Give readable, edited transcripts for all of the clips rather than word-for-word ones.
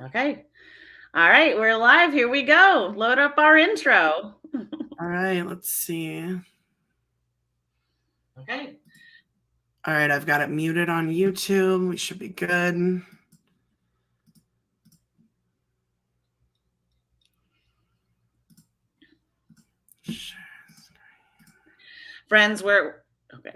Okay. All right, we're live. Here we go. Load up our intro. All right, let's see. Okay. All right, I've got it muted on YouTube. We should be good. Friends, we're okay.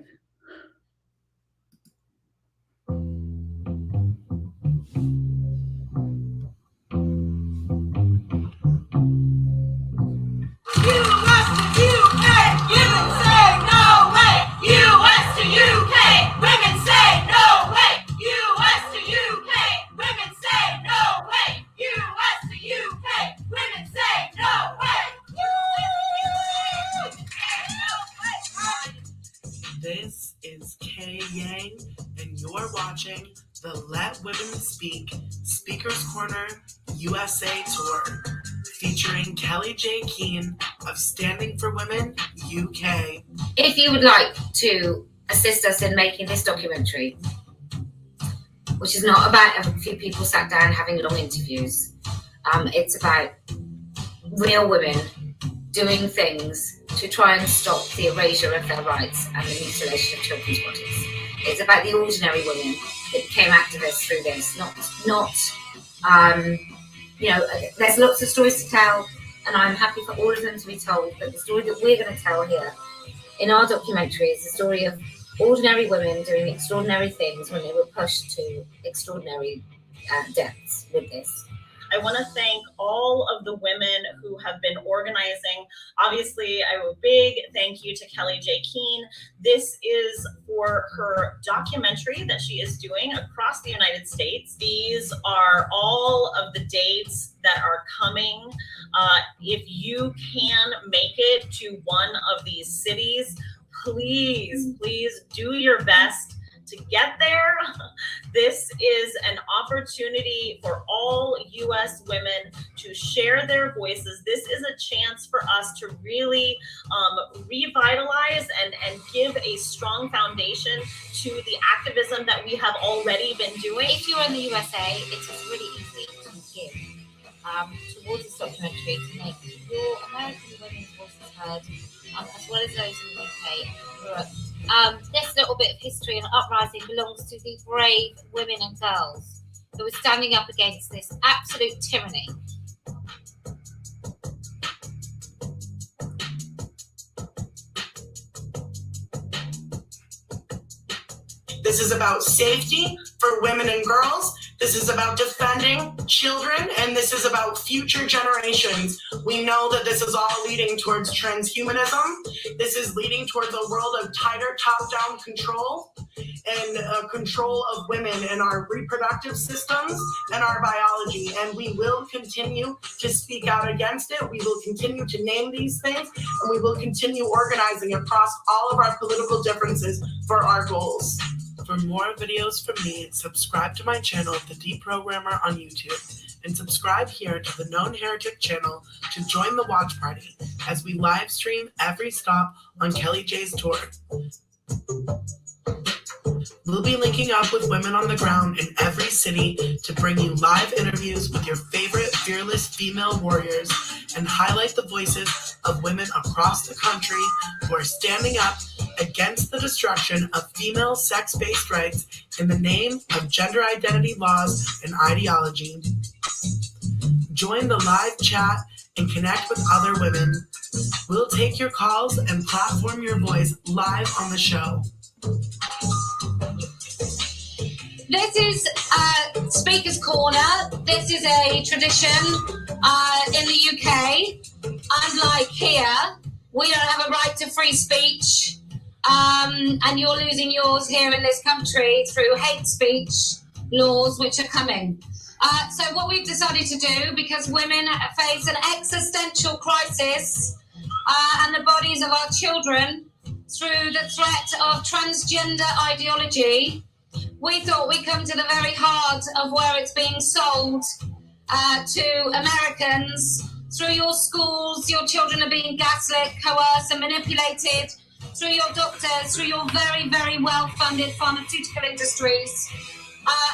This is Kellie-Jay, and you're watching the Let Women Speak Speakers Corner USA Tour, featuring Kellie-Jay Keen of Standing for Women UK. If you would like to assist us in making this documentary, which is not about a few people sat down having long interviews, it's about real women doing things to try and stop the erasure of their rights and the mutilation of children's bodies. It's about the ordinary women that became activists through this, there's lots of stories to tell, and I'm happy for all of them to be told, but the story that we're going to tell here in our documentary is the story of ordinary women doing extraordinary things when they were pushed to extraordinary depths with this. I want to thank all of the women who have been organizing. Obviously, I have a big thank you to Kellie-Jay Keen. This is for her documentary that she is doing across the United States. These are all of the dates that are coming. If you can make it to one of these cities, please do your best to get there. This is an opportunity for all U.S. women to share their voices. This is a chance for us to really revitalize and give a strong foundation to the activism that we have already been doing. If you're in the USA, it is really easy to give towards this documentary to make your American women's voices heard, as well as those in the UK and Europe. This little bit of history and uprising belongs to the brave women and girls who were standing up against this absolute tyranny. This is about safety for women and girls. This is about defending children, and this is about future generations. We know that this is all leading towards transhumanism. This is leading towards a world of tighter top-down control and control of women and our reproductive systems and our biology. And we will continue to speak out against it. We will continue to name these things, and we will continue organizing across all of our political differences for our goals. For more videos from me, subscribe to my channel, The Deprogrammer on YouTube, and subscribe here to the Known Heretic channel to join the watch party as we live stream every stop on Kellie-Jay's tour. We'll be linking up with women on the ground in every city to bring you live interviews with your favorite fearless female warriors and highlight the voices of women across the country who are standing up against the destruction of female sex-based rights in the name of gender identity laws and ideology. Join the live chat and connect with other women. We'll take your calls and platform your voice live on the show. This is Speaker's Corner. This is a tradition in the UK. Unlike here, we don't have a right to free speech, and you're losing yours here in this country through hate speech laws which are coming. So what we've decided to do, because women face an existential crisis and the bodies of our children through the threat of transgender ideology, we thought we'd come to the very heart of where it's being sold to Americans. Through your schools, your children are being gaslit, coerced and manipulated. Through your doctors, through your very, very well-funded pharmaceutical industries.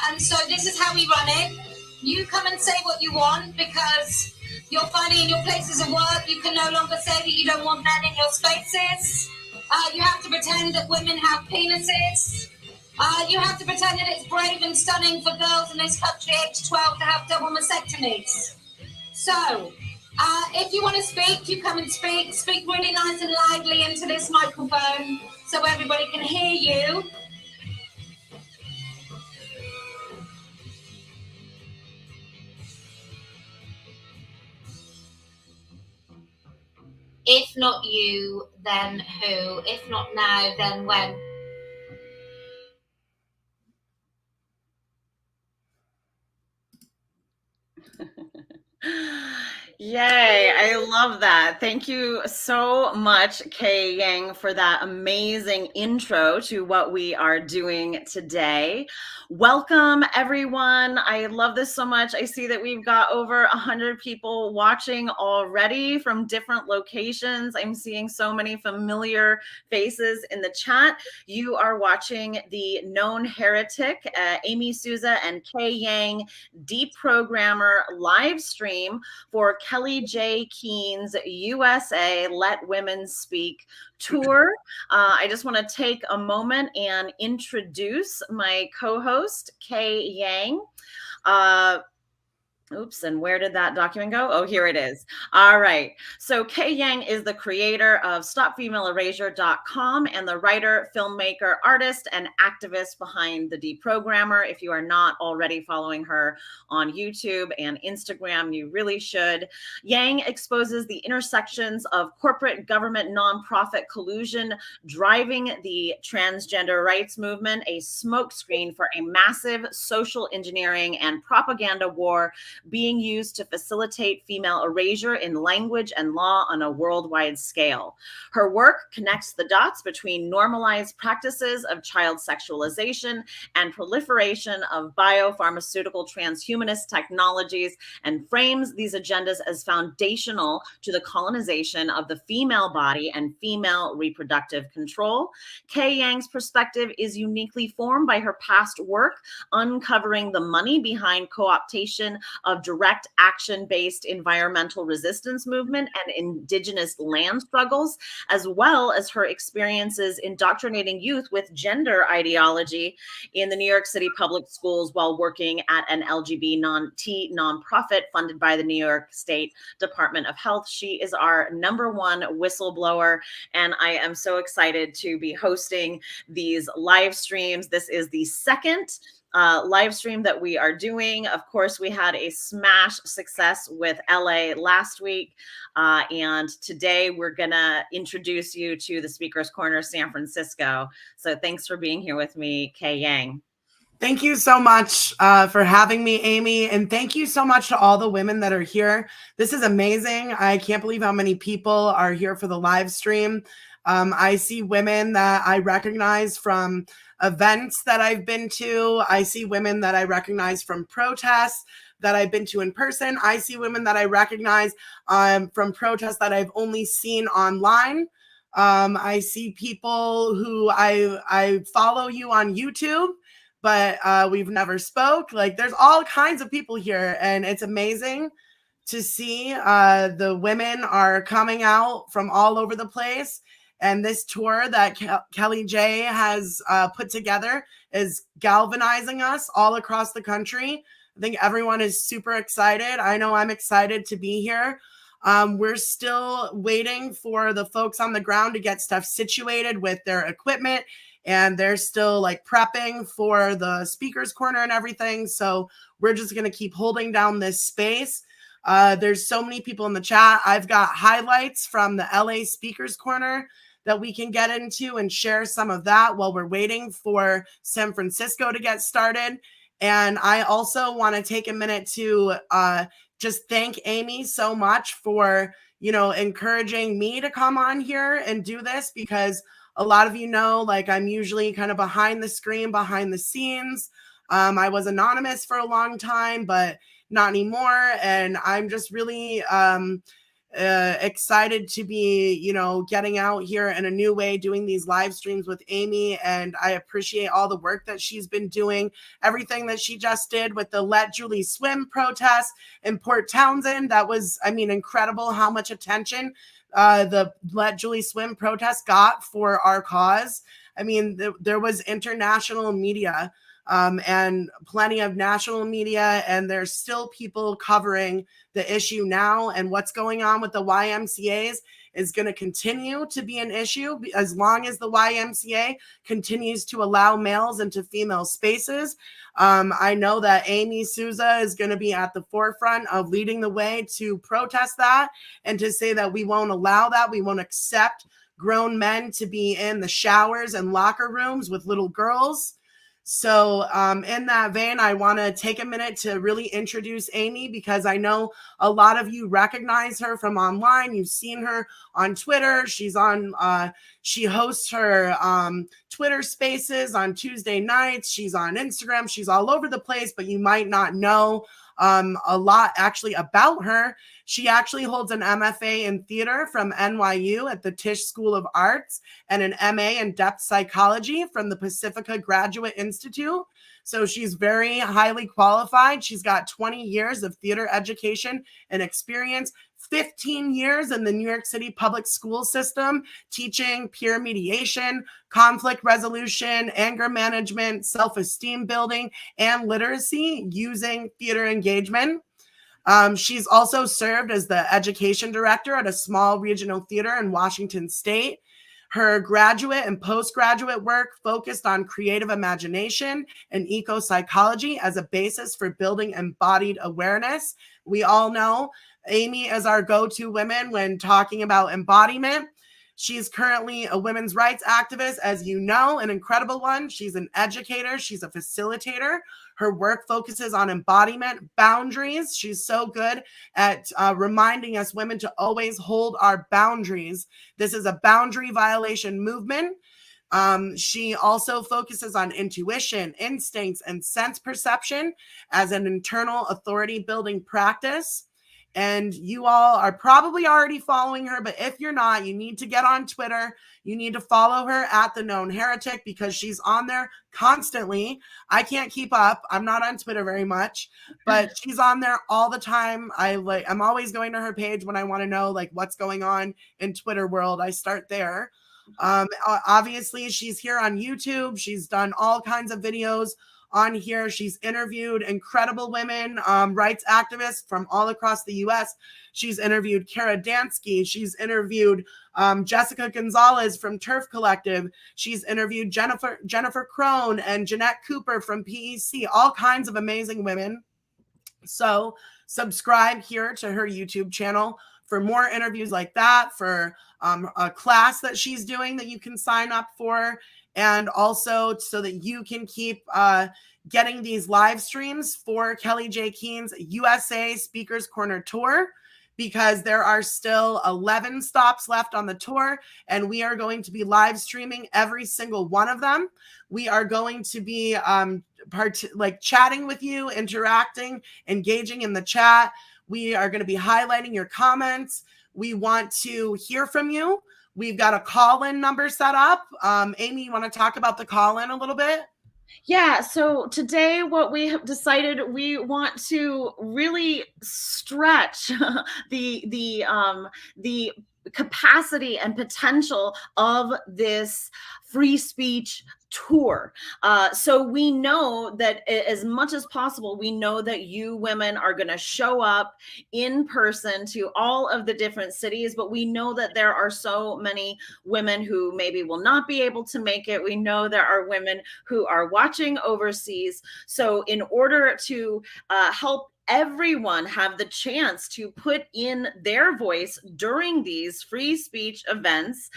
And so this is how we run it. You come and say what you want, because you're finding in your places of work, you can no longer say that you don't want men in your spaces. You have to pretend that women have penises. You have to pretend that it's brave and stunning for girls in this country age 12 to have double mastectomies. So, if you want to speak, you come and speak. Speak really nice and loudly into this microphone so everybody can hear you. If not you, then who? If not now, then when? Yay, I love that. Thank you so much, Kay Yang, for that amazing intro to what we are doing today. Welcome, everyone. I love this so much. I see that we've got over 100 people watching already from different locations. I'm seeing so many familiar faces in the chat. You are watching the Known Heretic, Amy Souza and Kay Yang Deprogrammer live stream for Kellie-Jay Keen's USA Let Women Speak tour. I just want to take a moment and introduce my co-host, Kay Yang. Oops, and where did that document go? Oh, here it is. All right. So Kay Yang is the creator of StopFemaleErasure.com and the writer, filmmaker, artist, and activist behind The Deprogrammer. If you are not already following her on YouTube and Instagram, you really should. Yang exposes the intersections of corporate, government, nonprofit collusion driving the transgender rights movement, a smokescreen for a massive social engineering and propaganda war being used to facilitate female erasure in language and law on a worldwide scale. Her work connects the dots between normalized practices of child sexualization and proliferation of biopharmaceutical transhumanist technologies, and frames these agendas as foundational to the colonization of the female body and female reproductive control. Kay Yang's perspective is uniquely formed by her past work uncovering the money behind co-optation of direct action-based environmental resistance movement and indigenous land struggles, as well as her experiences indoctrinating youth with gender ideology in the New York City public schools while working at an LGBT nonprofit funded by the New York State Department of Health. She is our #1 whistleblower, and I am so excited to be hosting these live streams. This is the second live stream that we are doing. Of course, we had a smash success with LA last week. And today we're gonna introduce you to the Speaker's Corner, San Francisco. So thanks for being here with me, Kay Yang. Thank you so much for having me, Amy. And thank you so much to all the women that are here. This is amazing. I can't believe how many people are here for the live stream. I see women that I recognize from events that I've been to. I see women that I recognize from protests that I've been to in person. I see women that I recognize from protests that I've only seen online. I see people who I follow you on YouTube, but we've never spoke. Like, there's all kinds of people here, and it's amazing to see the women are coming out from all over the place. And this tour that Kellie-Jay has put together is galvanizing us all across the country. I think everyone is super excited. I know I'm excited to be here. We're still waiting for the folks on the ground to get stuff situated with their equipment, and they're still like prepping for the Speaker's Corner and everything. So we're just going to keep holding down this space. There's so many people in the chat. I've got highlights from the LA Speaker's Corner that we can get into and share some of that while we're waiting for San Francisco to get started. And I also want to take a minute to just thank Amy so much for, encouraging me to come on here and do this, because a lot of you know, like, I'm usually kind of behind the screen, behind the scenes. I was anonymous for a long time, but not anymore. And I'm just really excited to be, you know, getting out here in a new way, doing these live streams with Amy. And I appreciate all the work that she's been doing, everything that she just did with the Let Julie Swim protest in Port Townsend. That was, I mean, incredible how much attention the Let Julie Swim protest got for our cause. I mean, there was international media and plenty of national media, and there's still people covering the issue now. And what's going on with the YMCAs is going to continue to be an issue as long as the YMCA continues to allow males into female spaces. I know that Amy Souza is going to be at the forefront of leading the way to protest that and to say that we won't allow that. We won't accept grown men to be in the showers and locker rooms with little girls. So in that vein, I want to take a minute to really introduce Amy, because I know a lot of you recognize her from online. You've seen her on Twitter. She's on, she hosts her Twitter spaces on Tuesday nights. She's on Instagram. She's all over the place, but you might not know a lot actually about her. She actually holds an MFA in theater from NYU at the Tisch School of Arts and an MA in depth psychology from the Pacifica Graduate Institute. So she's very highly qualified. She's got 20 years of theater education and experience, 15 years in the New York City public school system, teaching peer mediation, conflict resolution, anger management, self-esteem building, and literacy using theater engagement. She's also served as the education director at a small regional theater in Washington State. Her graduate and postgraduate work focused on creative imagination and eco-psychology as a basis for building embodied awareness. We all know Amy is our go-to women when talking about embodiment. She's currently a women's rights activist, as you know, an incredible one. She's an educator. She's a facilitator. Her work focuses on embodiment, boundaries. She's so good at reminding us women to always hold our boundaries. This is a boundary violation movement. She also focuses on intuition, instincts, and sense perception as an internal authority building practice. And you all are probably already following her, but if you're not, you need to get on Twitter. You need to follow her at The Known Heretic, because she's on there constantly. I can't keep up. I'm not on Twitter very much, but she's on there all the time. I'm always going to her page when I want to know like what's going on in Twitter world. I start there. Obviously, she's here on YouTube. She's done all kinds of videos on here. She's interviewed incredible women, rights activists from all across the U.S. She's interviewed Kara Dansky. She's interviewed Jessica Gonzalez from Turf Collective. She's interviewed Jennifer Crone and Jeanette Cooper from PEC, all kinds of amazing women. So subscribe here to her YouTube channel for more interviews like that, for a class that she's doing that you can sign up for, and also so that you can keep getting these live streams for Kellie-Jay Keen's USA Speakers Corner Tour, because there are still 11 stops left on the tour, and we are going to be live streaming every single one of them. We are going to be chatting with you, interacting, engaging in the chat. We are going to be highlighting your comments. We want to hear from you. We've got a call-in number set up. Amy, you want to talk about the call-in a little bit? Yeah, so today what we have decided, we want to really stretch the capacity and potential of this free speech tour. So we know that as much as possible, we know that you women are going to show up in person to all of the different cities, but we know that there are so many women who maybe will not be able to make it. We know there are women who are watching overseas. So in order to help everyone have the chance to put in their voice during these free speech events,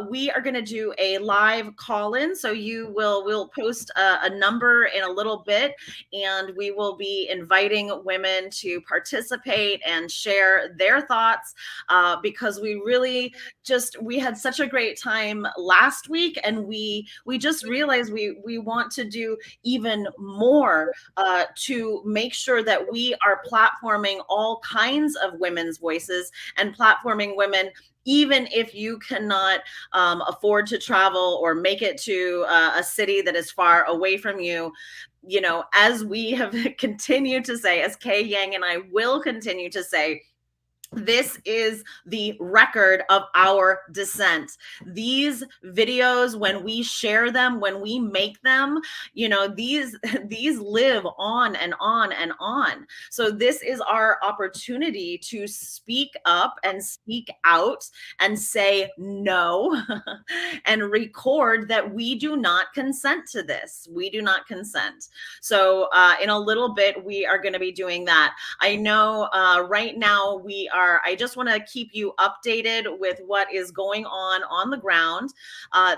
we are going to do a live call-in. So we'll post a number in a little bit, and we will be inviting women to participate and share their thoughts, because we really we had such a great time last week, and we just realized we want to do even more to make sure that we are platforming all kinds of women's voices and platforming women, even if you cannot afford to travel or make it to a city that is far away from you. You know, as we have continued to say, as Kay Yang and I will continue to say, this is the record of our dissent. These videos, when we share them, when we make them, you know, these live on and on and on. So this is our opportunity to speak up and speak out and say no and record that we do not consent to this. We do not consent. So in a little bit, we are going to be doing that. I know right now I just want to keep you updated with what is going on the ground.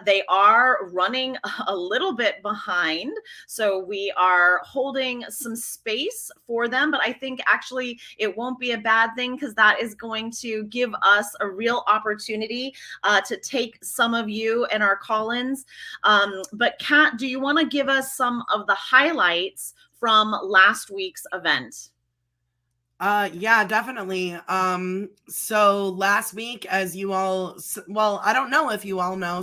They are running a little bit behind, so we are holding some space for them, but I think actually it won't be a bad thing, because that is going to give us a real opportunity to take some of you and our call-ins. But Kat, do you want to give us some of the highlights from last week's event? Yeah, definitely. So last week, as you all, well, I don't know if you all know,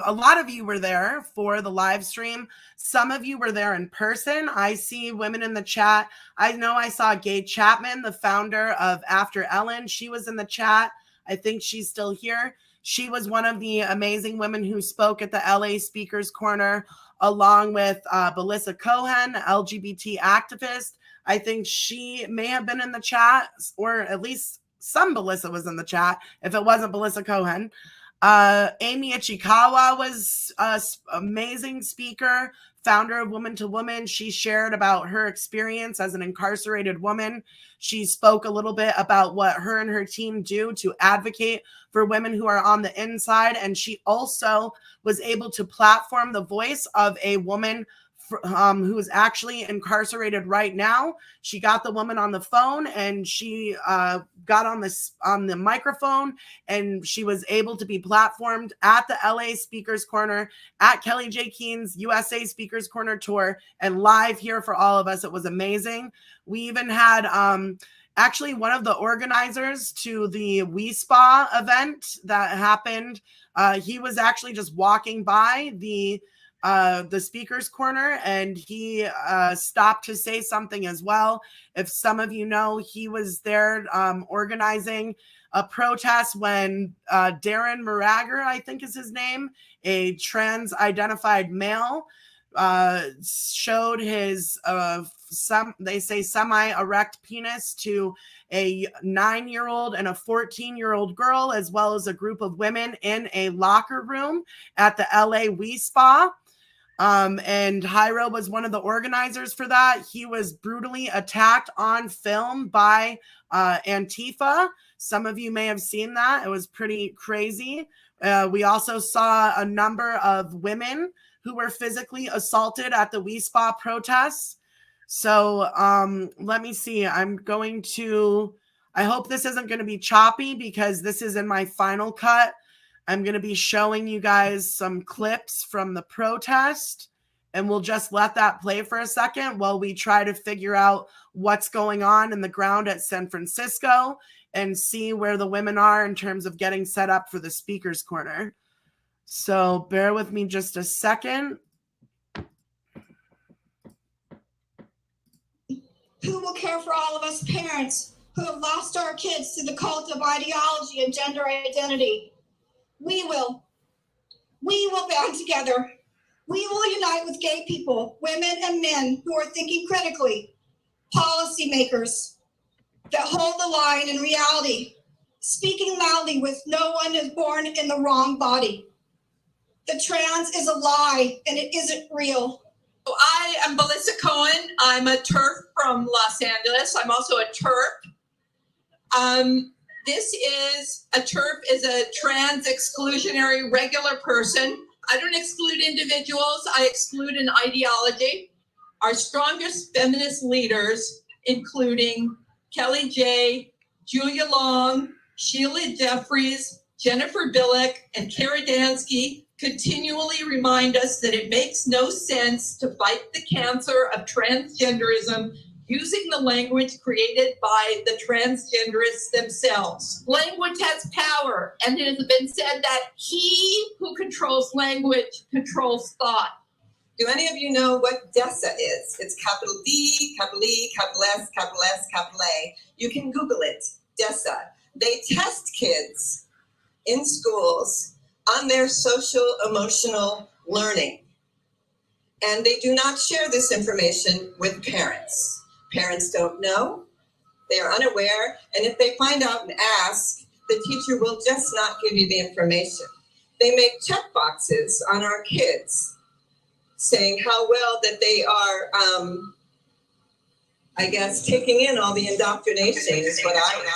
a lot of you were there for the live stream. Some of you were there in person. I see women in the chat. I know I saw Gay Chapman, the founder of After Ellen. She was in the chat. I think she's still here. She was one of the amazing women who spoke at the LA Speakers Corner, along with Belissa Cohen, LGBT activist. I think she may have been in the chat, or at least some Belissa was in the chat, if it wasn't Belissa Cohen. Amy Ichikawa was an amazing speaker, founder of Woman to Woman. She shared about her experience as an incarcerated woman. She spoke a little bit about what her and her team do to advocate for women who are on the inside. And she also was able to platform the voice of a woman who is actually incarcerated right now. She got the woman on the phone, and she got on the microphone, and she was able to be platformed at the LA Speakers Corner, at Kellie-Jay Keen's USA Speakers Corner tour, and live here for all of us. It was amazing. We even had actually one of the organizers to the We Spa event that happened. He was actually just walking by the Speakers Corner, and he stopped to say something as well. If some of you know, he was there organizing a protest when Darren Marager, I think is his name, a trans-identified male, showed his they say semi-erect penis to a 9-year-old and a 14-year-old girl, as well as a group of women in a locker room at the LA We Spa. And Hyro was one of the organizers for that. He was brutally attacked on film by Antifa. Some of you may have seen that. It was pretty crazy. We also saw a number of women who were physically assaulted at the We Spa protests. So let me see. I hope this isn't going to be choppy, because this is in my final cut. I'm going to be showing you guys some clips from the protest, and we'll just let that play for a second while we try to figure out what's going on in the ground at San Francisco and see where the women are in terms of getting set up for the Speakers Corner. So bear with me just a second. Who will care for all of us parents who have lost our kids to the cult of ideology and gender identity? We will band together. We will unite with gay people, women and men who are thinking critically, policymakers that hold the line in reality, speaking loudly with no one is born in the wrong body. The trans is a lie and it isn't real. I am Belissa Cohen. I'm a TERF from Los Angeles. I'm also a TERP. A TERP is a trans exclusionary regular person. I don't exclude individuals. I exclude an ideology. Our strongest feminist leaders, including Kellie-Jay, Julia Long, Sheila Jeffries, Jennifer Billick, and Kara Dansky, continually remind us that it makes no sense to fight the cancer of transgenderism using the language created by the transgenderists themselves. Language has power, and it has been said that he who controls language controls thought. Do any of you know what DESA is? It's capital D, capital E, capital S, capital S, capital A. You can Google it, DESA. They test kids in schools on their social emotional learning. And they do not share this information with parents. Parents don't know, they are unaware, and if they find out and ask, the teacher will just not give you the information. They make check boxes on our kids saying how well that they are, I guess, taking in all the indoctrination is what I would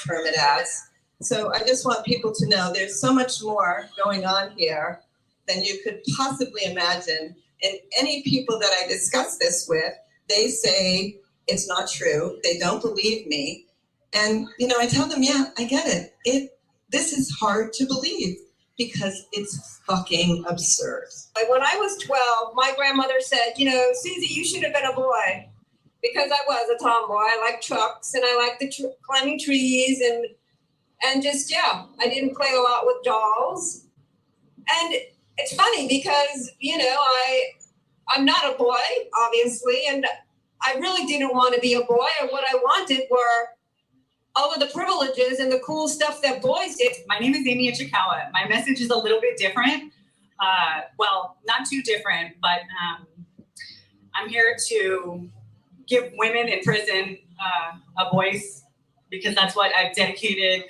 term it as. So I just want people to know there's so much more going on here than you could possibly imagine. And any people that I discuss this with, they say it's not true. They don't believe me. And, you know, I tell them, yeah, I get it. This is hard to believe because it's fucking absurd. When I was 12, my grandmother said, you know, Susie, you should have been a boy, because I was a tomboy. I like trucks and I like the climbing trees and just, yeah, I didn't play a lot with dolls. And it's funny because, you know, I'm not a boy, obviously, and I really didn't want to be a boy. And what I wanted were all of the privileges and the cool stuff that boys did. My name is Amy Ichikawa. My message is a little bit different. Well, not too different, but I'm here to give women in prison a voice, because that's what I've dedicated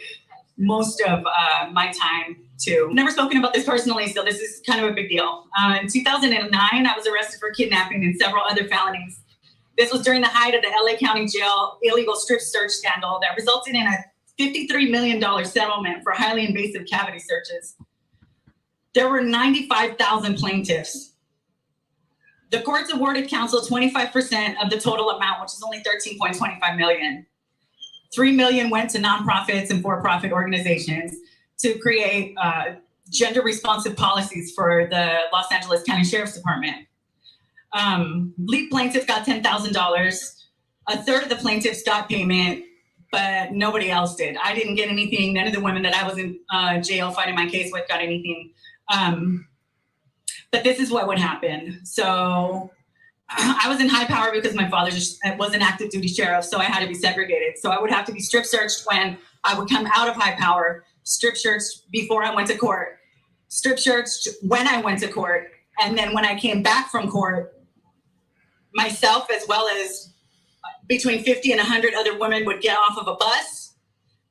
most of my time to. I've never spoken about this personally, so this is kind of a big deal. In 2009, I was arrested for kidnapping and several other felonies. This was during the height of the LA County Jail illegal strip search scandal that resulted in a $53 million settlement for highly invasive cavity searches. There were 95,000 plaintiffs. The courts awarded counsel 25% of the total amount, which is only $13.25 million. $3 million went to nonprofits and for-profit organizations to create gender-responsive policies for the Los Angeles County Sheriff's Department. Lead plaintiffs got $10,000. A third of the plaintiffs got payment, but nobody else did. I didn't get anything. None of the women that I was in jail fighting my case with got anything. But this is what would happen. So I was in high power because my father was an active duty sheriff, so I had to be segregated. So I would have to be strip searched when I would come out of high power, strip searched before I went to court, strip searched when I went to court, and then when I came back from court, myself as well as between 50 and 100 other women would get off of a bus.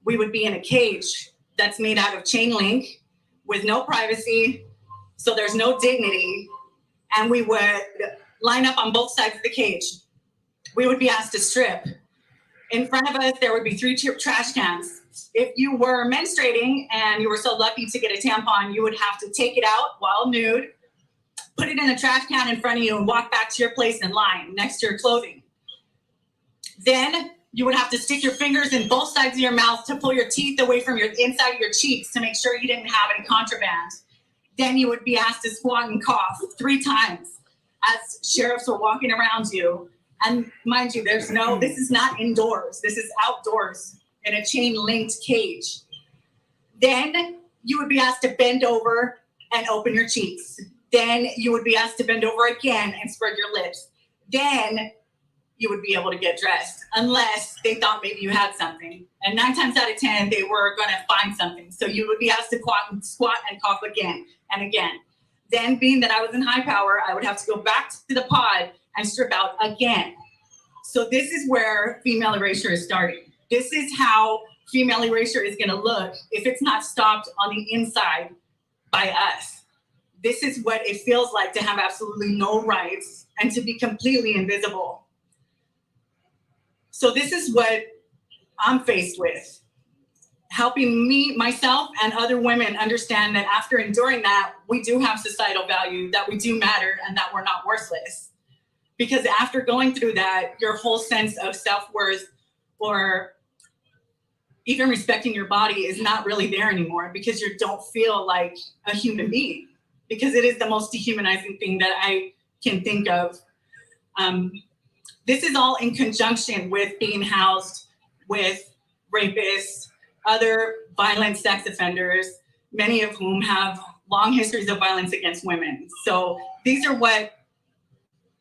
We would be in a cage that's made out of chain link with no privacy, so there's no dignity, and we would line up on both sides of the cage. We would be asked to strip. In front of us, there would be 3 trash cans. If you were menstruating and you were so lucky to get a tampon, you would have to take it out while nude, put it in a trash can in front of you, and walk back to your place in line next to your clothing. Then you would have to stick your fingers in both sides of your mouth to pull your teeth away from your inside of your cheeks to make sure you didn't have any contraband. Then you would be asked to squat and cough 3 times as sheriffs were walking around you. And mind you, this is not indoors. This is outdoors in a chain-linked cage. Then you would be asked to bend over and open your cheeks. Then you would be asked to bend over again and spread your lips. Then you would be able to get dressed, unless they thought maybe you had something. And 9 times out of 10, they were gonna find something. So you would be asked to squat and cough again and again. Then, being that I was in high power, I would have to go back to the pod and strip out again. So this is where female erasure is starting. This is how female erasure is gonna look if it's not stopped on the inside by us. This is what it feels like to have absolutely no rights and to be completely invisible. So this is what I'm faced with. Helping me, myself, and other women understand that after enduring that, we do have societal value, that we do matter, and that we're not worthless. Because after going through that, your whole sense of self-worth or even respecting your body is not really there anymore, because you don't feel like a human being, because it is the most dehumanizing thing that I can think of. this is all in conjunction with being housed with rapists, other violent sex offenders, many of whom have long histories of violence against women. So these are what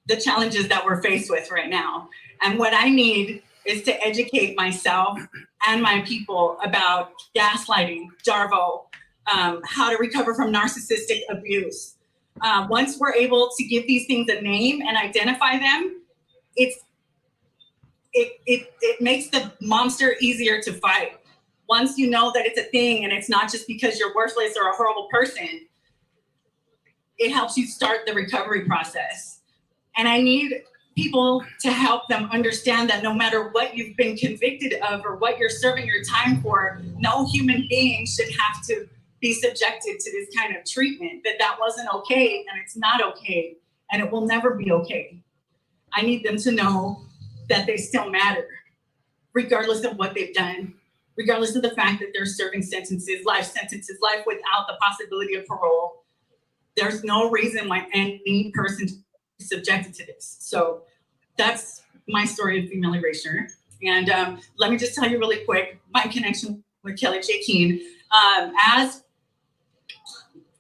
the challenges that we're faced with right now. And what I need is to educate myself and my people about gaslighting, DARVO, how to recover from narcissistic abuse. Once we're able to give these things a name and identify them, it makes the monster easier to fight. Once you know that it's a thing and it's not just because you're worthless or a horrible person, it helps you start the recovery process. And I need people to help them understand that no matter what you've been convicted of or what you're serving your time for, no human being should have to be subjected to this kind of treatment, that wasn't okay and it's not okay and it will never be okay. I need them to know that they still matter, regardless of what they've done, regardless of the fact that they're serving sentences, life without the possibility of parole. There's no reason why any person is subjected to this. So that's my story of female erasure. And let me just tell you really quick, my connection with Kellie-Jay Keen. As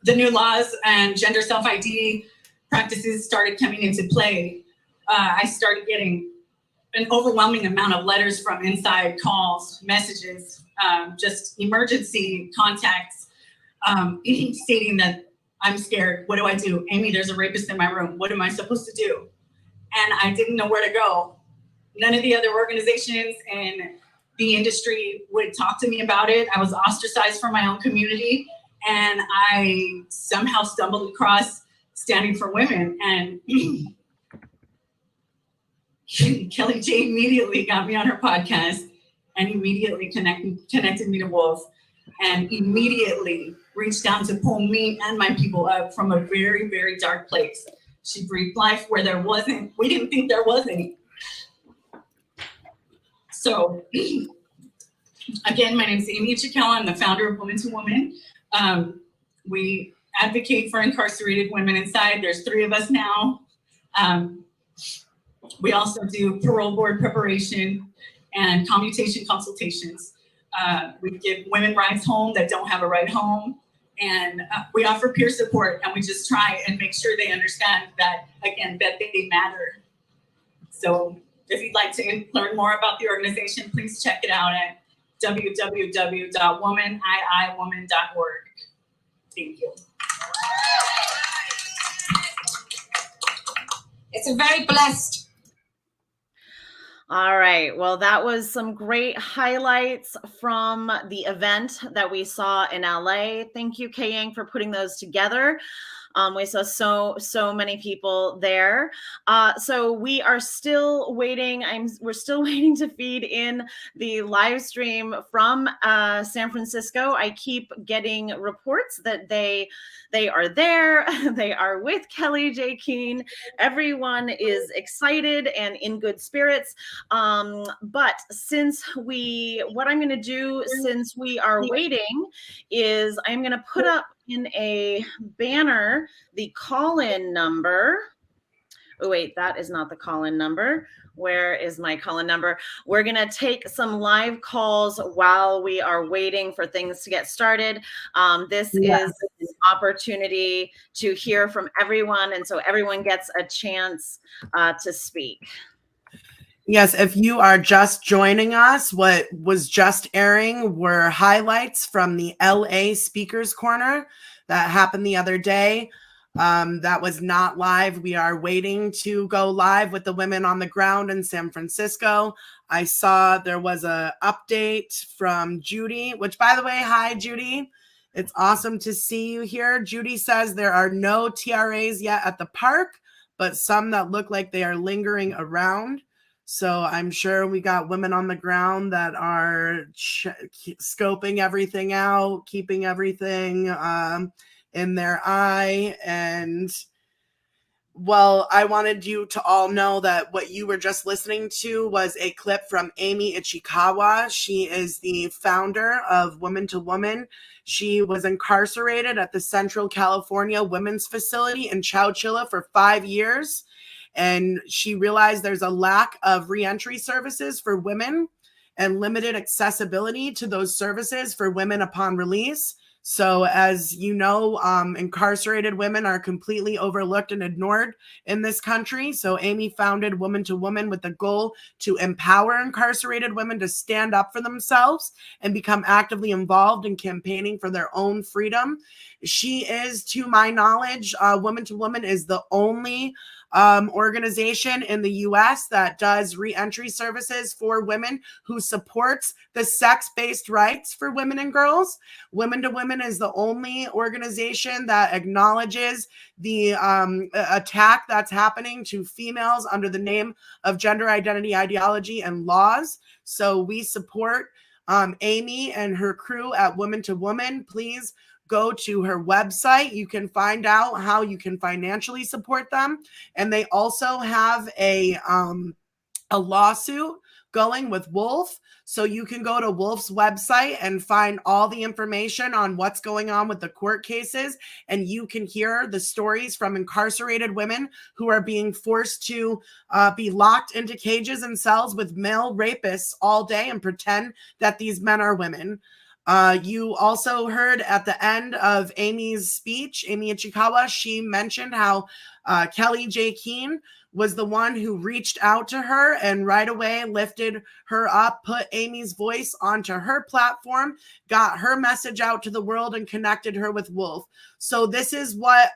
the new laws and gender self-ID practices started coming into play, I started getting an overwhelming amount of letters from inside, calls, messages, just emergency contacts, stating that I'm scared. What do I do? Amy, there's a rapist in my room. What am I supposed to do? And I didn't know where to go. None of the other organizations in the industry would talk to me about it. I was ostracized from my own community, and I somehow stumbled across Standing for Women. And Kellie-Jay immediately got me on her podcast and immediately connected me to Wolf, and immediately reached down to pull me and my people up from a very, very dark place. She breathed life where we didn't think there was any. So again, my name is Amy Chikella. I'm the founder of Woman to Woman. We advocate for incarcerated women inside. There's 3 of us now. We also do parole board preparation and commutation consultations. We give women rides home that don't have a ride home. And we offer peer support, and we just try and make sure they understand that, again, that they matter. So if you'd like to learn more about the organization, please check it out at www.womaniiwoman.org. Thank you. It's a very blessed. All right. Well, that was some great highlights from the event that we saw in LA. Thank you, Kay-Yang, for putting those together. We saw so many people there. So we are still waiting. We're still waiting to feed in the live stream from San Francisco. I keep getting reports that they are there. They are with Kellie-Jay Keen. Everyone is excited and in good spirits. But what I'm going to do since we are waiting is I'm going to put up in a banner the call-in number. Oh, wait, that is not the call-in number. Where is my call-in number? We're going to take some live calls while we are waiting for things to get started. This is an opportunity to hear from everyone, and so everyone gets a chance to speak. Yes, if you are just joining us, what was just airing were highlights from the LA Speakers Corner that happened the other day. That was not live. We are waiting to go live with the women on the ground in San Francisco. I saw there was an update from Judy, which, by the way, hi, Judy. It's awesome to see you here. Judy says there are no TRAs yet at the park, but some that look like they are lingering around. So I'm sure we got women on the ground that are scoping everything out, keeping everything in their eye. And, well, I wanted you to all know that what you were just listening to was a clip from Amy Ichikawa. She is the founder of Woman to Woman. She was incarcerated at the Central California Women's Facility in Chowchilla for 5 years. And she realized there's a lack of reentry services for women and limited accessibility to those services for women upon release. So as you know, incarcerated women are completely overlooked and ignored in this country. So Amy founded Woman to Woman with the goal to empower incarcerated women to stand up for themselves and become actively involved in campaigning for their own freedom. She is, to my knowledge, Woman to Woman is the only organization in the U.S. that does reentry services for women, who supports the sex-based rights for women and girls. Women to Women is the only organization that acknowledges the attack that's happening to females under the name of gender identity ideology and laws. So we support Amy and her crew at Woman to Woman. Please go to her website. You can find out how you can financially support them. And they also have a lawsuit going with Wolf. So you can go to Wolf's website and find all the information on what's going on with the court cases. And you can hear the stories from incarcerated women who are being forced to be locked into cages and cells with male rapists all day and pretend that these men are women. You also heard at the end of Amy's speech, Amy Ichikawa, she mentioned how Kellie-Jay Keen was the one who reached out to her and right away lifted her up, put Amy's voice onto her platform, got her message out to the world, and connected her with Wolf. So this is what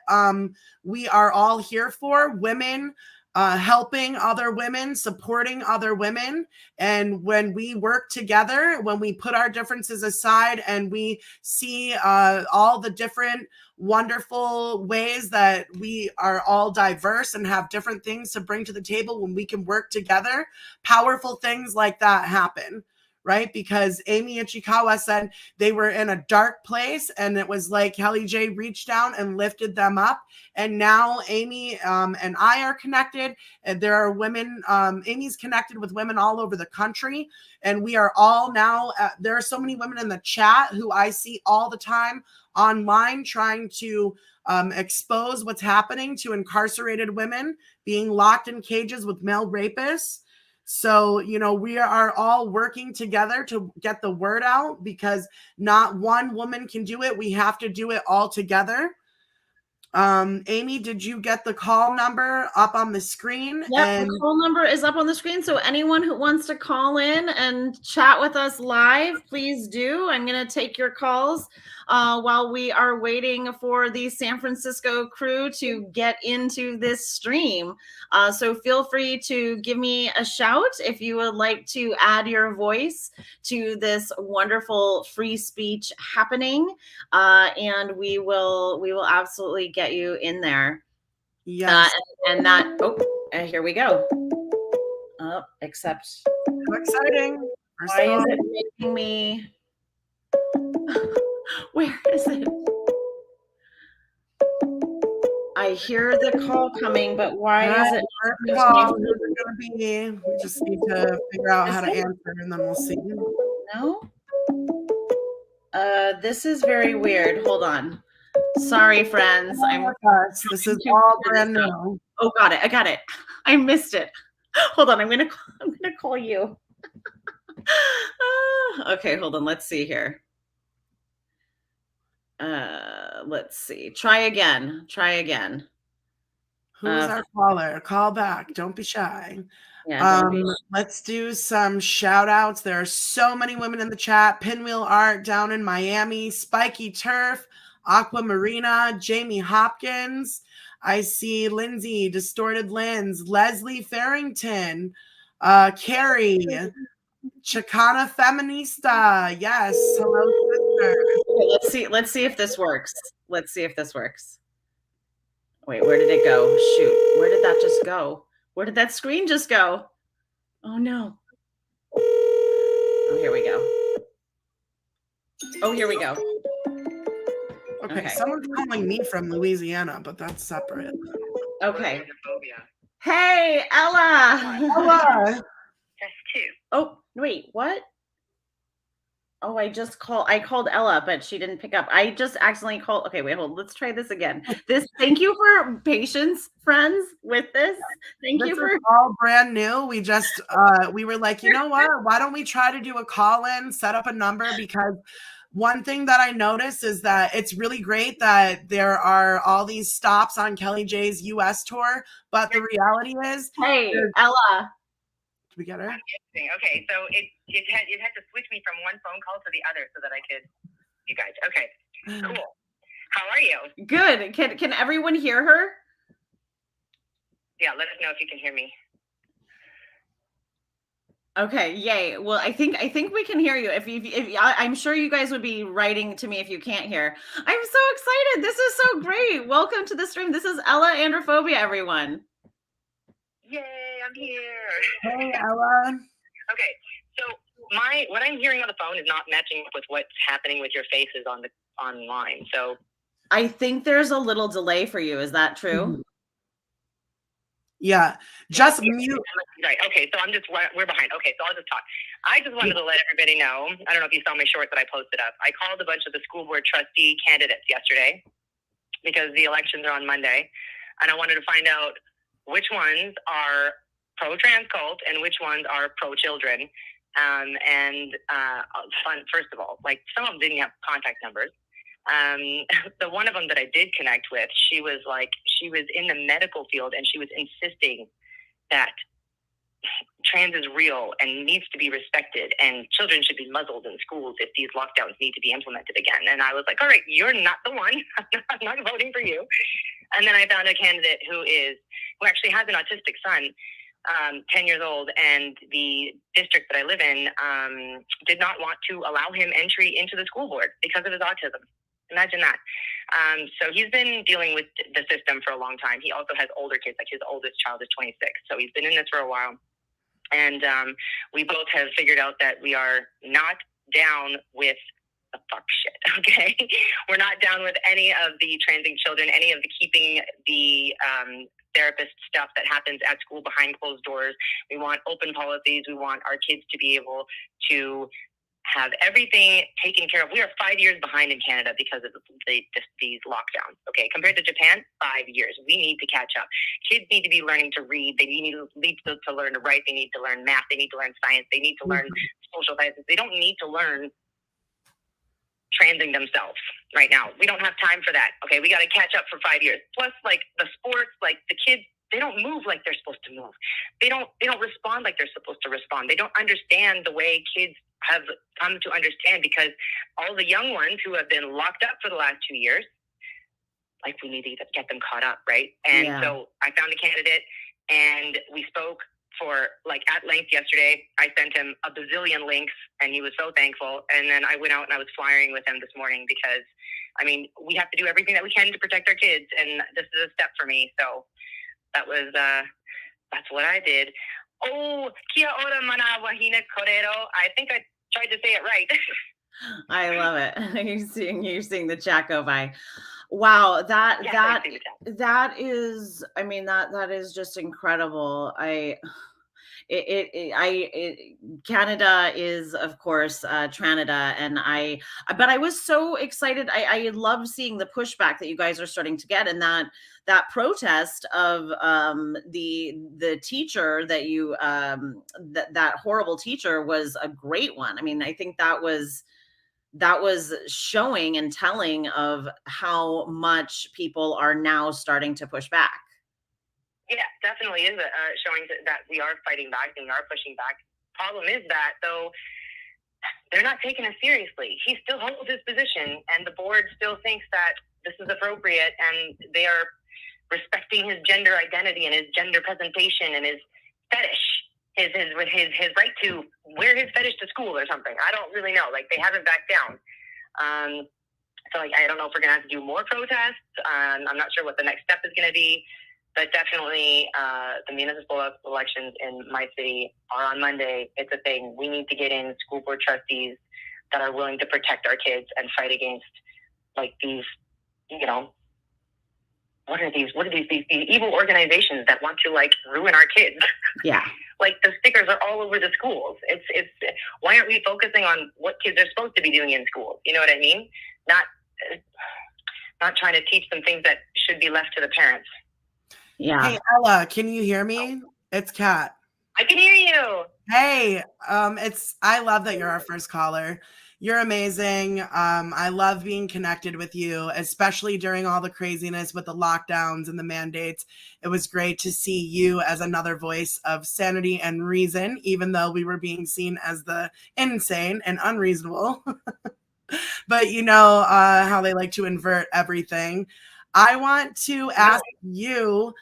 we are all here for: women helping other women, supporting other women. And when we work together, when we put our differences aside and we see all the different wonderful ways that we are all diverse and have different things to bring to the table, when we can work together, powerful things like that happen. Right? Because Amy Ichikawa said they were in a dark place, and it was like Kellie-Jay reached down and lifted them up. And now Amy and I are connected, and there are women, Amy's connected with women all over the country. And we are all now, there are so many women in the chat who I see all the time online trying to expose what's happening to incarcerated women being locked in cages with male rapists. So, you know, we are all working together to get the word out, because not one woman can do it. We have to do it all together. Amy, did you get the call number up on the screen? Yep, the call number is up on the screen. So anyone who wants to call in and chat with us live, please do. I'm going to take your calls while we are waiting for the San Francisco crew to get into this stream. So feel free to give me a shout if you would like to add your voice to this wonderful free speech happening. And we will absolutely get you in there. Yes. And that, here we go. Except. How exciting. Why is it making me? Where is it? I hear the call coming, but why is it? Call, who's it gonna be? We just need to figure out how to answer, and then we'll see. No? This is very weird. Hold on. Sorry, friends. This is all brand new. Oh, got it. I got it. I missed it. Hold on. I'm gonna call you. Okay, hold on. Let's see here. Let's see. Try again. Who's our caller? Call back. Don't be shy. Yeah, let's do some shout outs. There are so many women in the chat. Pinwheel Art down in Miami, Spiky Turf, Aquamarina, Jamie Hopkins. I see Lindsay, Distorted Lens, Leslie Farrington, Carrie, Chicana Feminista. Yes. Hello, sister. Let's see if this works. Wait, where did it go? Shoot. Where did that just go? Where did that screen just go? Oh no. Oh, here we go. Okay, someone's calling me from Louisiana, but that's separate. Okay. Hey, Ella. Ella. Test 2. Oh, wait, what? Oh, I called Ella, but she didn't pick up. I just accidentally called. Okay, wait, hold. Let's try this again. Thank you for patience, friends, with this. Thank This you for is all brand new. We just we were like, you know what? Why don't we try to do a call-in, set up a number? Because one thing that I noticed is that it's really great that there are all these stops on Kellie-Jay's US tour, but the reality is, Hey, Ella. did we get her? Okay, so it had to switch me from one phone call to the other so that I could, you guys. Okay, cool. How are you? Good. Can everyone hear her? Yeah, let us know if you can hear me. Okay, yay. Well, I think we can hear you. I'm sure you guys would be writing to me if you can't hear. I'm so excited. This is so great. Welcome to the stream. This is Ella Androphobia, everyone. Yay, I'm here. Hey, Ella. Okay, so what I'm hearing on the phone is not matching up with what's happening with your faces online. So I think there's a little delay for you. Is that true? Yeah, just mute. Right. Okay. So we're behind. Okay. So I'll just talk. I just wanted to let everybody know. I don't know if you saw my short that I posted up. I called a bunch of the school board trustee candidates yesterday because the elections are on Monday, and I wanted to find out which ones are pro-trans cult and which ones are pro-children. First of all, like some of them didn't have contact numbers. The one of them that I did connect with, she was in the medical field and she was insisting that trans is real and needs to be respected and children should be muzzled in schools if these lockdowns need to be implemented again. And I was like, all right, you're not the one. I'm not voting for you. And then I found a candidate who actually has an autistic son, 10 years old, and the district that I live in did not want to allow him entry into the school board because of his autism. Imagine that. So he's been dealing with the system for a long time. He also has older kids, like his oldest child is 26. So he's been in this for a while. And we both have figured out that we are not down with the fuck shit, okay? We're not down with any of the transing children, any of the keeping the therapist stuff that happens at school behind closed doors. We want open policies. We want our kids to be able to have everything taken care of. We are 5 years behind in Canada because of these lockdowns. Okay, compared to Japan, 5 years. We need to catch up. Kids need to be learning to read. They need to learn to write. They need to learn math. They need to learn science. They need to learn social sciences. They don't need to learn transing themselves right now. We don't have time for that. Okay, we got to catch up for 5 years. Plus, like the sports, like the kids, they don't move like they're supposed to move. They don't respond like they're supposed to respond. They don't understand the way kids have come to understand, because all the young ones who have been locked up for the last 2 years, like we need to get them caught up, right? And so I found a candidate and we spoke for like at length yesterday. I sent him a bazillion links and he was so thankful. And then I went out and I was flyering with him this morning because, I mean, we have to do everything that we can to protect our kids. And this is a step for me. So that's what I did. Oh, kia ora mana wahine korero. I think I tried to say it right. I love it. You're seeing the chat go by. Wow, that is, I mean, that is just incredible. Canada is, of course, Tranada, but I was so excited. I love seeing the pushback that you guys are starting to get, and that protest of the teacher that you that horrible teacher was a great one. I mean, I think that was showing and telling of how much people are now starting to push back. Yeah, definitely is showing that we are fighting back and we are pushing back. Problem is that, though, they're not taking us seriously. He still holds his position, and the board still thinks that this is appropriate, and they are respecting his gender identity and his gender presentation and his fetish, his right to wear his fetish to school or something. I don't really know. Like, they haven't backed down. So, like, I don't know if we're going to have to do more protests. I'm not sure what the next step is going to be. But definitely, the municipal elections in my city are on Monday. It's a thing. We need to get in school board trustees that are willing to protect our kids and fight against, like, these, you know, what are these evil organizations that want to, like, ruin our kids? Yeah. like the stickers are all over the schools. It's why aren't we focusing on what kids are supposed to be doing in schools? You know what I mean? Not trying to teach them things that should be left to the parents. Yeah. Hey, Ella, can you hear me? It's Kat. I can hear you. Hey, I love that you're our first caller. You're amazing. I love being connected with you, especially during all the craziness with the lockdowns and the mandates. It was great to see you as another voice of sanity and reason, even though we were being seen as the insane and unreasonable. But you know how they like to invert everything. I want to ask you,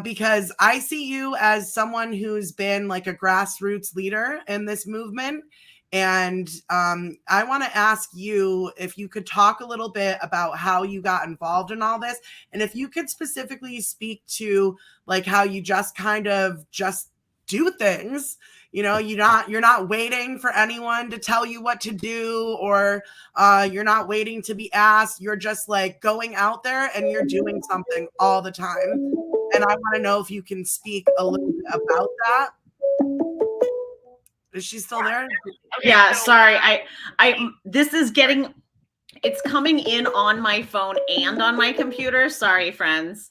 because I see you as someone who's been like a grassroots leader in this movement. And I want to ask you if you could talk a little bit about how you got involved in all this. And if you could specifically speak to like how you just kind of just do things. You know, you're not waiting for anyone to tell you what to do, or you're not waiting to be asked. You're just like going out there and you're doing something all the time. And I want to know if you can speak a little bit about that. Is she still there? Okay, yeah, so, sorry. This is getting, it's coming in on my phone and on my computer. Sorry, friends.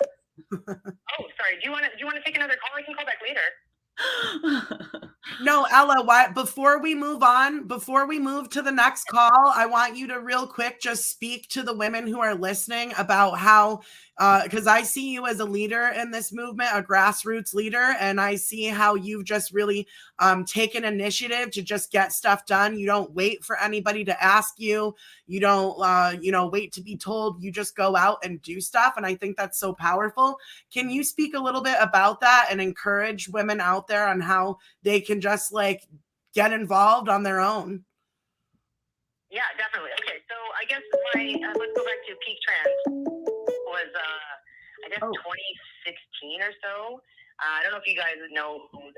Oh, sorry. Do you want to take another call? I can call back later. No, Ella, before we move to the next call, I want you to real quick just speak to the women who are listening about how, because I see you as a leader in this movement, a grassroots leader, and I see how you've just really taken initiative to just get stuff done. You don't wait for anybody to ask you. You don't, wait to be told. You just go out and do stuff, and I think that's so powerful. Can you speak a little bit about that and encourage women out there on how they can just like get involved on their own? Yeah, definitely. Okay, so I guess let's go back to Peak Trans was I guess 2016 or so. I don't know if you guys know who.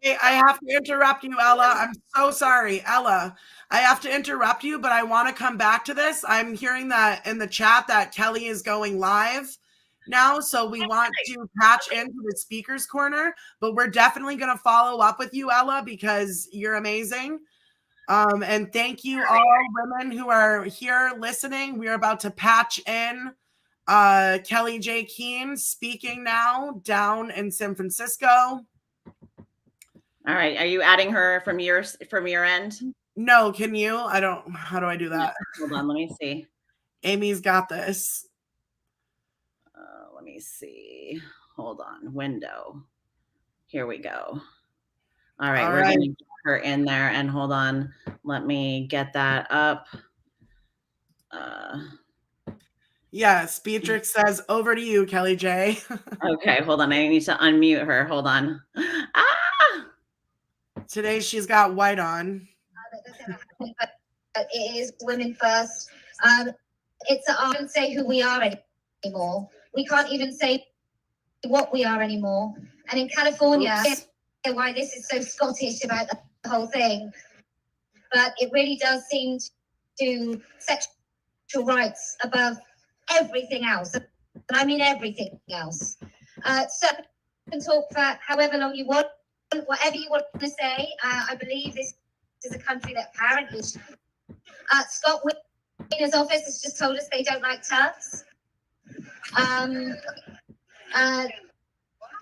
Hey, I have to interrupt you, Ella. I'm so sorry, Ella. I have to interrupt you, but I want to come back to this. I'm hearing that in the chat that Kelly is going live now, so we want to patch into the speaker's corner, but we're definitely going to follow up with you, Ella, because you're amazing. And thank you all women who are here listening. We're about to patch in Kellie-Jay Keen speaking now down in San Francisco. All right. Are you adding her from your end? No, can you? How do I do that? Hold on, let me see. Amy's got this. Let me see. Hold on. Window. Here we go. All right. We're going to get her in there, and hold on. Let me get that up. Yes, Beatrix says, over to you, Kellie-Jay. Okay, hold on. I need to unmute her. Hold on. Today she's got white on. It is women first. It's I don't say who we are anymore. We can't even say what we are anymore. And in California, why this is so Scottish about the whole thing, but it really does seem to sexual rights above everything else. And I mean everything else. So you can talk for however long you want, whatever you want to say. I believe this is a country that apparently Scott Wiener's office has just told us they don't like TERFs.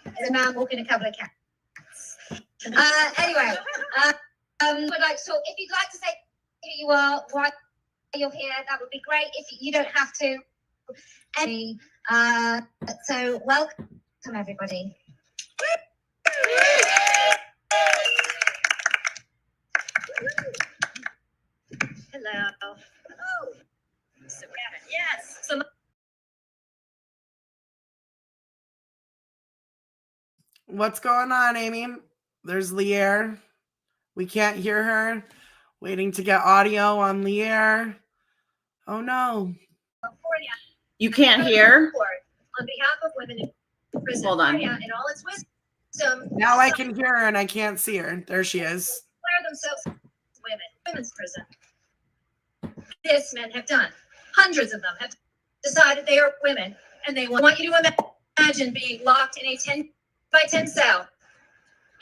There's a man walking a couple of cats. Anyway, would like to talk. If you'd like to say who you are, why you're here, that would be great. If you don't have to. So welcome everybody. Hello. Oh, so yes. So what's going on, Amy? There's Lear. We can't hear her. Waiting to get audio on Lear. Oh no. You can't hear? On behalf of women in prison. Hold on. In all its wisdom. Now I can hear her and I can't see her. There she is. Declare themselves women's prison. This men have done. Hundreds of them have decided they are women, and they want you to imagine being locked in a 10 by 10 cell.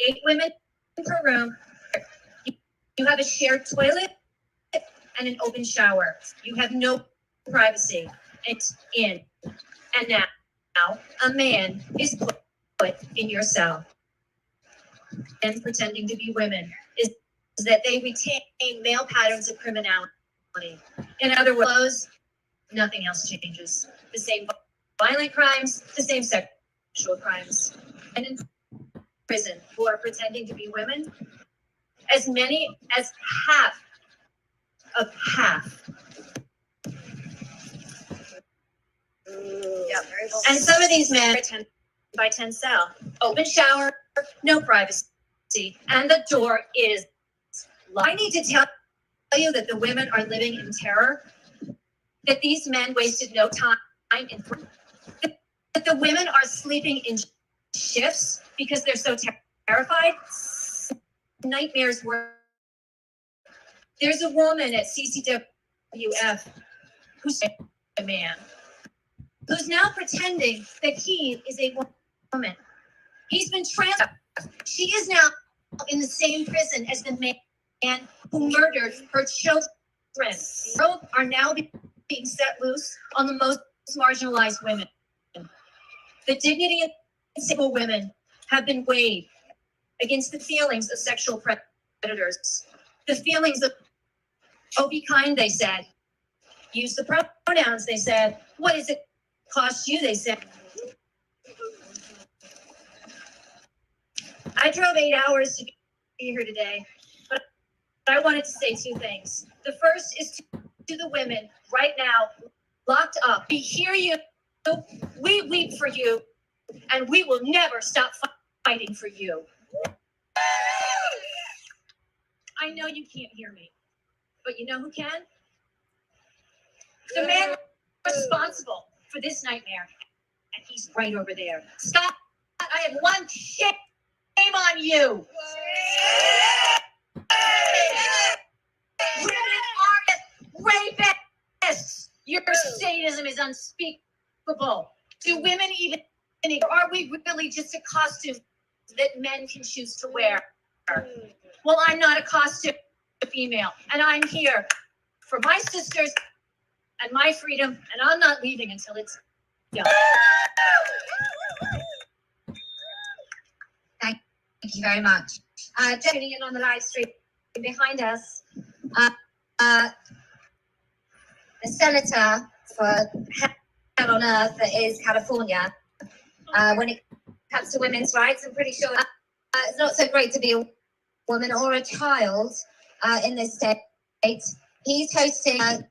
8 women per room. You have a shared toilet and an open shower. You have no privacy. It's in. And now a man is put in your cell. And pretending to be women is that they retain male patterns of criminality. In other words, nothing else changes. The same violent crimes, the same sexual crimes. And in prison who are pretending to be women, as many as half. Yep. And some of these men are 10 by 10 cell. Open shower, no privacy, and the door is locked. I need to tell you that the women are living in terror, that these men wasted no time in that the women are sleeping in shifts because they're so terrified. Nightmares were. There's a woman at CCWF who's a man who's now pretending that he is a woman. He's been transferred. She is now in the same prison as the man who murdered her children. Both are now being set loose on the most marginalized women. The dignity of single women have been weighed against the feelings of sexual predators. The feelings of, oh, be kind, they said. Use the pronouns, they said. What does it cost you, they said. I drove 8 hours to be here today, but I wanted to say two things. The first is to the women right now, locked up. We hear you, we weep for you, and we will never stop fighting for you. I know you can't hear me, but you know who can? The man responsible for this nightmare, and he's right over there. Scott, I have one shame on you. Rapists! Your sadism is unspeakable. Do women even, or are we really just a costume that men can choose to wear? Well, I'm not a costume female, and I'm here for my sisters and my freedom, and I'm not leaving until it's done. Thank you very much. Tuning in on the live stream behind us, the senator for Hell on Earth is California. When it comes to women's rights, I'm pretty sure it's not so great to be a woman or a child in this state. He's hosting, I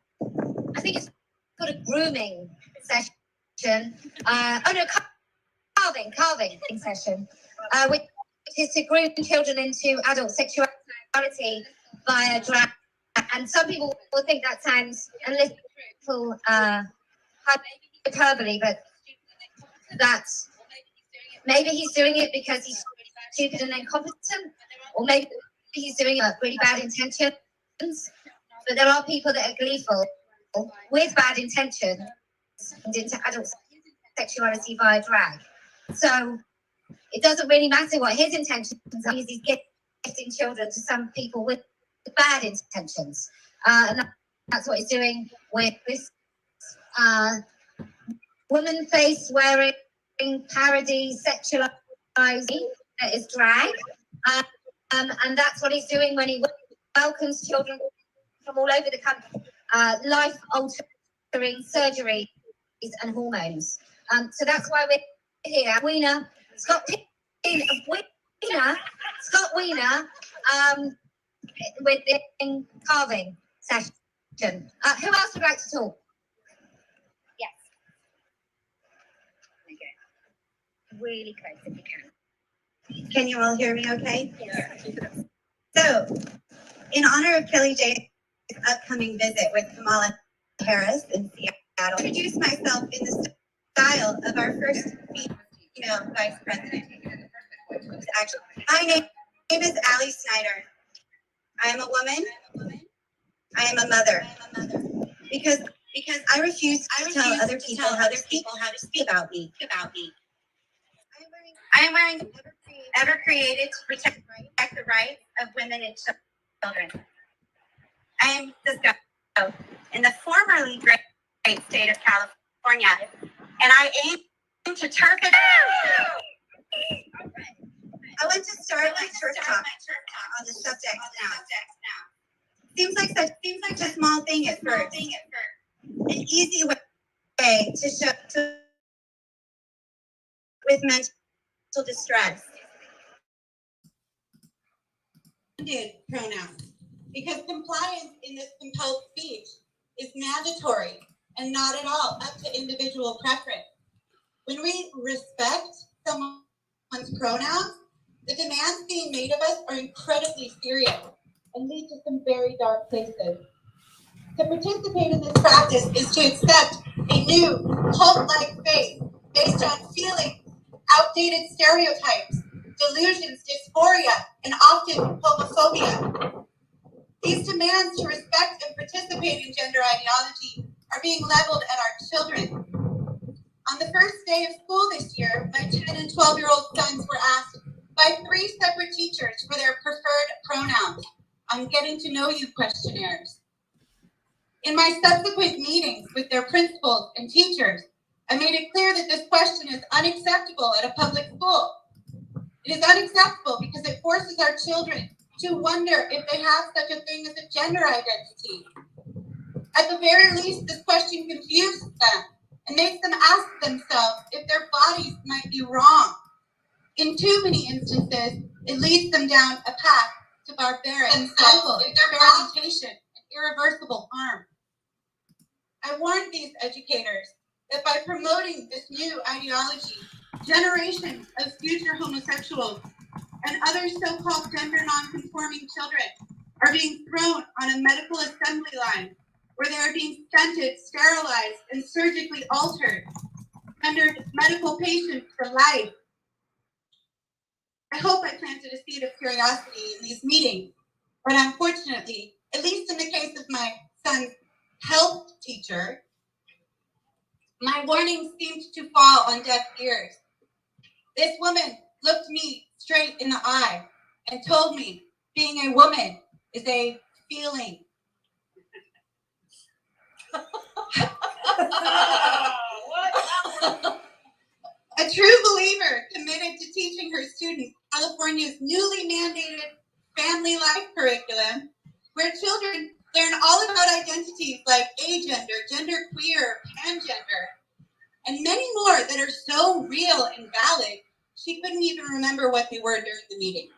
think it's called a grooming session. Carving session, which is to groom children into adult sexuality via drag. And some people will think that sounds a little hyperbole, but that's maybe he's doing it because he's stupid and incompetent, or maybe he's doing it with really bad intentions. But there are people that are gleeful with bad intentions into adult sexuality via drag. So it doesn't really matter what his intentions are. He's gifting children to some people with bad intentions. And that's what he's doing with this woman face wearing parody sexualizing that is drag. And that's what he's doing when he welcomes children from all over the country, life-altering surgeries and hormones. So that's why we're here. Scott Wiener, with the carving session. Who else would like to talk? Yes. Okay. Really close if you can. Can you all hear me okay? Yes. So, in honor of Kellie-Jay's upcoming visit with Kamala Harris in Seattle, I'll introduce myself in the style of our first female vice president. Actually, my name is Allie Snyder. I am a woman. I am a mother. Because I refuse to tell other people how to speak about me. I am wearing ever created to protect the rights of women and children. I am Cisco in the formerly great state of California, and I aim to turf it. I want to start my church talk on the subject now. Seems like a small thing at first. An easy way to show with mental distress. Pronouns, because compliance in this compelled speech is mandatory and not at all up to individual preference. When we respect someone's pronouns, the demands being made of us are incredibly serious and lead to some very dark places. To participate in this practice is to accept a new cult-like faith based on feelings, outdated stereotypes, delusions, dysphoria, and often homophobia. These demands to respect and participate in gender ideology are being leveled at our children. On the first day of school this year, my 10 and 12-year-old sons were asked by 3 separate teachers for their preferred pronouns on getting to know you questionnaires. In my subsequent meetings with their principals and teachers, I made it clear that this question is unacceptable at a public school. It is unacceptable because it forces our children to wonder if they have such a thing as a gender identity. At the very least, this question confuses them and makes them ask themselves if their bodies might be wrong. In too many instances, it leads them down a path to barbaric experimentation and irreversible harm. I warned these educators that by promoting this new ideology, generations of future homosexuals and other so-called gender non-conforming children are being thrown on a medical assembly line where they are being stunted, sterilized, and surgically altered, rendered medical patients for life. I hope I planted a seed of curiosity in these meetings, but unfortunately, at least in the case of my son's health teacher, my warnings seemed to fall on deaf ears. This woman looked me straight in the eye and told me being a woman is a feeling. A true believer committed to teaching her students California's newly mandated family life curriculum, where children learn all about identities like agender, genderqueer, pangender, and many more that are so real and valid, she couldn't even remember what they were during the meeting.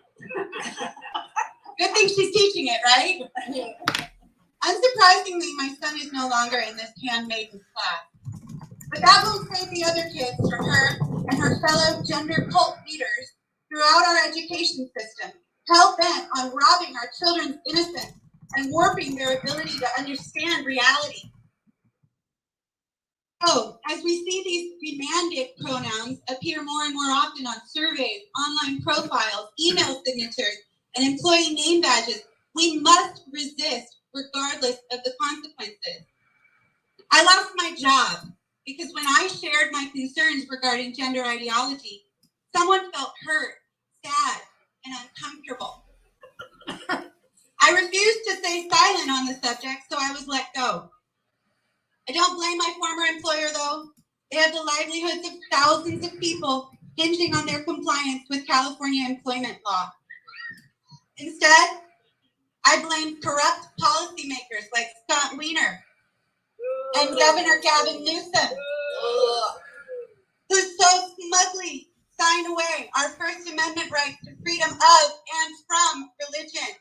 Good thing she's teaching it, right? Unsurprisingly, my son is no longer in this handmaiden class. But that won't save the other kids from her and her fellow gender cult leaders throughout our education system, hell-bent on robbing our children's innocence and warping their ability to understand reality. So, as we see these demanded pronouns appear more and more often on surveys, online profiles, email signatures, and employee name badges, we must resist regardless of the consequences. I lost my job because when I shared my concerns regarding gender ideology, someone felt hurt, sad, and uncomfortable. I refused to stay silent on the subject, so I was let go. I don't blame my former employer, though. They have the livelihoods of thousands of people hinging on their compliance with California employment law. Instead, I blame corrupt policymakers like Scott Wiener and Governor Gavin Newsom, who so smugly signed away our First Amendment rights to freedom of and from religion.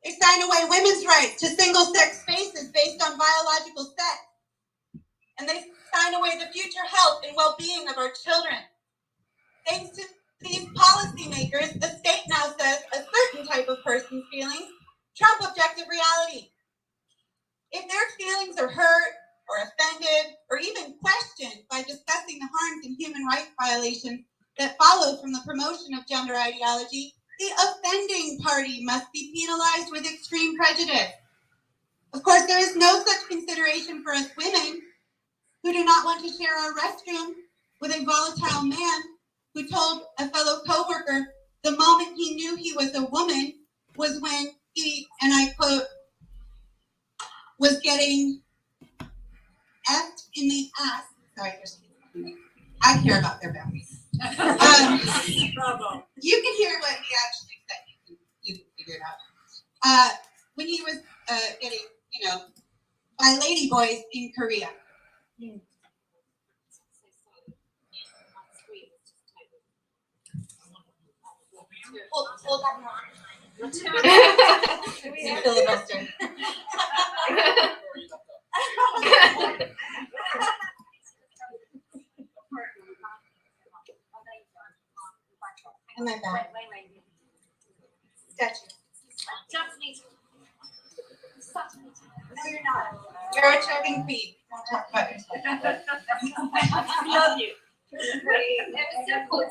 They signed away women's rights to single-sex spaces based on biological sex. And they signed away the future health and well-being of our children. Thanks to these policymakers, the state now says a certain type of person's feelings trump objective reality. If their feelings are hurt or offended or even questioned by discussing the harms and human rights violations that follow from the promotion of gender ideology, the offending party must be penalized with extreme prejudice. Of course, there is no such consideration for us women who do not want to share our restroom with a volatile man who told a fellow coworker the moment he knew he was a woman was when he, and I quote, was getting effed in the ass. Sorry, I care about their boundaries. You can hear what he actually said. You can figure it out. When he was getting, by ladyboys in Korea. Hold that more. Filibuster. Am I back? Statue. No, you're not. You're a choking queen. Don't talk about yourself. Love you. It was simple, so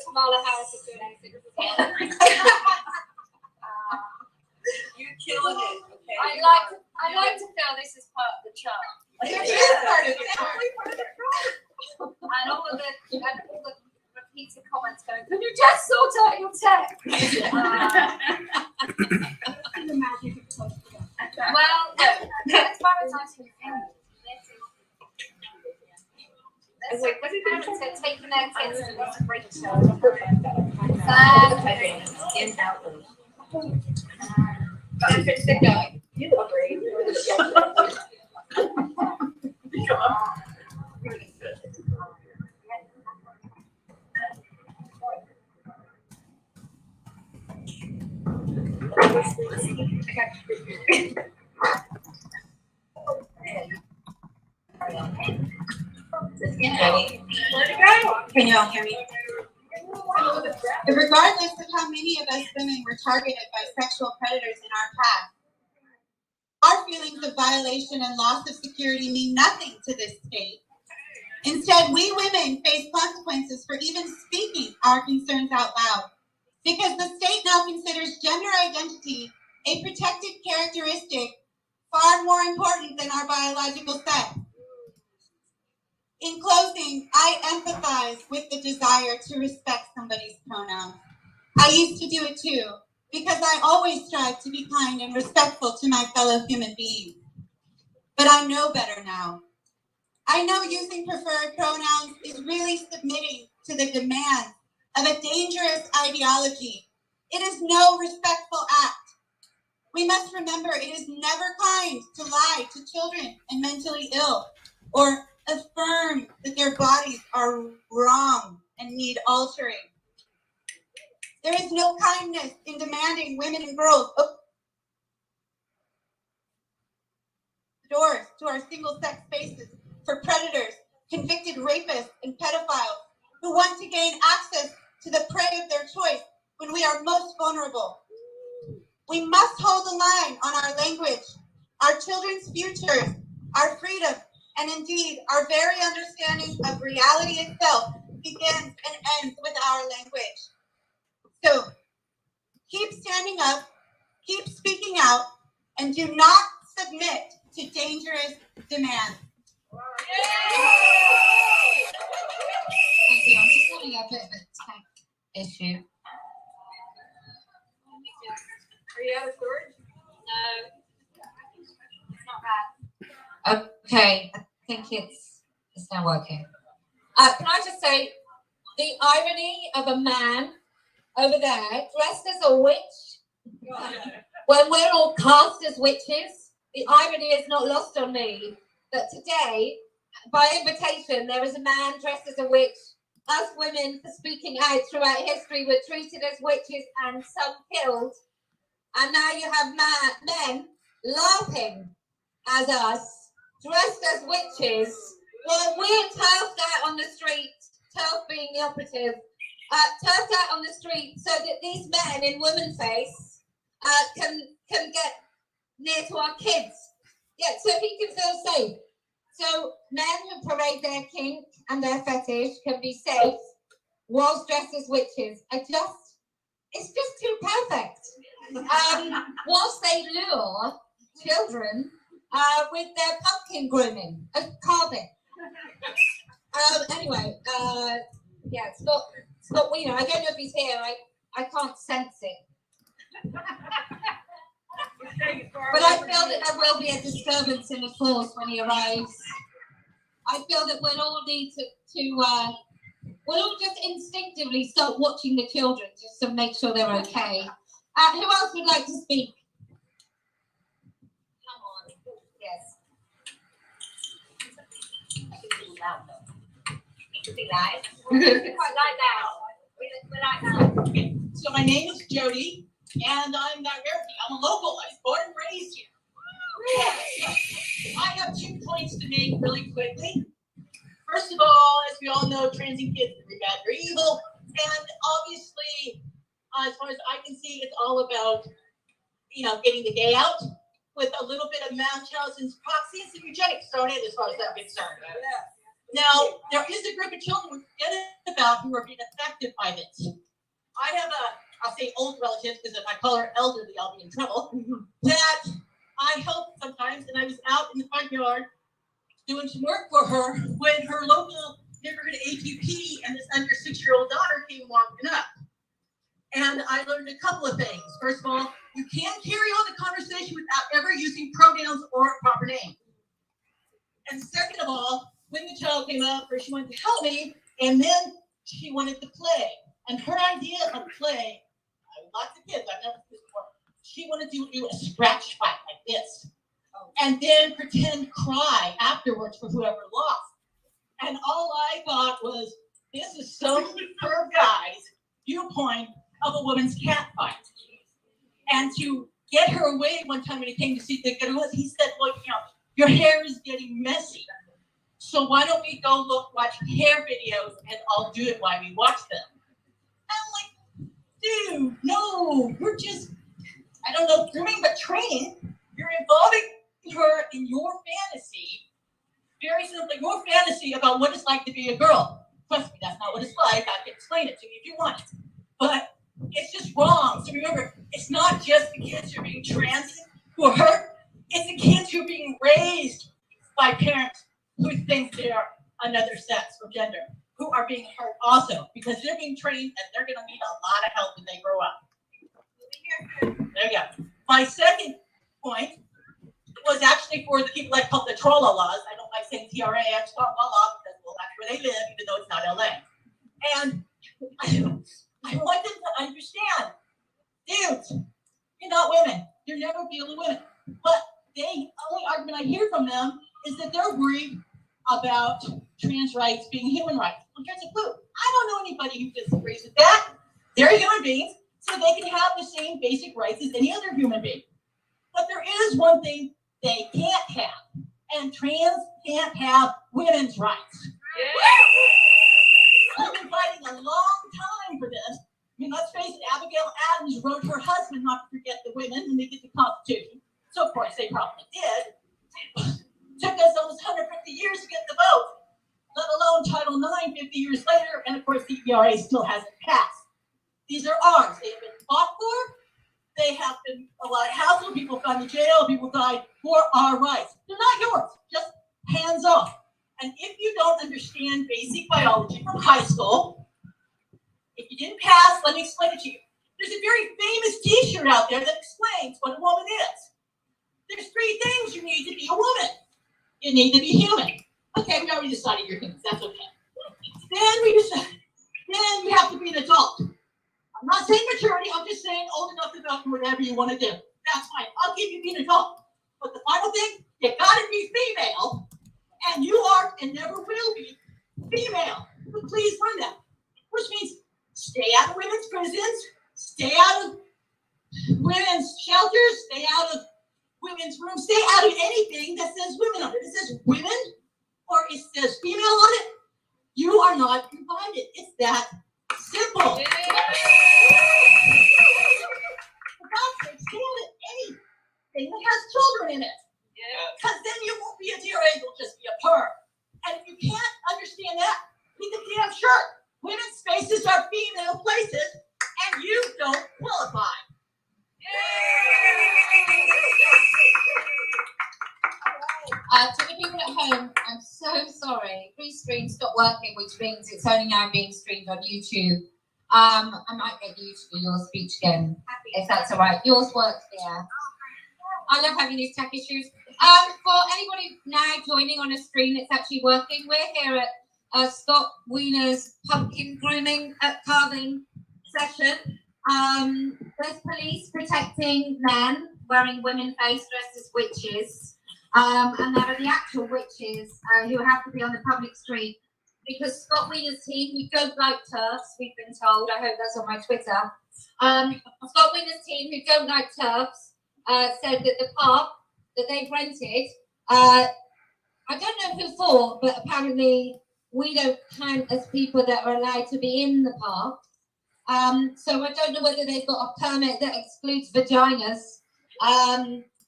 Kamala Harris is doing anything. You're killing it. Okay. I like to feel this is part of the charm. It is part of the charm. And all the repeated comments going, can you just sort out your tech? Well, no, as far as I'm concerned, wait, what did you say? Taking their kids to this great show. If it's the guy, you look great. Can you all hear me? Regardless of how many of us women were targeted by sexual predators in our past, our feelings of violation and loss of security mean nothing to this state. Instead, we women face consequences for even speaking our concerns out loud, because the state now considers gender identity a protected characteristic far more important than our biological sex. In closing, I empathize with the desire to respect somebody's pronouns. I used to do it too, because I always strive to be kind and respectful to my fellow human beings. But I know better now. I know using preferred pronouns is really submitting to the demands of a dangerous ideology. It is no respectful act. We must remember it is never kind to lie to children and mentally ill, or affirm that their bodies are wrong and need altering. There is no kindness in demanding women and girls open doors to our single-sex spaces for predators, convicted rapists, and pedophiles who want to gain access to the prey of their choice when we are most vulnerable. We must hold the line on our language, our children's futures, our freedom, and indeed, our very understanding of reality itself begins and ends with our language. So, keep standing up, keep speaking out, and do not submit to dangerous demands. Thank you. I'm just having a bit of a tech issue. Are you out of storage? No. It's not bad. Okay, I think it's now working. Can I just say, the irony of a man over there dressed as a witch, when we're all cast as witches, the irony is not lost on me that today, by invitation, there is a man dressed as a witch. Us women, for speaking out throughout history, were treated as witches and some killed. And now you have men laughing at us, dressed as witches, while we're turfed out on the street, turf being the operative, turfed out on the street so that these men in woman face can get near to our kids. Yeah, so he can feel safe. So men who parade their kink and their fetish can be safe whilst dressed as witches. It's just too perfect. Whilst they lure children with their pumpkin grooming, carving. Anyway, yeah, it's But you know, I don't know if he's here. I can't sense it. But I feel that there will be a disturbance in the force when he arrives. I feel that we'll all need to we'll all just instinctively start watching the children just to make sure they're okay. Who else would like to speak? Come on. Yes. I can be loud though. You can be loud. Quite like that. We like that. So my name is Jody, and I'm not American. I'm a local. I was born and raised here. I have 2 points to make really quickly. First of all, as we all know, transing kids are bad, they're evil, and obviously, as far as I can see, it's all about, getting the gay out with a little bit of Munchausen's proxy and some eugenics thrown in as far as that gets concerned. Now, there is a group of children we forget about who are being affected by this. I have I'll say old relatives, because if I call her elderly, I'll be in trouble, that I help sometimes, and I was out in the front yard doing some work for her when her local neighborhood APP and this under 6-year-old daughter came walking up. And I learned a couple of things. First of all, you can't carry on the conversation without ever using pronouns or a proper name. And second of all, when the child came up, first she wanted to help me, and then she wanted to play. And her idea of play, I have lots of kids, I've never seen this before. She wanted to do a scratch fight like this, and then pretend cry afterwards for whoever lost. And all I thought was, this is so her guy's viewpoint of a woman's cat fight. And to get her away one time when he came to see the girls, he said, look, your hair is getting messy. So why don't we go watch hair videos, and I'll do it while we watch them. I'm like, dude, no, you're just, I don't know, grooming, but training. You're involving her in your fantasy, very simply, your fantasy about what it's like to be a girl. Trust me, that's not what it's like. I can explain it to you if you want it. But it's just wrong. So remember, it's not just the kids who are being trans who are hurt. It's the kids who are being raised by parents who think they're another sex or gender, who are being hurt also, because they're being trained and they're going to need a lot of help when they grow up. There you go. My second point was actually for the people that call the Trolla-Laws. I don't like saying TRA, I just call them law because, well, that's where they live, even though it's not LA. And I want them to understand, dudes, you're not women. You're never feeling women. But the only argument I hear from them is that they're worried about trans rights being human rights. Well, here's a clue. I don't know anybody who disagrees with that. They're human beings, so they can have the same basic rights as any other human being. But there is one thing they can't have, and trans can't have women's rights. I've been fighting a long time for this. I mean, let's face it, Abigail Adams wrote her husband not to forget the women and they get the Constitution. So, of course, they probably did. Took us almost 150 years to get the vote, let alone Title IX 50 years later, and of course the ERA still hasn't passed. These are ours. They've been fought for. They have been a lot of hassle. People gone to jail. People died for our rights. They're not yours. Just hands off. And if you don't understand basic biology from high school, if you didn't pass, let me explain it to you. There's a very famous T-shirt out there that explains what a woman is. There's 3 things you need to be a woman. You need to be human. Okay, we already decided you're human. That's okay. Then we have to be an adult. I'm not saying maturity. I'm just saying old enough to go for whatever you want to do. That's fine. I'll give you being an adult. But the final thing, you got to be female, and you are and never will be female. But please learn that. Which means stay out of women's prisons, stay out of women's shelters, stay out of women's rooms, stay out of anything that says women on it. It says women or it says female on it. You are not invited. It's that simple. Yeah. For God's sake, stay out of anything that has children in it. Because then you won't be a TRA, you'll just be a perm. And if you can't understand that, be the damn sure. Women's spaces are female places, and you don't qualify. To the people at home, I'm so sorry. Free screen stopped working, which means it's only now being streamed on YouTube. I might get you to do your speech again, if that's all right. Yours works there. I love having these tech issues. For anybody now joining on a stream that's actually working, we're here at Scott Wiener's pumpkin grooming carving session. There's police protecting men wearing women face dressed as witches. And there are the actual witches who have to be on the public street because Scott Wiener's team, who don't like turfs, we've been told, I hope that's on my Twitter. Scott Wiener's team, who don't like turfs, said that the park that they've rented, I don't know who for, but apparently we don't count as people that are allowed to be in the park. So I don't know whether they've got a permit that excludes vaginas,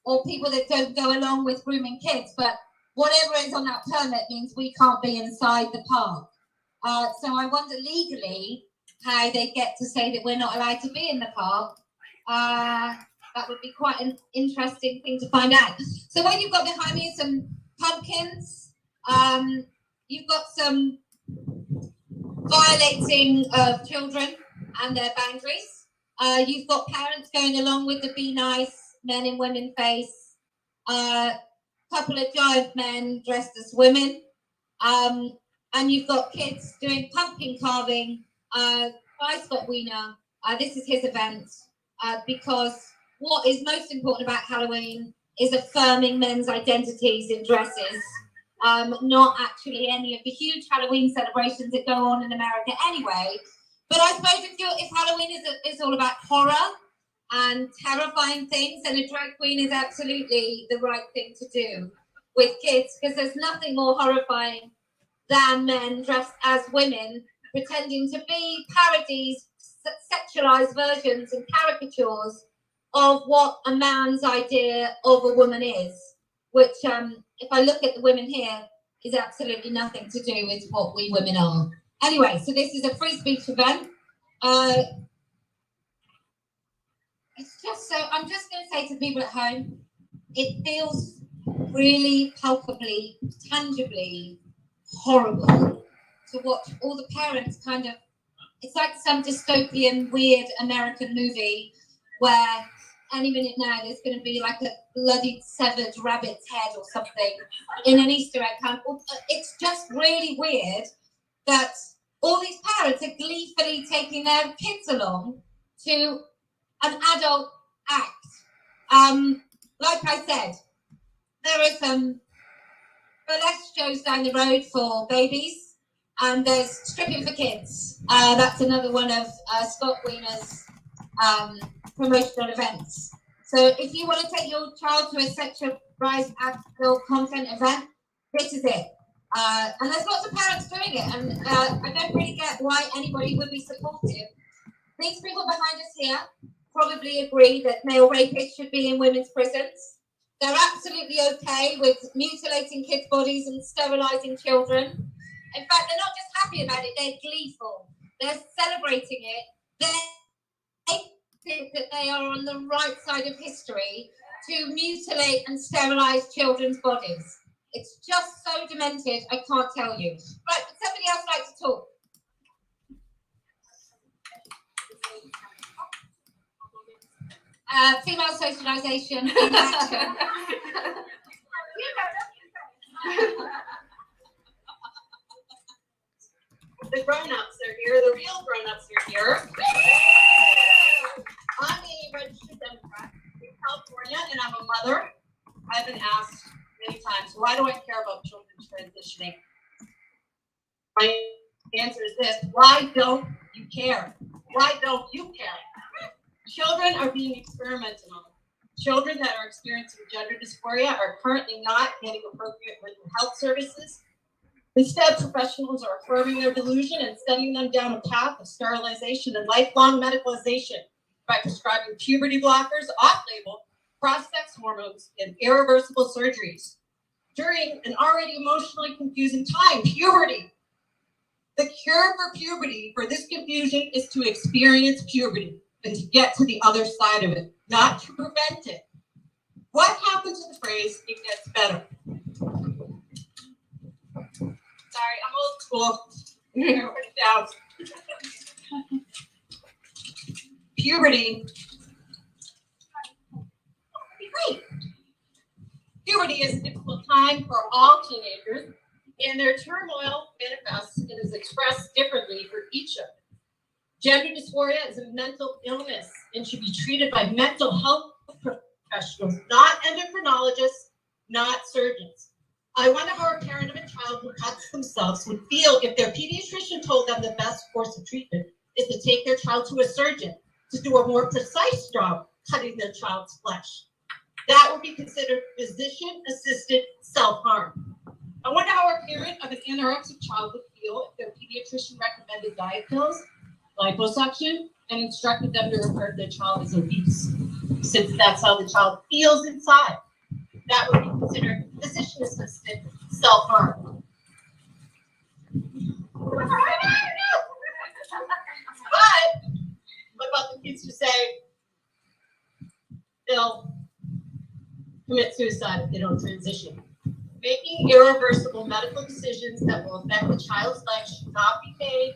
or people that don't go along with grooming kids, but whatever is on that permit means we can't be inside the park. So I wonder legally how they get to say that we're not allowed to be in the park. That would be quite an interesting thing to find out. So what you've got behind me is some pumpkins. You've got some violating of children and their boundaries. You've got parents going along with the be nice men in women face. Couple of giant men dressed as women. And you've got kids doing pumpkin carving by Scott Wiener. This is his event because what is most important about Halloween is affirming men's identities in dresses, not actually any of the huge Halloween celebrations that go on in America anyway. But I suppose if Halloween is all about horror and terrifying things, then a drag queen is absolutely the right thing to do with kids, because there's nothing more horrifying than men dressed as women pretending to be parodies, sexualized versions and caricatures of what a man's idea of a woman is, which if I look at the women here, is absolutely nothing to do with what we women are. Anyway, so this is a free speech event. It's just so, I'm just going to say to people at home, it feels really palpably, tangibly horrible to watch all the parents kind of, it's like some dystopian, weird American movie where any minute now there's going to be like a bloody severed rabbit's head or something in an Easter egg hunt. It's just really weird that all these parents are gleefully taking their kids along to an adult act. Like I said, there is some burlesque shows down the road for babies, and there's stripping for kids. That's another one of Scott Wiener's promotional events. So if you want to take your child to a sexualized adult content event, this is it. And there's lots of parents doing it, and I don't really get why anybody would be supportive. These people behind us here probably agree that male rapists should be in women's prisons. They're absolutely okay with mutilating kids' bodies and sterilizing children. In fact, they're not just happy about it, they're gleeful. They're celebrating it. They think that they are on the right side of history to mutilate and sterilize children's bodies. It's just so demented, I can't tell you. Right, would somebody else like to talk? Female socialization in action. The grown-ups are here, the real grown-ups are here. I'm a registered Democrat in California, and I'm a mother. I've been asked many times, why do I care about children transitioning? My answer is this: why don't you care? Why don't you care? Children are being experimented on. Children that are experiencing gender dysphoria are currently not getting appropriate mental health services. Instead, professionals are affirming their delusion and sending them down a path of sterilization and lifelong medicalization by prescribing puberty blockers, off-label, cross-sex hormones, and irreversible surgeries. During an already emotionally confusing time, puberty. The cure for puberty, for this confusion, is to experience puberty and to get to the other side of it, not to prevent it. What happens to the phrase, it gets better? Sorry, I'm old school. Put it down. puberty. Great. Puberty is a difficult time for all teenagers, and their turmoil manifests and is expressed differently for each of them. Gender dysphoria is a mental illness and should be treated by mental health professionals, not endocrinologists, not surgeons. I wonder how a parent of a child who cuts themselves would feel if their pediatrician told them the best course of treatment is to take their child to a surgeon to do a more precise job cutting their child's flesh. That would be considered physician-assisted self-harm. I wonder how a parent of an anorexic child would feel if their pediatrician recommended diet pills, liposuction, and instructed them to refer their child as obese, since that's how the child feels inside. That would be considered physician-assisted self-harm. But what about the kids who say they'll commit suicide if they don't transition? Making irreversible medical decisions that will affect the child's life should not be made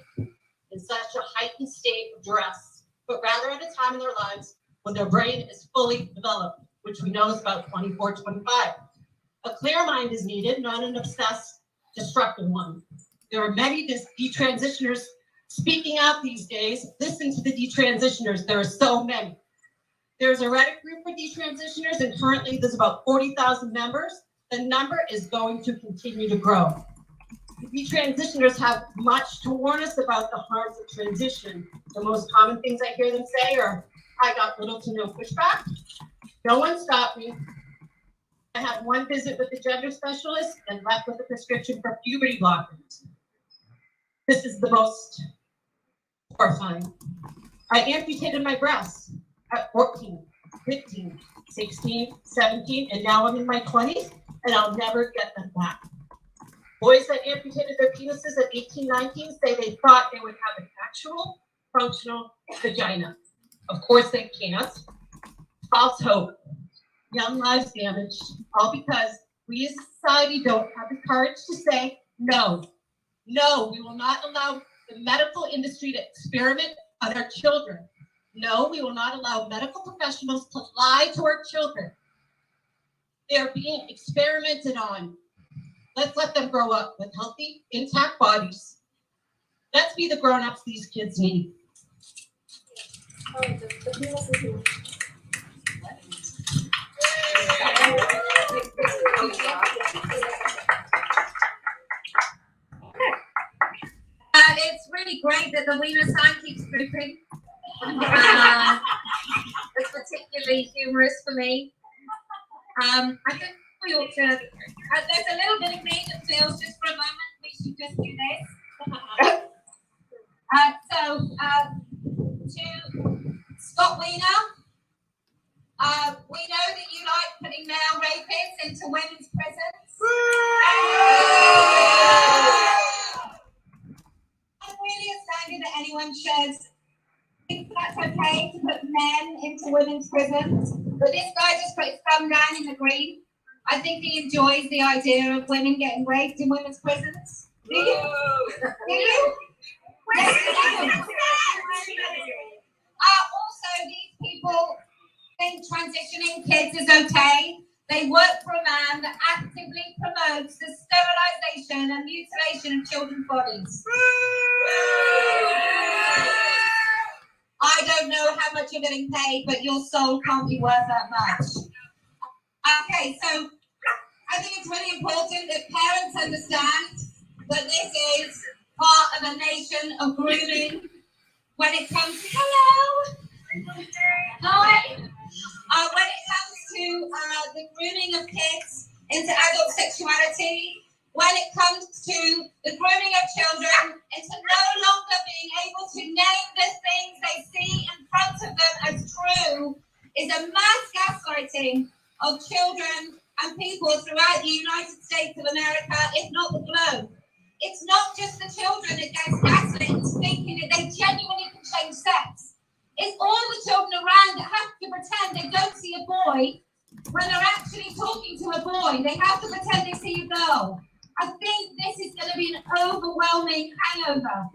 in such a heightened state of duress, but rather at a time in their lives when their brain is fully developed, which we know is about 24, 25. A clear mind is needed, not an obsessed, destructive one. There are many detransitioners speaking out these days. Listen to the detransitioners. There are so many. There's a Reddit group for detransitioners, and currently there's about 40,000 members. The number is going to continue to grow. The detransitioners have much to warn us about the harms of transition. The most common things I hear them say are, I got little to no pushback. No one stopped me. I had one visit with the gender specialist and left with a prescription for puberty blockers. This is the most horrifying. I amputated my breasts at 14, 15, 16, 17, and now I'm in my 20s, and I'll never get them back. Boys that amputated their penises at 18, 19 say they thought they would have an actual functional vagina. Of course they can't. False hope. Young lives damaged, all because we as a society don't have the courage to say no. No, we will not allow the medical industry to experiment on our children. No, we will not allow medical professionals to lie to our children. They're being experimented on. Let's let them grow up with healthy, intact bodies. Let's be the grown-ups these kids need. It's really great that the wiener sign keeps drooping. It's particularly humorous for me. I think we ought to. There's a little bit of me that feels just for a moment we should just do this. To Scott Wiener, we know that you like putting male rapists into women's prisons. I'm really astounded that anyone thinks that's okay to put men into women's prisons. But this guy just put his thumb down in the green. I think he enjoys the idea of women getting raped in women's prisons. Do you? Do you? Also, these people think transitioning kids is okay. They work for a man that actively promotes the sterilization and mutilation of children's bodies. I don't know how much you're getting paid, but your soul can't be worth that much. Okay, so I think it's really important that parents understand that this is part of a nation of grooming when it comes to, hello, hi. When it comes to the grooming of kids into adult sexuality, when it comes to the grooming of children into no longer being able to name the things they see in front of them as true, is a mass gaslighting of children and people throughout the United States of America, if not the globe. It's not just the children that gets gaslit into thinking that they genuinely can change sex. It's all the children around that have to pretend they don't see a boy when they're actually talking to a boy. They have to pretend they see a girl. I think this is going to be an overwhelming hangover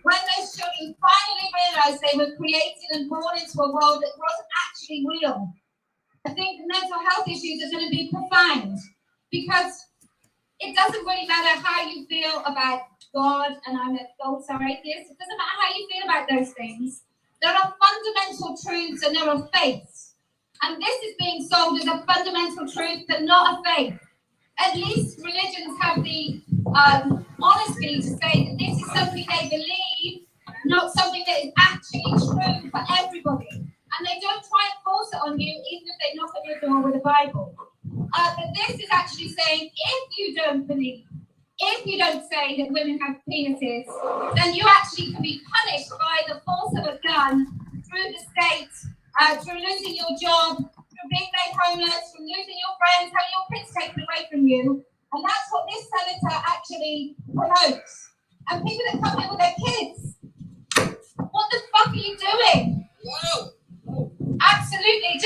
when those children finally realize they were created and born into a world that wasn't actually real. I think mental health issues are going to be profound because it doesn't really matter how you feel about God, and I'm an old-time atheist. It doesn't matter how you feel about those things. There are fundamental truths and there are faiths. And this is being sold as a fundamental truth, but not a faith. At least religions have the honesty to say that this is something they believe, not something that is actually true for everybody. And they don't try and force it on you, even if they knock on your door with a Bible. But this is actually saying, if you don't believe, if you don't say that women have penises, then you actually can be punished by the force of a gun through the state, through losing your job, through being made homeless, from losing your friends, having your kids taken away from you. And that's what this senator actually promotes. And people that come here with their kids, what the fuck are you doing? Whoa. Absolutely, it's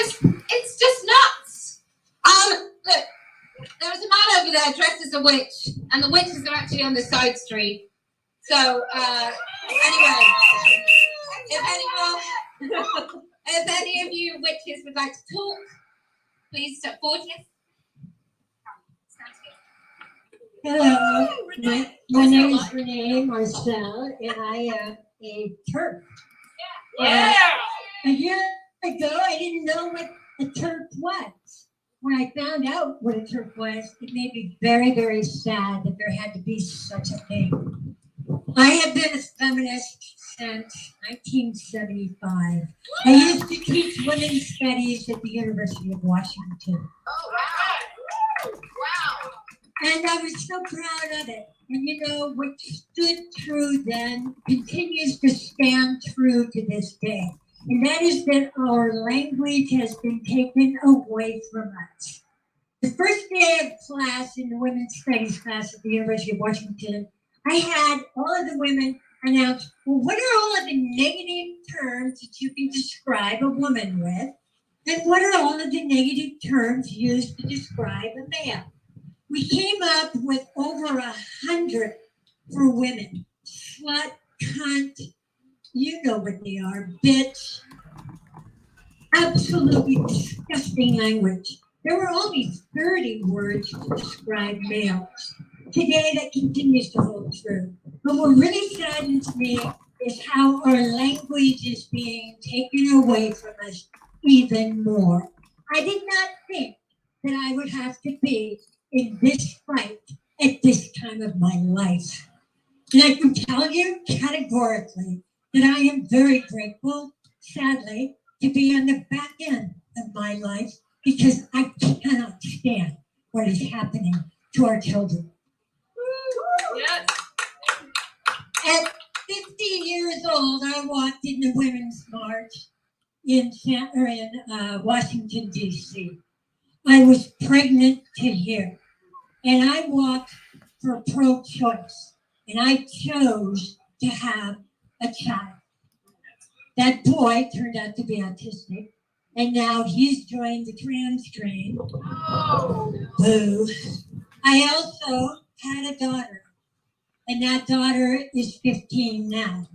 just nuts. Look, there is a man over there dressed as a witch, and the witches are actually on the side street. So, anyway, if any of you witches would like to talk, please step forward. Yes. Hello, my name is Renee Marcel, and I am a Turk. Yeah. A year ago, I didn't know what a Turk was. When I found out what a Turk was, it made me very, very sad that there had to be such a thing. I have been a feminist since 1975. I used to teach women's studies at the University of Washington. Oh, wow. Wow. And I was so proud of it. And you know, what stood true then continues to stand true to this day. And that is that our language has been taken away from us. The first day of class in the women's studies class at the University of Washington, I had all of the women announce, well, what are all of the negative terms that you can describe a woman with? And what are all of the negative terms used to describe a male? We came up with over 100 for women. Slut, cunt, you know what they are, bitch. Absolutely disgusting language. There were only 30 words to describe males. Today, that continues to hold true. But what really saddens me is how our language is being taken away from us even more. I did not think that I would have to be in this fight at this time of my life. And I can tell you categorically that I am very grateful, sadly, to be on the back end of my life because I cannot stand what is happening to our children. Yes. At 50 years old, I walked in the Women's March in Washington, D.C. I was pregnant to here, and I walked for pro-choice, and I chose to have a child. That boy turned out to be autistic, and now he's joined the trans train. Oh. Boo. I also had a daughter, and that daughter is 15 now.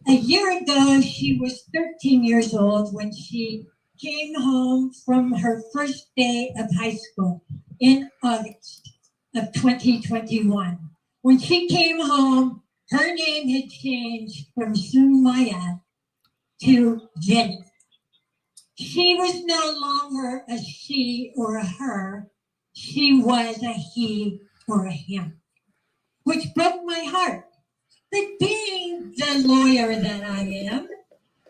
A year ago, she was 13 years old when she came home from her first day of high school in August of 2021. When she came home, her name had changed from Sumaya to Jenny. She was no longer a she or a her. She was a he or a him, which broke my heart. But being the lawyer that I am,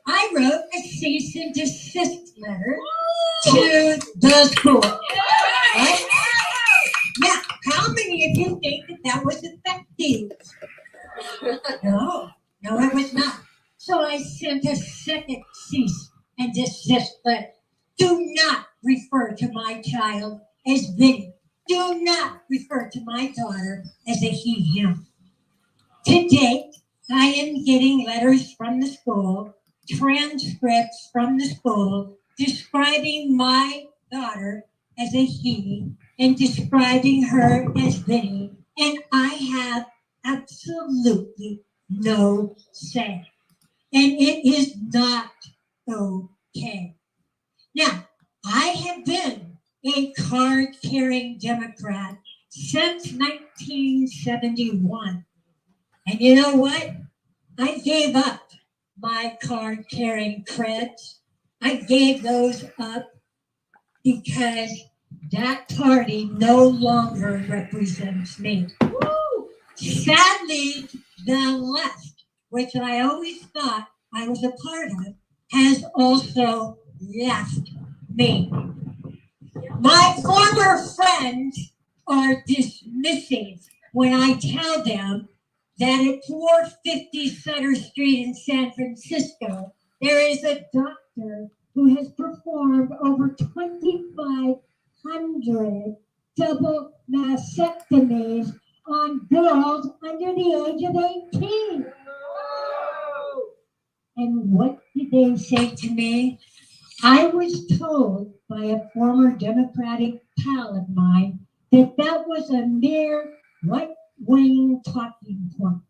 I wrote a cease and desist letter to the school. Right? Now, how many of you think that that was effective? No, it was not. So I sent a second cease and desist letter. Do not refer to my child as Vinny. Do not refer to my daughter as a he, him. To date, I am getting letters from the school, transcripts from the school, describing my daughter as a he and describing her as Vinny and I have absolutely no say. And it is not okay. Now, I have been a card-carrying Democrat since 1971. And you know what? I gave up my card-carrying creds. I gave those up because that party no longer represents me. Woo! Sadly, the left, which I always thought I was a part of, has also left me. My former friends are dismissive when I tell them that at 450 Sutter Street in San Francisco, there is a doctor who has performed over 2,500 double mastectomies on girls under the age of 18. And what did they say to me? I was told by a former Democratic pal of mine that that was a mere right-wing talking point.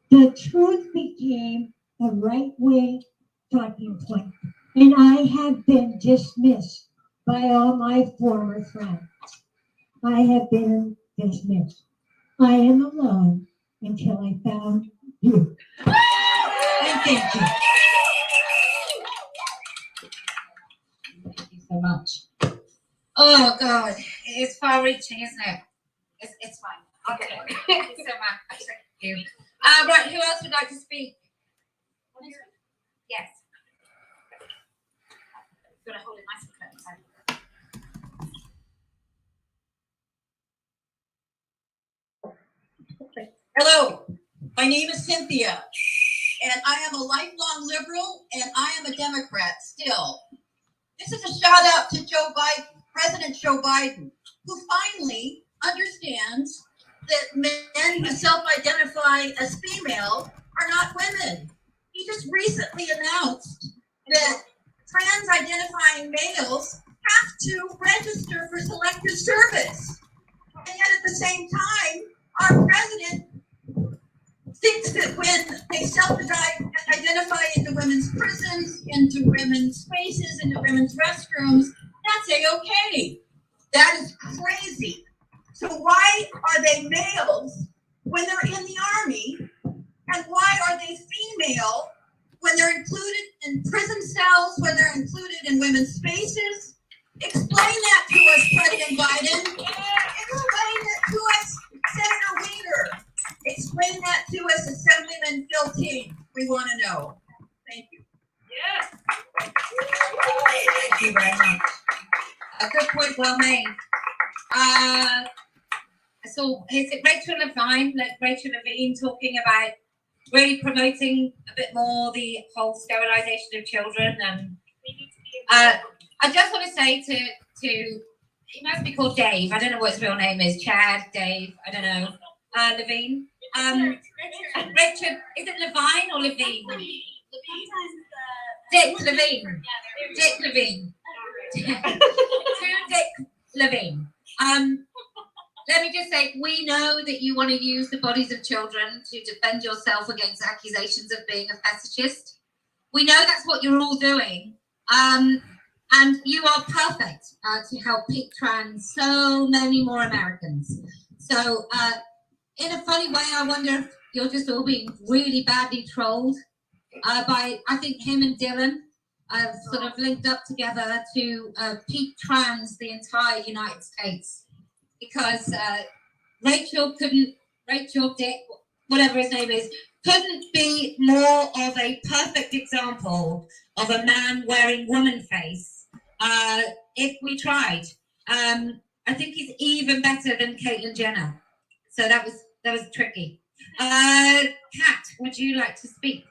The truth became a right-wing talking point, and I have been dismissed by all my former friends. I have been dismissed. I am alone until I found you. And thank you. Thank you so much. Oh God, it's far-reaching, isn't it? It's fine. Okay. Thank you so much. Thank you. Right, who else would like to speak? Yes. Got to hold it nice and close. Hello, my name is Cynthia, and I am a lifelong liberal, and I am a Democrat still. This is a shout out to Joe Biden, President Joe Biden, who finally understands that men who self-identify as female are not women. He just recently announced that trans-identifying males have to register for selective service. And yet at the same time, our president thinks that when they self-identify into women's prisons, into women's spaces, into women's restrooms, that's a-okay. That is crazy. So why are they males when they're in the army? And why are they female when they're included in prison cells, when they're included in women's spaces? Explain that to us, President Biden. Explain that to us, Senator Weiner. Explain that to us, Assemblyman Phil King. We want to know. Thank you. Yes. Thank you very much. A good point, well made. So is it Rachel Levine talking about really promoting a bit more the whole sterilization of children? And I just want to say to he must be called Dave. I don't know what his real name is. Chad, Dave. I don't know. Levine. Richard, is it Levine or Levine? Dick Levine. Dick Levine. To Dick Levine. Let me just say, we know that you want to use the bodies of children to defend yourself against accusations of being a fetishist. We know that's what you're all doing. And you are perfect to help peak trans so many more Americans. So in a funny way, I wonder if you're just all being really badly trolled by, I think him and Dylan have sort of linked up together to peak trans the entire United States. Because Rachel, Dick, whatever his name is, couldn't be more of a perfect example of a man wearing woman face if we tried. I think he's even better than Caitlyn Jenner. So that was tricky. Kat, would you like to speak?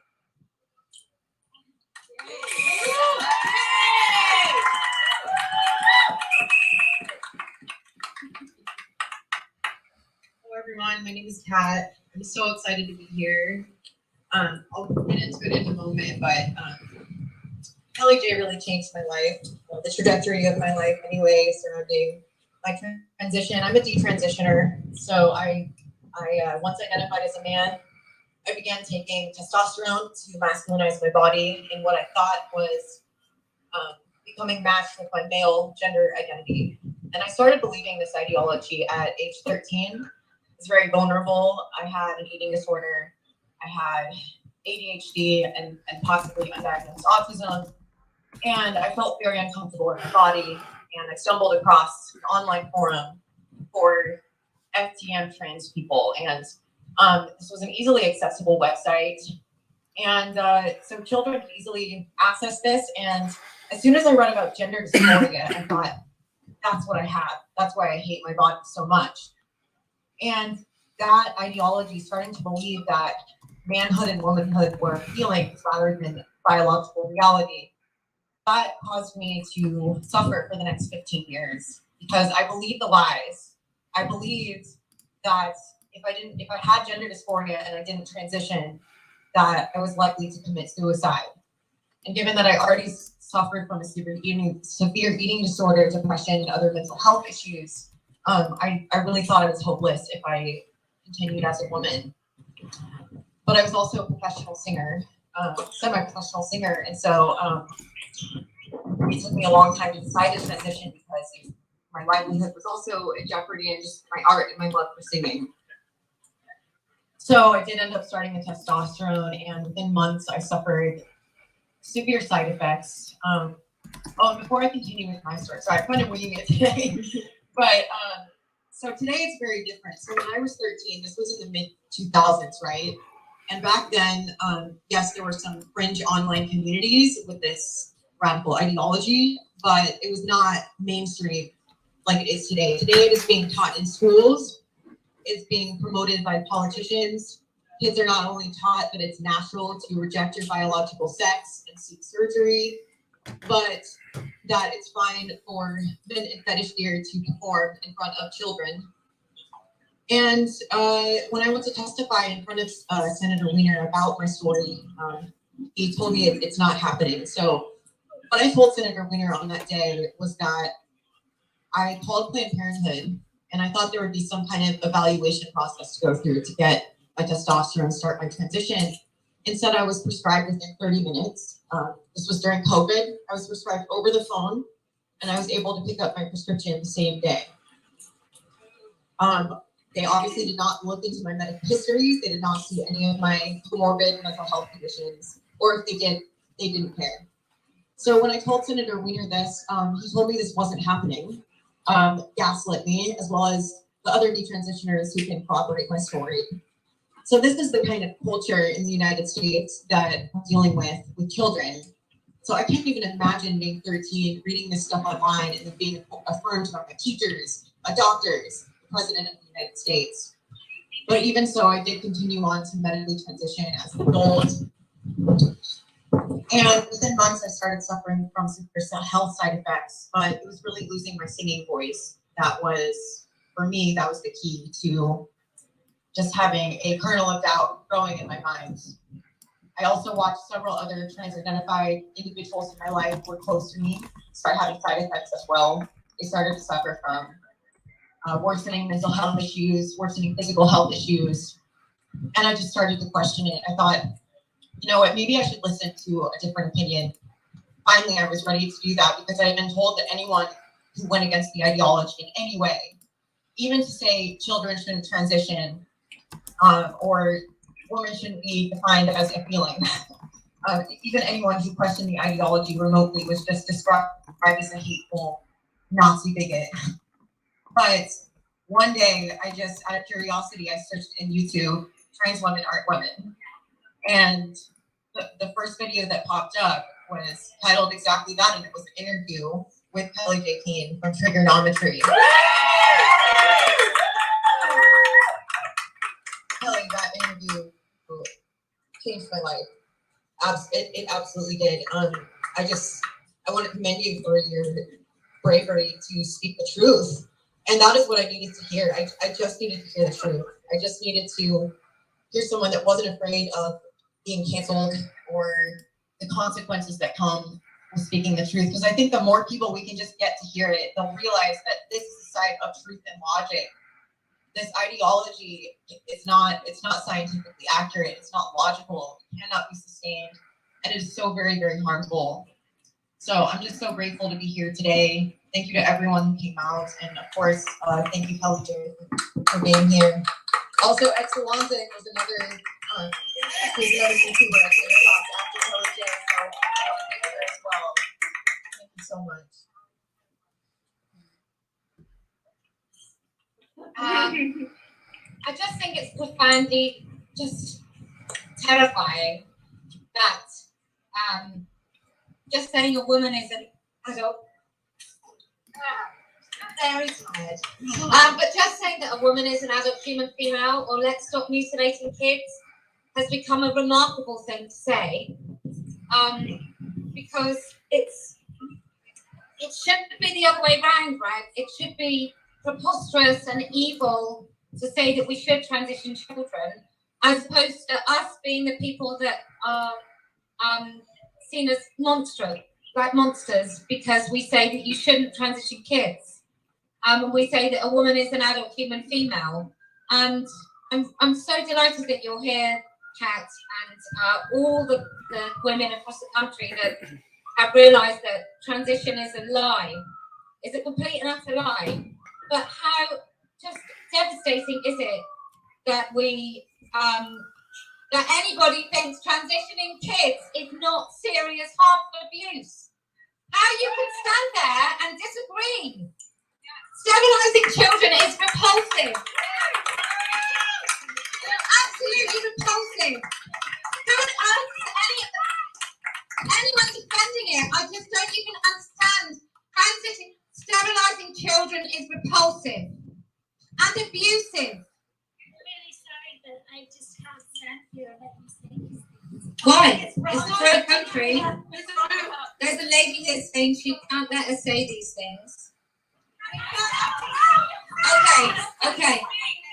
Hello everyone, my name is Kat. I'm so excited to be here. I'll get into it in a moment, but Kellie-Jay really changed my life, the trajectory of my life anyway, surrounding my transition. I'm a detransitioner. So I once identified as a man, I began taking testosterone to masculinize my body in what I thought was becoming matched with my male gender identity. And I started believing this ideology at age 13. I was very vulnerable. I had an eating disorder. I had ADHD and possibly undiagnosed autism. And I felt very uncomfortable in my body. And I stumbled across an online forum for FTM trans people. And this was an easily accessible website. And so children could easily access this. And as soon as I read about gender dysphoria, I thought, that's what I have. That's why I hate my body so much. And that ideology, starting to believe that manhood and womanhood were feelings rather than biological reality, that caused me to suffer for the next 15 years because I believed the lies. I believed that if I had gender dysphoria and I didn't transition, that I was likely to commit suicide. And given that I already suffered from a severe eating disorder, depression, and other mental health issues, I really thought I was hopeless if I continued as a woman. But I was also a professional singer, semi-professional singer, and so it took me a long time to decide to transition because my livelihood was also in jeopardy and just my art and my love for singing. So I did end up starting the testosterone, and within months I suffered severe side effects. And before I continue with my story, sorry, I'm kind of winging it today, but so today it's very different. So when I was 13, this was in the mid 2000s, right? And back then, yes, there were some fringe online communities with this radical ideology, but it was not mainstream like it is today. Today it is being taught in schools. It's being promoted by politicians. Kids are not only taught that it's natural to reject your biological sex and seek surgery, but that it's fine for men in fetish gear to perform in front of children. And when I went to testify in front of Senator Wiener about my story, he told me it's not happening. So what I told Senator Wiener on that day was that I called Planned Parenthood, and I thought there would be some kind of evaluation process to go through to get my testosterone, start my transition. Instead, I was prescribed within 30 minutes. This was during COVID. I was prescribed over the phone, and I was able to pick up my prescription the same day. They obviously did not look into my medical history. They did not see any of my comorbid mental health conditions, or if they did, they didn't care. So when I told Senator Wiener this, he told me this wasn't happening, gaslit me, as well as the other detransitioners who can corroborate my story. So this is the kind of culture in the United States that I'm dealing with children. So I can't even imagine being 13, reading this stuff online, and then being affirmed by my teachers, my doctors, the President of the United States. But even so, I did continue on to medically transition as an adult. And within months, I started suffering from severe health side effects, but it was really losing my singing voice. That was, for me, that was the key to just having a kernel of doubt growing in my mind. I also watched several other trans-identified individuals in my life who were close to me start having side effects as well. They started to suffer from worsening mental health issues, worsening physical health issues. And I just started to question it. I thought, you know what, maybe I should listen to a different opinion. Finally, I was ready to do that because I had been told that anyone who went against the ideology in any way, even to say children shouldn't transition, or women shouldn't be defined as a feeling. Even anyone who questioned the ideology remotely was just described as a hateful Nazi bigot. But one day, I just, out of curiosity, I searched in YouTube, trans women aren't women. And the first video that popped up was titled exactly that, and it was an interview with Kellie-Jay Keen from Trigonometry. Kelly, that interview changed my life. It absolutely did. I want to commend you for your bravery to speak the truth. And that is what I needed to hear. I just needed to hear the truth. I just needed to hear someone that wasn't afraid of being canceled or the consequences that come for speaking the truth, because I think the more people we can just get to hear it, they'll realize that this is a side of truth and logic. This ideology it's not scientifically accurate, it's not logical, it cannot be sustained, and it is so very, very harmful. So I'm just so grateful to be here today. Thank you to everyone who came out, and of course, thank you, Kellie-Jay, for being here. Also, Excelente was another YouTuber that came across after Kellie-Jay, so I want to thank her as well. Thank you so much. I just think it's profoundly just terrifying that just saying a woman is an adult. I'm very tired. But just saying that a woman is an adult human female, or let's stop mutilating kids, has become a remarkable thing to say. Because it shouldn't be the other way around, right? It should be preposterous and evil to say that we should transition children, as opposed to us being the people that are seen as monsters, because we say that you shouldn't transition kids. And we say that a woman is an adult human female. And I'm so delighted that you're here, Kat, and all the women across the country that have realised that transition is a lie. It's a complete and utter lie. But how just devastating is it that that anybody thinks transitioning kids is not serious harmful abuse? How you can stand there and disagree? Sterilising children is repulsive. Absolutely repulsive. Who on earth is anyone defending it? I just don't even understand. Sterilising children is repulsive and abusive. I'm really sorry that I just have stand here and let you say these things. Why? It's a third country. There's a lady here saying she can't let us say these things. Okay.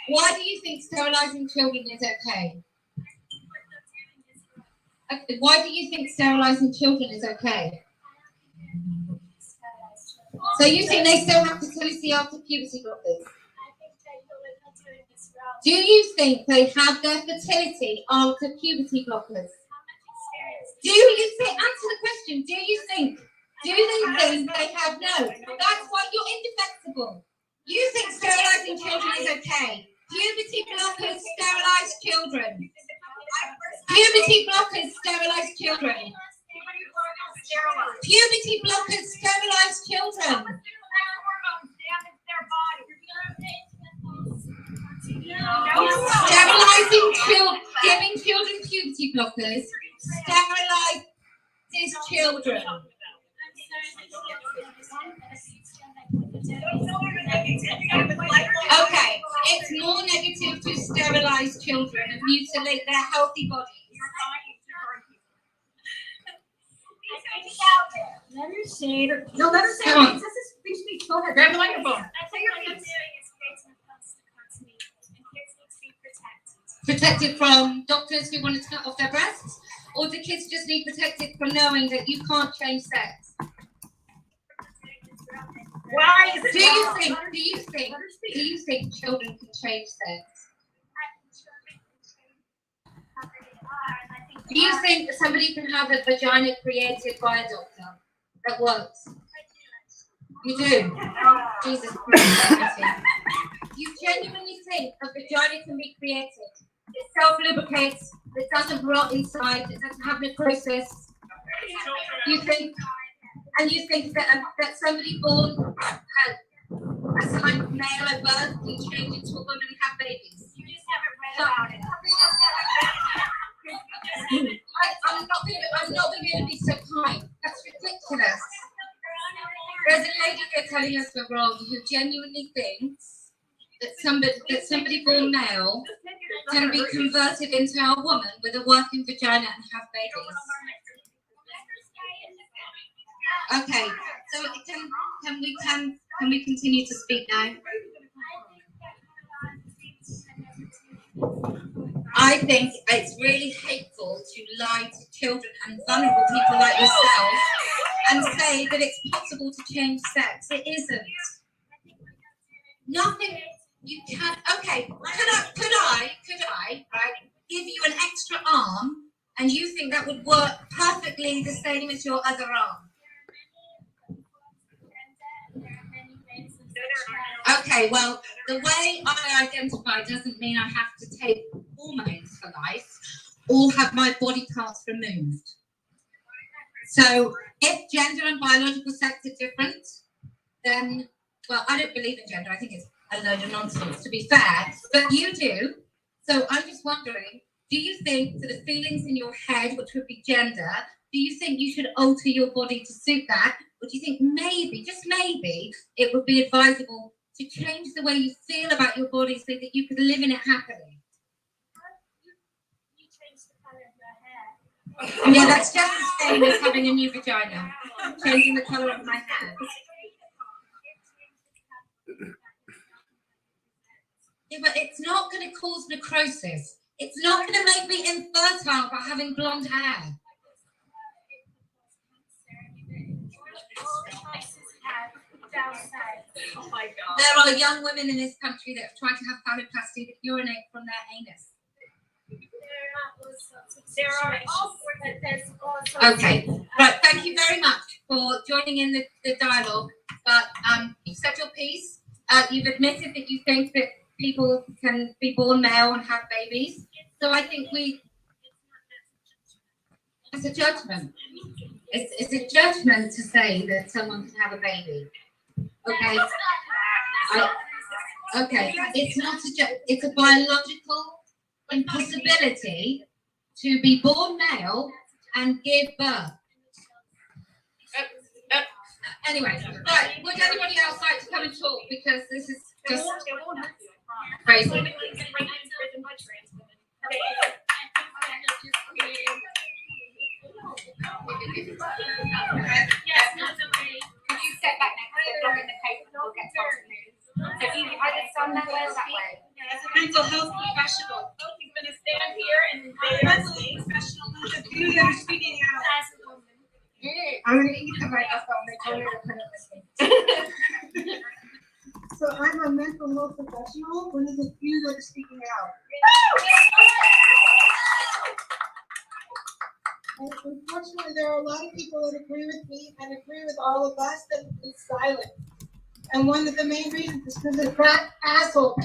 Why do you think sterilising children is okay? Why do you think sterilising children is okay? So you think they still have fertility after puberty blockers? Do you think they have their fertility after puberty blockers? Do you think, answer the question, do you think they have no? That's why you're indefensible. You think sterilising children is okay. Puberty blockers sterilise children. Puberty blockers sterilise children. Puberty blockers sterilise children. Sterilizing children, giving children puberty blockers sterilizes children. Okay, it's more negative to sterilize children and mutilate their healthy bodies. Let her say it. No, let her say it. This is free speech. Go ahead. Grab the microphone. I think what I'm doing is creating a continuity, and kids need to be protected. Protected from doctors who want to cut off their breasts, or do kids just need protected from knowing that you can't change sex? Why is it do you think children can change sex? Do you think somebody can have a vagina created by a doctor that works? You do? Jesus Christ. You genuinely think a vagina can be created? It self-lubricates, it doesn't rot inside, it doesn't have necrosis. You think that somebody born assigned male at birth can change into a woman and have babies? You just haven't read about it. I'm not going to be so kind. That's ridiculous. There's a lady here telling us we're wrong who genuinely thinks that somebody born male can be converted into a woman with a working vagina and have babies. Okay, so can we continue to speak now? I think it's really hateful to lie to children and vulnerable people like yourself and say that it's possible to change sex. It isn't. Nothing. You can. Okay. Could I? Right? Give you an extra arm, and you think that would work perfectly the same as your other arm? Okay, well, the way I identify doesn't mean I have to take hormones for life or have my body parts removed. So if gender and biological sex are different, then, well, I don't believe in gender. I think it's a load of nonsense, to be fair, but you do. So I'm just wondering, do you think that the feelings in your head, which would be gender, do you think you should alter your body to suit that? Or do you think maybe, just maybe, it would be advisable to change the way you feel about your body so that you could live in it happily? You change the colour of your hair. Yeah, that's just the same as having a new vagina. Changing the colour of my hair. Yeah, but it's not going to cause necrosis. It's not going to make me infertile by having blonde hair. Oh my God. There are young women in this country that have tried to have phalloplasty that urinate from their anus. There are all sorts of Okay, right. Thank you very much for joining in the dialogue. But you've said your piece. You've admitted that you think that people can be born male and have babies. So I think it's a judgment. It's a judgment to say that someone can have a baby. Okay. Okay. It's not it's a biological impossibility to be born male and give birth. Anyway, right. Would anybody else like to come and talk? Because this is just crazy. Could you step back next to the door in the paper? We'll get past the news. So if you either stand that way or that way. As a mental health professional, He's going to stand here and professional, those of you that are speaking out. I'm going to eat the microphone. They told me to put it this way. So I'm a mental health professional. One of the few that are speaking out. And unfortunately, there are a lot of people that agree with me and agree with all of us that it's silent. And one of the main reasons is because of that asshole.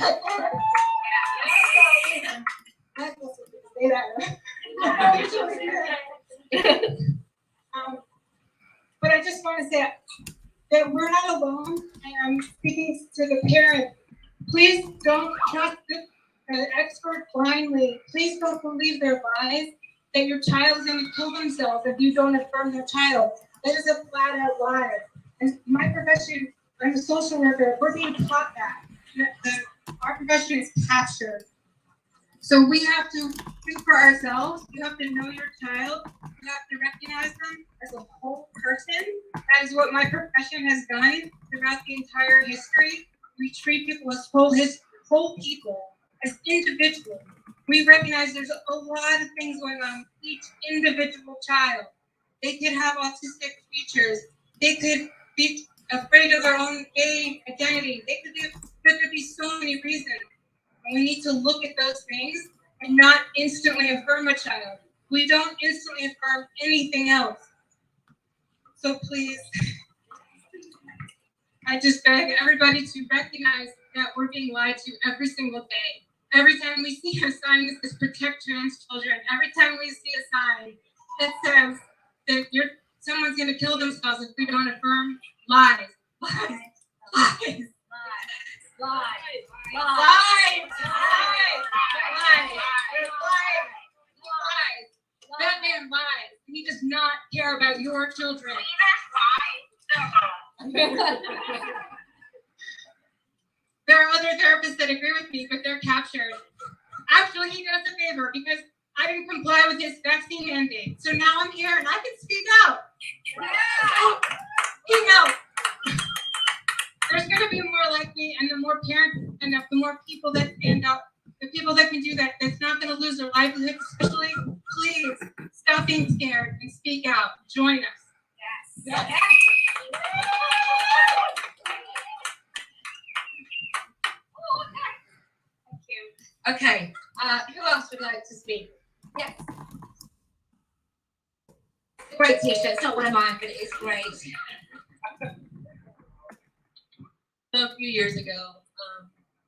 But I just want to say that we're not alone, and I'm speaking to the parent. Please don't trust the expert blindly. Please don't believe their lies that your child is going to kill themselves if you don't affirm their child. That is a flat out lie. And my profession, I'm a social worker, we're being taught that. Our profession is captured. So we have to think for ourselves. You have to know your child. You have to recognize them as a whole person. That is what my profession has done throughout the entire history. We treat people as whole people, as individuals. We recognize there's a lot of things going on with each individual child. They could have autistic features. They could be afraid of their own gay identity. There could be so many reasons. And we need to look at those things and not instantly affirm a child. We don't instantly affirm anything else. So please, I just beg everybody to recognize that we're being lied to every single day. Every time we see a sign that says protect trans children, every time we see a sign that says that someone's going to kill themselves if we don't affirm, lies, lies, lies, lies, lies, lies, lies. That man lies. He does not care about your children. There are other therapists that agree with me, but they're captured. Actually, he does a favor because I didn't comply with his vaccine mandate. So now I'm here and I can speak out. Speak out. There's going to be more like me, and the more parents and the more people that stand up, the people that can do that, that's not going to lose their livelihood, especially, please stop being scared and speak out. Join us. Okay, who else would like to speak? Yes. Great t-shirt. It's not one of mine, but it is great. A few years ago,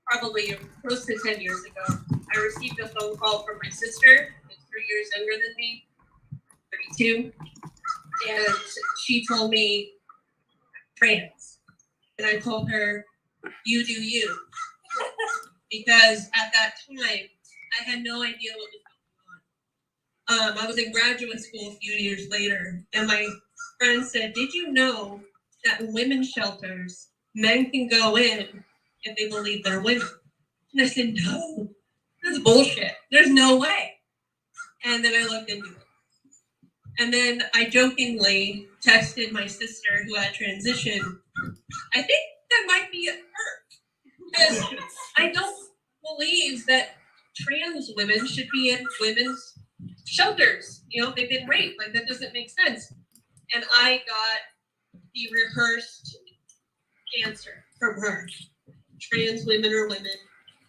probably close to 10 years ago, I received a phone call from my sister, who's 3 years younger than me, 32, and she told me trans. And I told her, you do you. Because at that time, I had no idea what was going on. I was in graduate school a few years later, and my friend said, did you know that in women's shelters, men can go in if they believe they're women? And I said, no, that's bullshit. There's no way. And then I looked into it. And then I jokingly texted my sister who had transitioned, I think that might be her. Because I don't believe that trans women should be in women's shelters. You know, they've been raped. Like, that doesn't make sense. And I got the rehearsed answer from her. Trans women are women.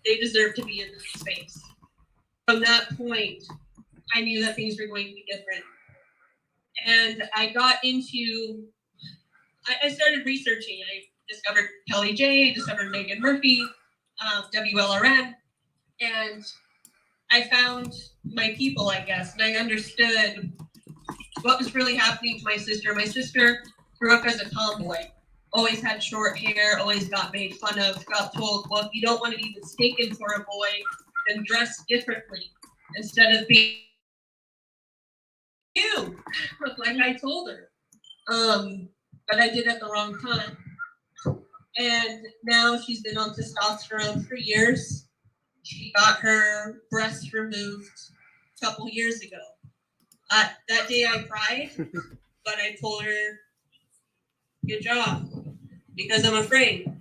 They deserve to be in this space. From that point, I knew that things were going to be different. And I got into, I started researching. I discovered Kellie-Jay, discovered Megan Murphy, WLRN, and I found my people, I guess, and I understood what was really happening to my sister. My sister grew up as a tomboy, always had short hair, always got made fun of, got told, well, if you don't want to be mistaken for a boy, then dress differently instead of being you, like I told her. But I did at the wrong time. And now she's been on testosterone for years. She got her breasts removed a couple years ago. That day I cried, but I told her, good job, because I'm afraid.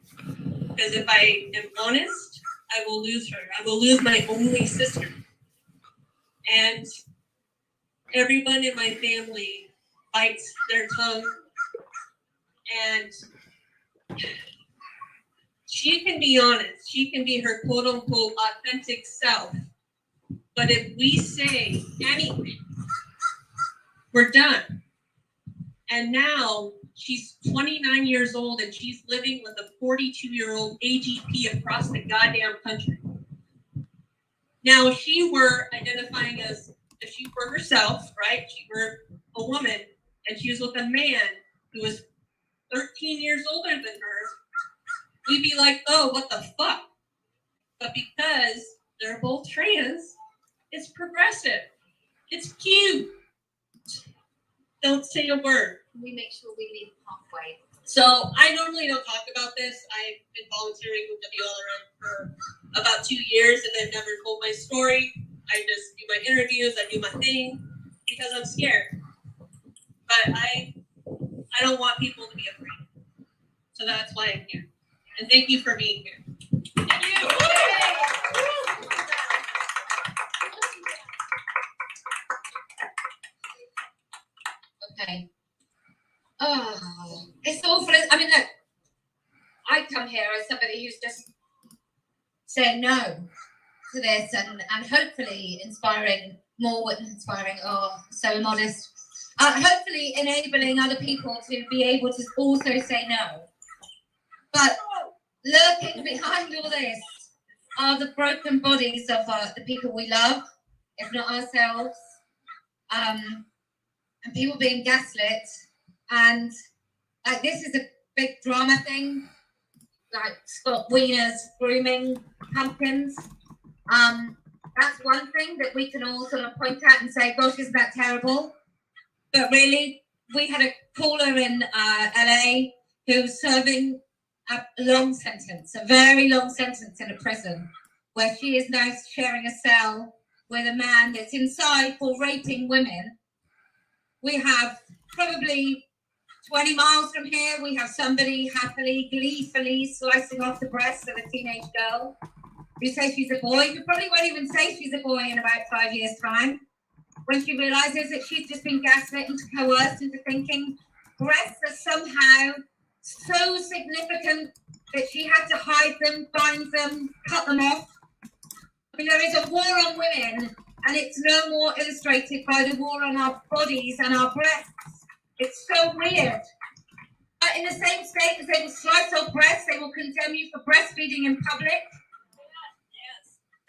Because if I am honest, I will lose her. I will lose my only sister. And everyone in my family bites their tongue. And she can be honest. She can be her quote unquote authentic self. But if we say anything, we're done. And now she's 29 years old and she's living with a 42-year-old AGP across the goddamn country. Now, if she were identifying as, if she were herself, right? She were a woman and she was with a man who was 13 years older than her, we'd be like, oh, what the fuck? But because they're both trans, it's progressive. It's cute. Don't say a word. We make sure we leave halfway. So I normally don't talk about this. I've been volunteering with WLRN for about 2 years and I've never told my story. I just do my interviews, I do my thing because I'm scared. But I don't want people to be afraid. So that's why I'm here. And thank you for being here. Thank you. Okay. Oh, it's awful. I mean, look, I come here as somebody who's just saying no to this and hopefully inspiring more women, inspiring, oh, so modest. Hopefully enabling other people to be able to also say no. But lurking behind all this are the broken bodies of the people we love, if not ourselves, and people being gaslit. And like, this is a big drama thing, like Scott Wiener's grooming pumpkins. That's one thing that we can all sort of point at and say, gosh, isn't that terrible? But really, we had a caller in LA who's serving a long sentence, a very long sentence in a prison, where she is now sharing a cell with a man that's inside for raping women. We have probably 20 miles from here, we have somebody happily, gleefully slicing off the breast of a teenage girl who says she's a boy, who probably won't even say she's a boy in about 5 years' time, when she realizes that she's just been gaslit and coerced into thinking breasts are somehow so significant that she had to hide them, bind them, cut them off. I mean, there is a war on women, and it's no more illustrated by the war on our bodies and our breasts. It's so weird. In the same state as they will slice off breasts, they will condemn you for breastfeeding in public.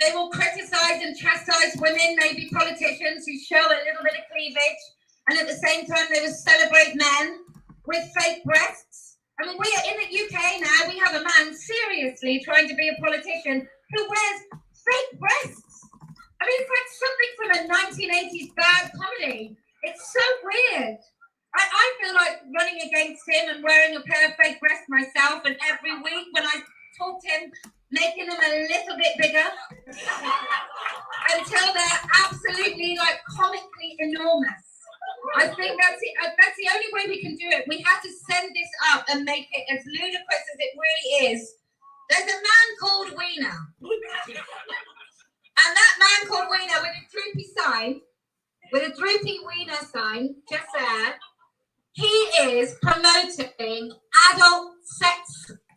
They will criticize and chastise women, maybe politicians who show a little bit of cleavage, and at the same time they will celebrate men with fake breasts. I mean, we are in the UK now, we have a man seriously trying to be a politician who wears fake breasts. I mean, it's like something from a 1980s bad comedy. It's so weird. I feel like running against him and wearing a pair of fake breasts myself, and every week when I talk to him, making them a little bit bigger until they're absolutely like comically enormous. I think that's the only way we can do it. We have to send this up and make it as ludicrous as it really is. There's a man called Wiener. And that man called Wiener with a droopy Wiener sign, just there, he is promoting adult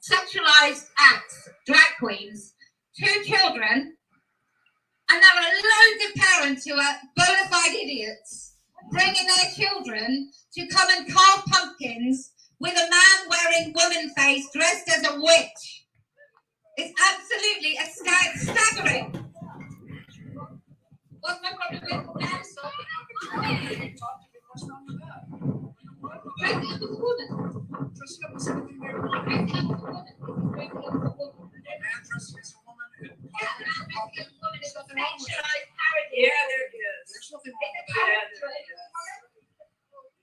sexualized acts, drag queens, to children, and there are loads of parents who are bona fide idiots bringing their children to come and carve pumpkins with a man wearing woman face dressed as a witch. It's absolutely staggering. What's my problem with that? Yeah, there is. There's nothing wrong with that.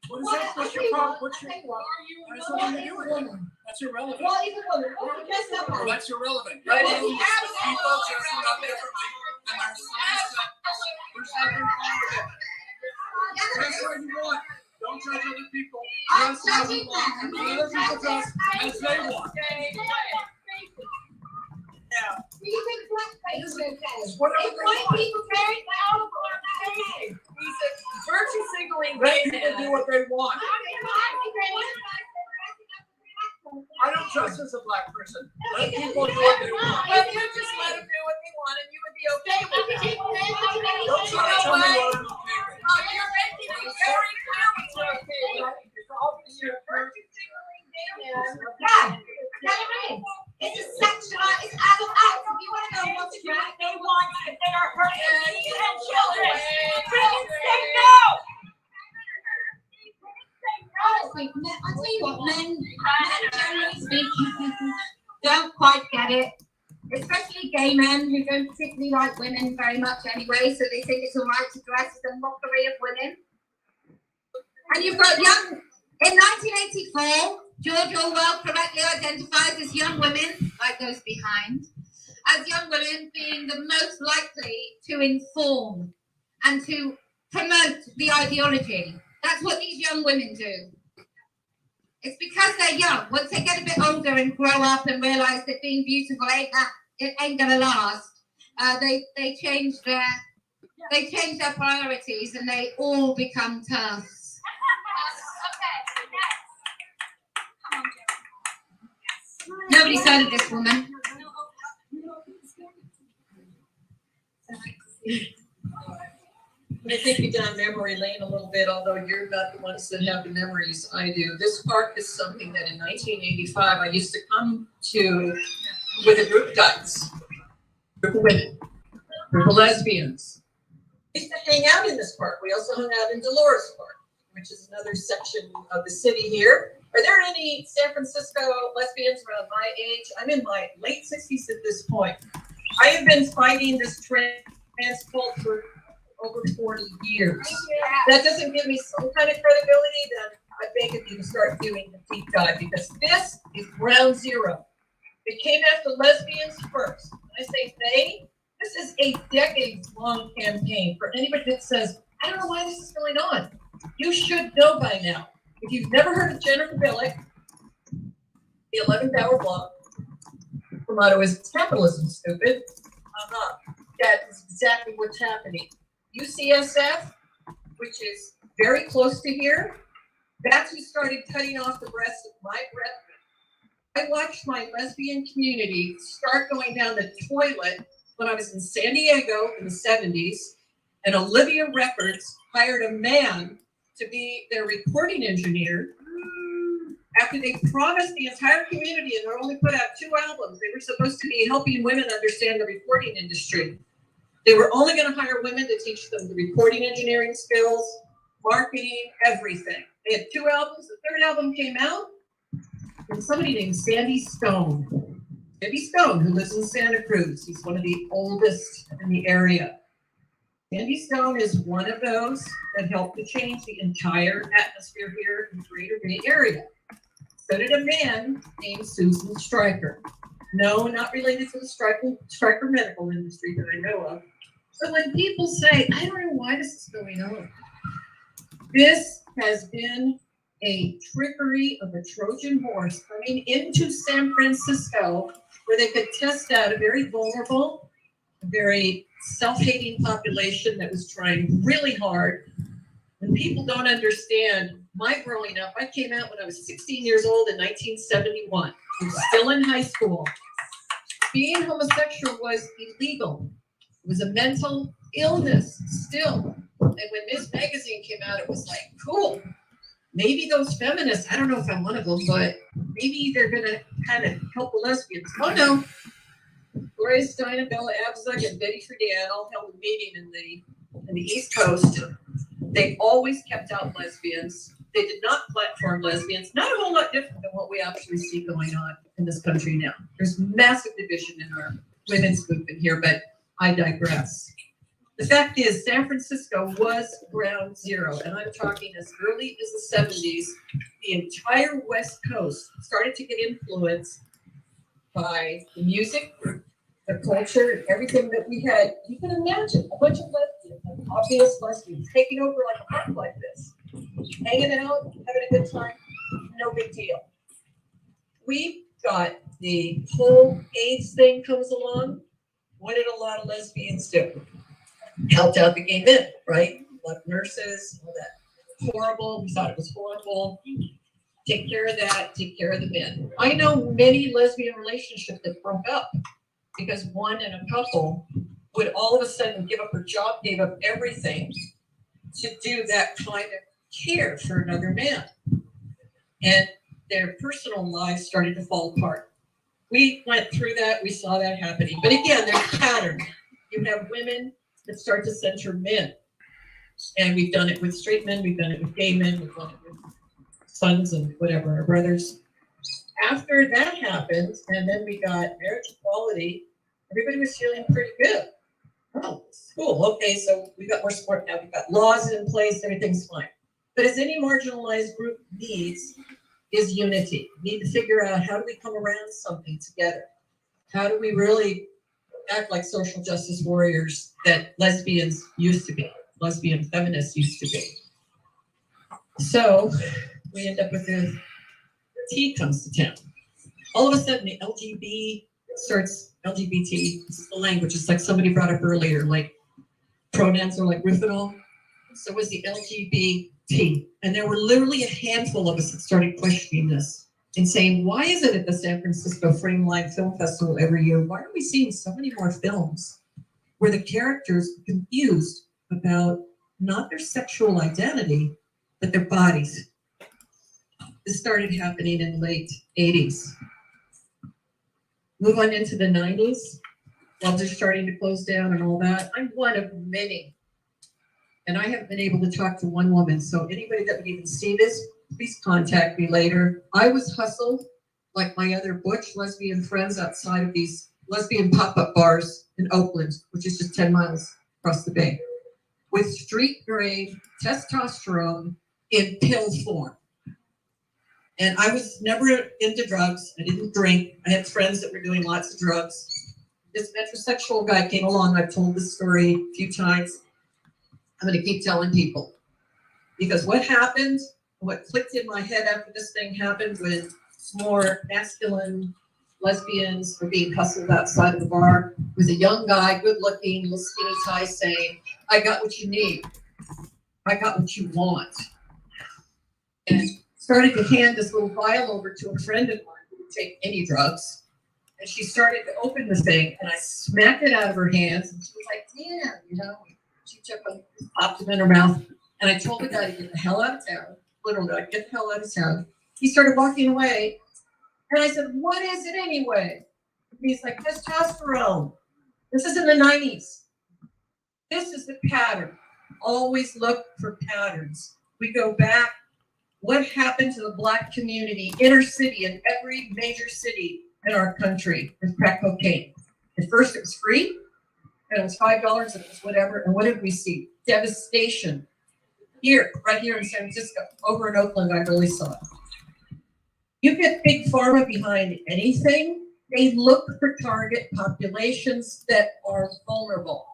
What is that? What's your problem? What's your? That's nothing to do with it. That's irrelevant. What is a woman? Well, that's irrelevant. Right. People dressing up differently, and there's nothing wrong with it. Dress what you want. Don't judge other people. Dress how you want. And let other people dress as they want. Yeah. Even blackface is okay. Whatever If white people carry it out, okay. Virtue signaling Let gay people men. do what they want. I don't dress as a black person. Let people do what they want. Well, you just let them do what they want, and you would be okay with it. Don't try to tell me what I'm okay with. Oh, you're making it very clear what you're okay with. It's obvious you're Virtue signaling gay men. Yeah, that is. It's a sexualized, it's adult act. If you want to know what's right, They want it. They are hurting women and children. Bring say no. Honestly, I tell you what, men, generally speaking, don't quite get it. Especially gay men who don't particularly like women very much anyway, so they think it's all right to dress as a mockery of women. And you've got in 1984, George Orwell correctly identifies as young women, like those behind, as young women being the most likely to inform and to promote the ideology. That's what these young women do. It's because they're young. Once they get a bit older and grow up and realize that being beautiful ain't gonna last, they change their priorities and they all become TERFs. Nobody's heard of this woman. I think you've done memory lane a little bit, although you're not the ones that have the memories I do. This park is something that in 1985 I used to come to with a group of guys, group of women, group of lesbians. We used to hang out in this park. We also hung out in Dolores Park, which is another section of the city here. Are there any San Francisco lesbians around my age? I'm in my late 60s at this point. I have been fighting this trans culture over 40 years. That doesn't give me some kind of credibility, then I beg of you to start doing the deep dive, because this is ground zero. It came after lesbians first. When I say they, this is a decades-long campaign. For anybody that says, I don't know why this is going on, you should know by now. If you've never heard of Jennifer Billick, the 11th Hour blog, her motto is capitalism, stupid. That is exactly what's happening. UCSF, which is very close to here, That's who started cutting off the breasts of my brethren. I watched my lesbian community start going down the toilet when I was in San Diego in the 70s, and Olivia Records hired a man to be their recording engineer after they promised the entire community, and they only put out 2 albums. They were supposed to be helping women understand the recording industry. They were only going to hire women to teach them the recording engineering skills, marketing, everything. They had 2 albums. The 3rd album came out, and somebody named Sandy Stone. Sandy Stone, who lives in Santa Cruz. He's one of the oldest in the area. Sandy Stone is one of those that helped to change the entire atmosphere here in the Greater Bay Area. So did a man named Susan Stryker. No, not related to the Stryker medical industry that I know of. So when people say, I don't know why this is going on, this has been a trickery of a Trojan horse coming into San Francisco, where they could test out a very vulnerable, a very self-hating population that was trying really hard. When people don't understand, my growing up, I came out when I was 16 years old in 1971. I was still in high school. Being homosexual was illegal. It was a mental illness still. And when Ms. Magazine came out, it was like, cool. Maybe those feminists, I don't know if I'm one of them, but maybe they're going to kind of help the lesbians. Oh, no. Gloria Steinem, Bella Abzug, and Betty Friedan all held a meeting in the East Coast. They always kept out lesbians. They did not platform lesbians. Not a whole lot different than what we actually see going on in this country now. There's massive division in our women's movement here, but I digress. The fact is, San Francisco was ground zero, and I'm talking as early as the 70s. The entire West Coast started to get influenced by the music, the culture, everything that we had. You can imagine a bunch of lesbians, like obvious lesbians, taking over like a park like this, hanging out, having a good time, no big deal. We got the whole AIDS thing comes along. What did a lot of lesbians do? Helped out the gay men, right? Like nurses, all that. Horrible. We thought it was horrible. Take care of that. Take care of the men. I know many lesbian relationships that broke up because one in a couple would all of a sudden give up her job, gave up everything to do that kind of care for another man. And their personal lives started to fall apart. We went through that. We saw that happening. But again, there's a pattern. You have women that start to censor men. And we've done it with straight men. We've done it with gay men. We've done it with sons and whatever, our brothers. After that happened, and then we got marriage equality, everybody was feeling pretty good. Oh, cool. Okay, so we got more support now. We've got laws in place. Everything's fine. But as any marginalized group needs, is unity. We need to figure out, how do we come around something together? How do we really act like social justice warriors that lesbians used to be, lesbian feminists used to be? So we end up with the T comes to town. All of a sudden the LGBT starts, LGBT, this is the language, it's like somebody brought up earlier, like pronouns are like Rufinol. So was the LGBT. And there were literally a handful of us that started questioning this and saying, why is it at the San Francisco Frameline Film Festival every year, why are we seeing so many more films where the characters are confused about not their sexual identity, but their bodies? This started happening in the late 80s. Move on into the 90s. Clubs are starting to close down and all that. I'm one of many. And I have been able to talk to one woman. So anybody that would even see this, please contact me later. I was hustled like my other butch lesbian friends outside of these lesbian pop-up bars in Oakland, which is just 10 miles across the bay, with street grade testosterone in pill form. And I was never into drugs. I didn't drink. I had friends that were doing lots of drugs. This metrosexual guy came along. I've told this story a few times. I'm going to keep telling people. Because what happened, what clicked in my head after this thing happened, when more masculine lesbians were being hustled outside of the bar, was a young guy, good looking, little skinny tie, saying, I got what you need. I got what you want. and started to hand this little vial over to a friend of mine who would take any drugs. And she started to open the thing, and I smacked it out of her hands, and she was like, "Damn," you know. She took them, popped them in her mouth, and I told the guy to get the hell out of town. Literally, like, get the hell out of town. He started walking away, and I said, "What is it anyway?" And he's like, "Testosterone." This is in the 90s. This is the pattern. Always look for patterns. We go back. What happened to the Black community, inner city, in every major city in our country with crack cocaine? At first, it was free, and it was $5, and it was whatever. And what did we see? Devastation. Here, right here in San Francisco, over in Oakland, I really saw it. You get big pharma behind anything, they look for target populations that are vulnerable.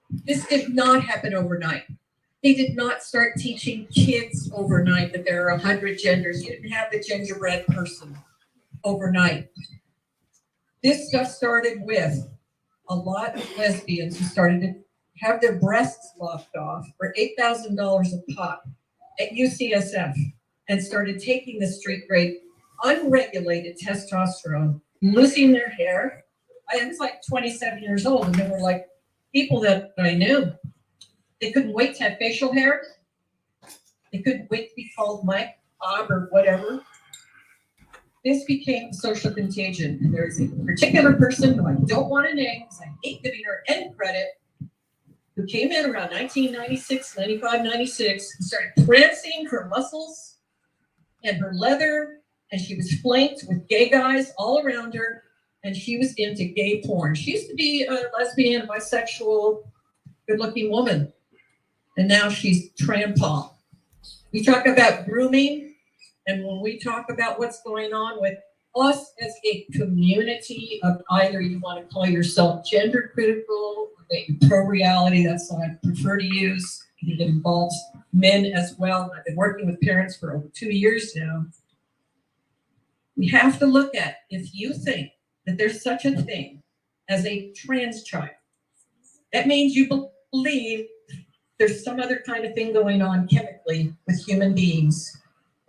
This did not happen overnight. They did not start teaching kids overnight that there are 100 genders. You didn't have the gingerbread person overnight. This stuff started with a lot of lesbians who started to have their breasts lopped off for $8,000 a pop at UCSF and started taking the street grade, unregulated testosterone, losing their hair. I was like 27 years old, and they were like people that I knew. They couldn't wait to have facial hair. They couldn't wait to be called Mike, Bob, or whatever. This became a social contagion, and there's a particular person who I don't want to name because I hate giving her any credit, who came in around 1996, 95, 96, and started prancing her muscles and her leather, and she was flanked with gay guys all around her, and she was into gay porn. She used to be a lesbian, bisexual, good-looking woman, and now she's trampon. We talk about grooming, and when we talk about what's going on with us as a community of either you want to call yourself gender critical, or that you're pro-reality, that's what I prefer to use. It involves men as well. I've been working with parents for over 2 years now. We have to look at, if you think that there's such a thing as a trans child, that means you believe there's some other kind of thing going on chemically with human beings.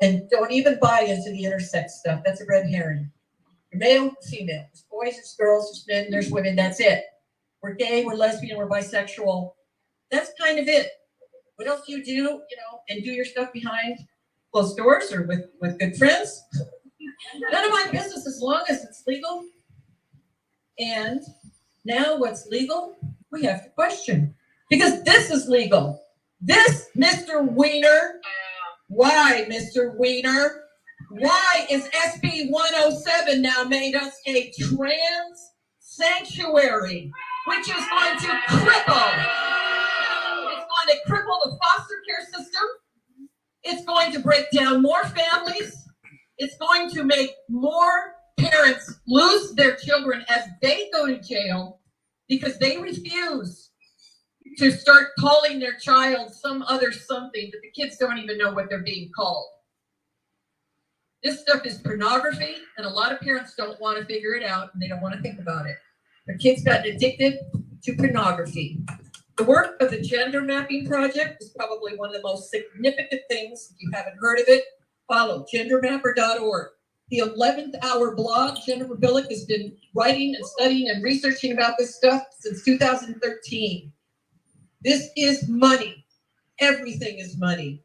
And don't even buy into the intersex stuff. That's a red herring. You're male, female. There's boys, there's girls, there's men, there's women. That's it. We're gay, we're lesbian, we're bisexual. That's kind of it. What else do you do, and do your stuff behind closed doors or with good friends? None of my business as long as it's legal. And now what's legal, we have to question. Because this is legal. This, Mr. Wiener, why, Mr. Wiener? Why is SB 107 now made us a trans sanctuary, which is going to cripple? It's going to cripple the foster care system. It's going to break down more families. It's going to make more parents lose their children as they go to jail because they refuse to start calling their child some other something that the kids don't even know what they're being called. This stuff is pornography, and a lot of parents don't want to figure it out, and they don't want to think about it. Their kids got addicted to pornography. The work of the Gender Mapping Project is probably one of the most significant things. If you haven't heard of it, follow gendermapper.org. The 11th hour blog, Jennifer Billick has been writing and studying and researching about this stuff since 2013. This is money. Everything is money.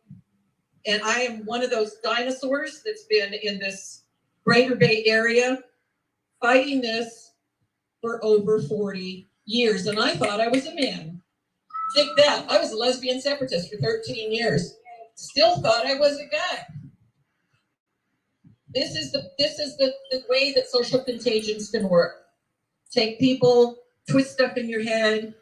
And I am one of those dinosaurs that's been in this Greater Bay Area fighting this for over 40 years. And I thought I was a man. Think that. I was a lesbian separatist for 13 years. Still thought I was a guy. This is the way that social contagions can work. Take people, twist stuff in your head.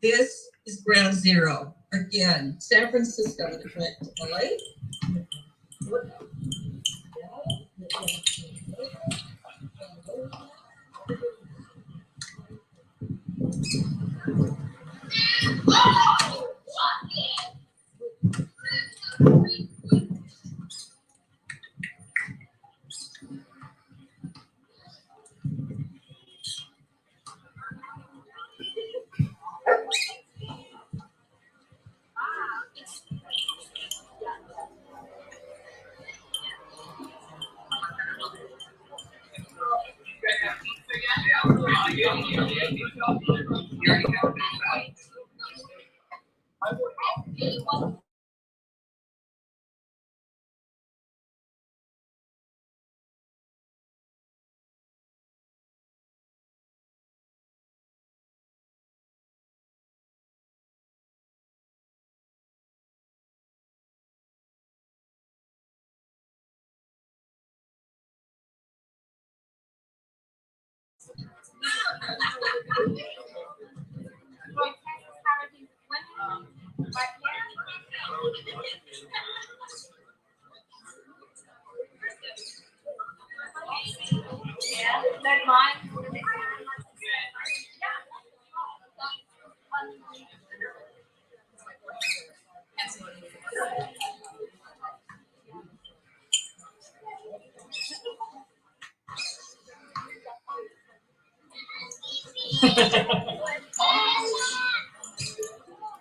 This is ground zero. Again, San Francisco, it went to LA.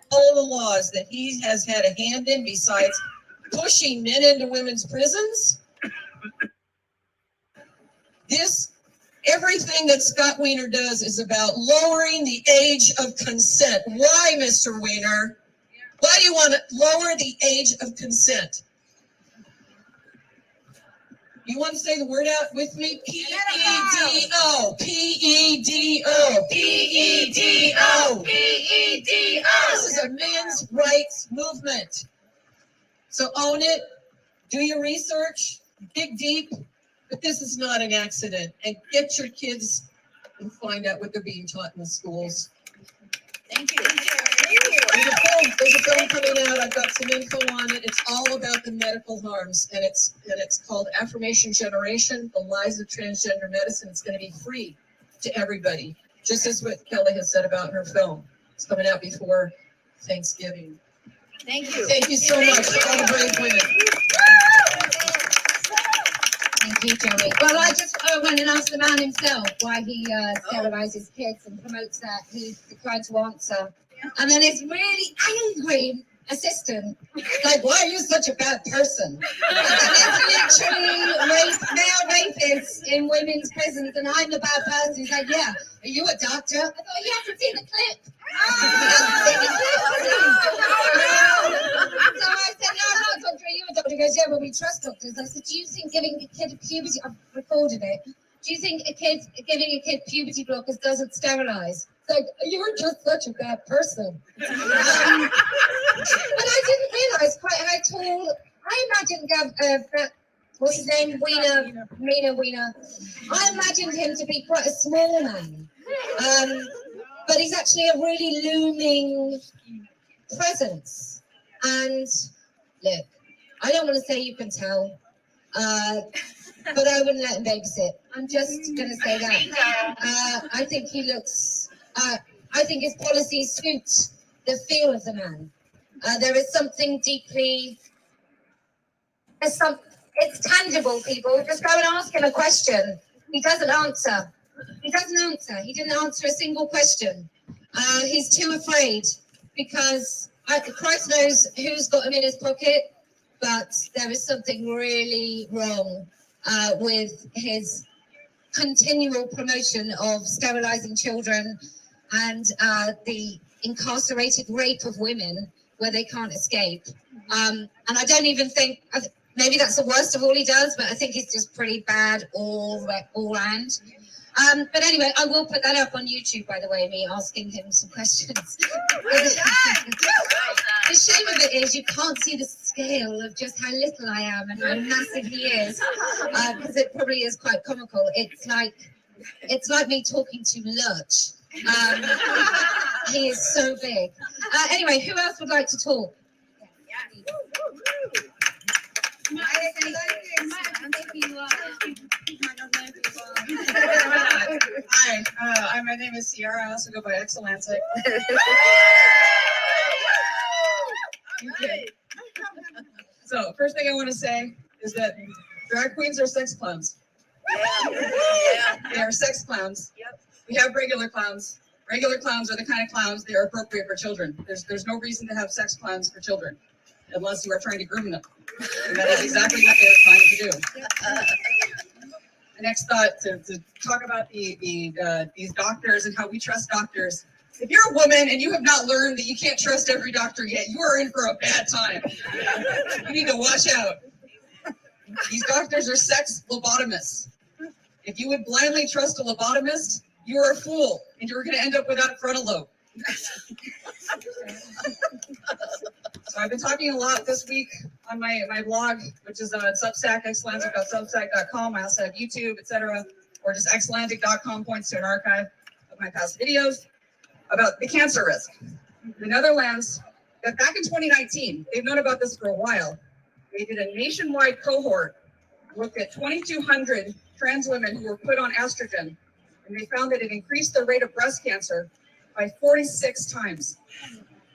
All the laws that he has had a hand in, besides pushing men into women's prisons, everything that Scott Wiener does is about lowering the age of consent. Why, Mr. Wiener? Why do you want to lower the age of consent? You want to say the word out with me? P-E-D-O, P-E-D-O, P-E-D-O, P-E-D-O. This is a men's rights movement. So own it, do your research, dig deep, but this is not an accident. And get your kids and find out what they're being taught in the schools. Thank you. There's a film coming out. I've got some info on it. It's all about the medical harms, and it's called Affirmation Generation: The Lies of Transgender Medicine. It's going to be free to everybody, just as what Kelly has said about her film. It's coming out before Thanksgiving. Thank you. Thank you so much to all the brave women. Thank you, Joey. Well, I just went and asked the man himself why he sterilizes kids and promotes that. He declined to answer. And then this really angry assistant, like, why are you such a bad person? There's literally male rapists in women's prisons, and I'm the bad person. He's like, yeah, are you a doctor? I thought, you have to see the clip. So I said, no, I'm not a doctor. Are you a doctor? He goes, yeah, well, we trust doctors. I said, do you think giving a kid puberty, I've recorded it, do you think giving a kid puberty blockers doesn't sterilize? It's like, you're just such a bad person. But I didn't realize quite how tall. I imagined what's his name? Wiener. I imagined him to be quite a small man. But he's actually a really looming presence. And look, I don't want to say you can tell, but I wouldn't let him babysit. I'm just going to say that. I think he looks, I think his policies suit the feel of the man. There is something deeply, it's tangible, people. Just go and ask him a question. He doesn't answer. He didn't answer a single question. He's too afraid because Christ knows who's got him in his pocket, but there is something really wrong with his continual promotion of sterilizing children and the incarcerated rape of women where they can't escape. And I don't even think, maybe that's the worst of all he does, but I think he's just pretty bad all round. But anyway, I will put that up on YouTube, by the way, me asking him some questions. The shame of it is you can't see the scale of just how little I am and how massive he is, because it probably is quite comical. It's like me talking to Lurch. He is so big. Anyway, who else would like to talk? Hi, my name is Sierra. I also go by Excellentic. Okay. So, first thing I want to say is that drag queens are sex clowns. They are sex clowns. We have regular clowns. Regular clowns are the kind of clowns that are appropriate for children. There's no reason to have sex clowns for children unless you are trying to groom them. And that is exactly what they are trying to do. next thought to talk about these doctors and how we trust doctors. If you're a woman and you have not learned that you can't trust every doctor yet, you are in for a bad time. You need to watch out. These doctors are sex lobotomists. If you would blindly trust a lobotomist, you are a fool, and you're going to end up without a frontal lobe. So I've been talking a lot this week on my blog, which is on Substack, xlantic.substack.com. I also have YouTube, etc., or just xlantic.com points to an archive of my past videos about the cancer risk. The Netherlands, back in 2019, they've known about this for a while. They did a nationwide cohort, looked at 2,200 trans women who were put on estrogen, and they found that it increased the rate of breast cancer by 46 times.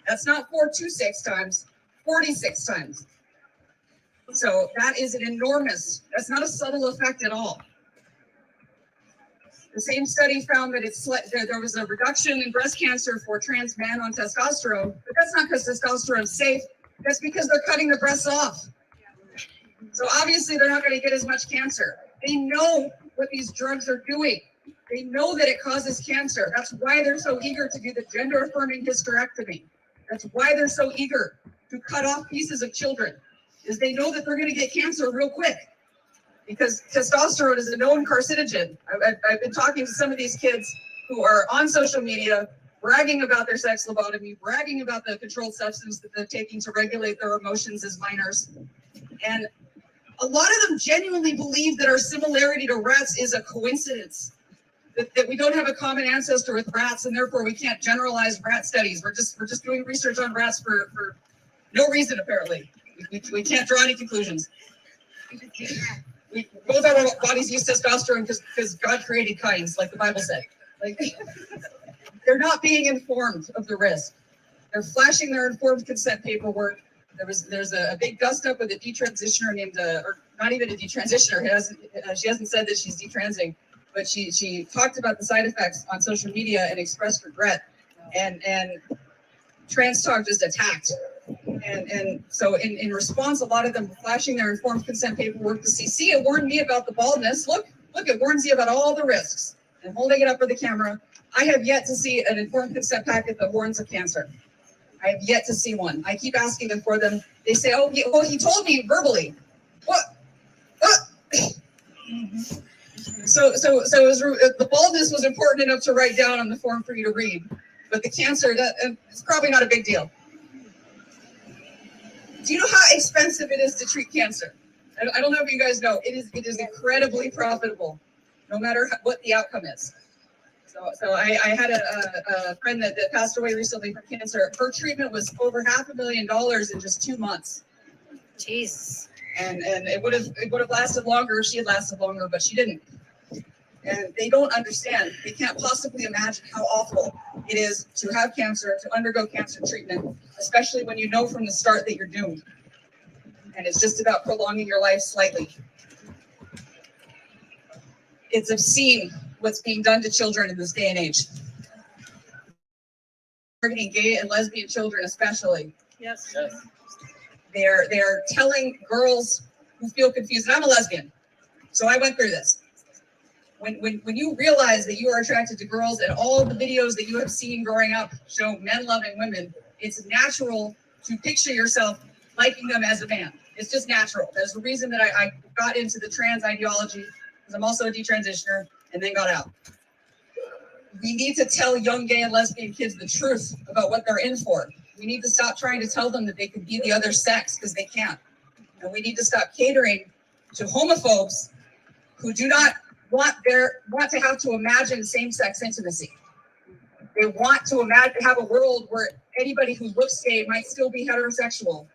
That's not 426 times, 46 times. So that is an enormous, that's not a subtle effect at all. The same study found that there was a reduction in breast cancer for trans men on testosterone, but that's not because testosterone is safe, that's because they're cutting the breasts off. So obviously they're not going to get as much cancer. They know what these drugs are doing. They know that it causes cancer. That's why they're so eager to do the gender-affirming hysterectomy. That's why they're so eager to cut off pieces of children, is they know that they're going to get cancer real quick. Because testosterone is a known carcinogen. I've been talking to some of these kids who are on social media, bragging about their sex lobotomy, bragging about the controlled substance that they're taking to regulate their emotions as minors. And a lot of them genuinely believe that our similarity to rats is a coincidence. That we don't have a common ancestor with rats, and therefore we can't generalize rat studies. We're just doing research on rats for no reason, apparently. We can't draw any conclusions. Both our bodies use testosterone because God created kinds, like the Bible said. Like, they're not being informed of the risk. They're flashing their informed consent paperwork. There's a big dust up with a detransitioner named, or not even a detransitioner. She hasn't said that she's detransing, but she talked about the side effects on social media and expressed regret. And Trans Talk just attacked. And so in response, a lot of them flashing their informed consent paperwork to see, it warned me about the baldness. Look, it warns you about all the risks. And holding it up for the camera, I have yet to see an informed consent packet that warns of cancer. I have yet to see one. I keep asking them for them. They say, oh, he told me verbally. What? So the baldness was important enough to write down on the form for you to read. But the cancer, it's probably not a big deal. Do you know how expensive it is to treat cancer? I don't know if you guys know. It is incredibly profitable, no matter what the outcome is. So I had a friend that passed away recently from cancer. Her treatment was over $500,000 in just 2 months. Jeez. And it would have lasted longer if she had lasted longer, but she didn't. And they don't understand. They can't possibly imagine how awful it is to have cancer, to undergo cancer treatment, especially when you know from the start that you're doomed. And it's just about prolonging your life slightly. It's obscene what's being done to children in this day and age. Targeting gay and lesbian children especially. Yes. They're telling girls who feel confused, and I'm a lesbian, so I went through this. When you realize that you are attracted to girls and all the videos that you have seen growing up show men loving women, it's natural to picture yourself liking them as a man. It's just natural. There's a reason that I got into the trans ideology, because I'm also a detransitioner, and then got out. We need to tell young gay and lesbian kids the truth about what they're in for. We need to stop trying to tell them that they can be the other sex, because they can't. And we need to stop catering to homophobes who do not want to have to imagine same-sex intimacy. They want to have a world where anybody who looks gay might still be heterosexual,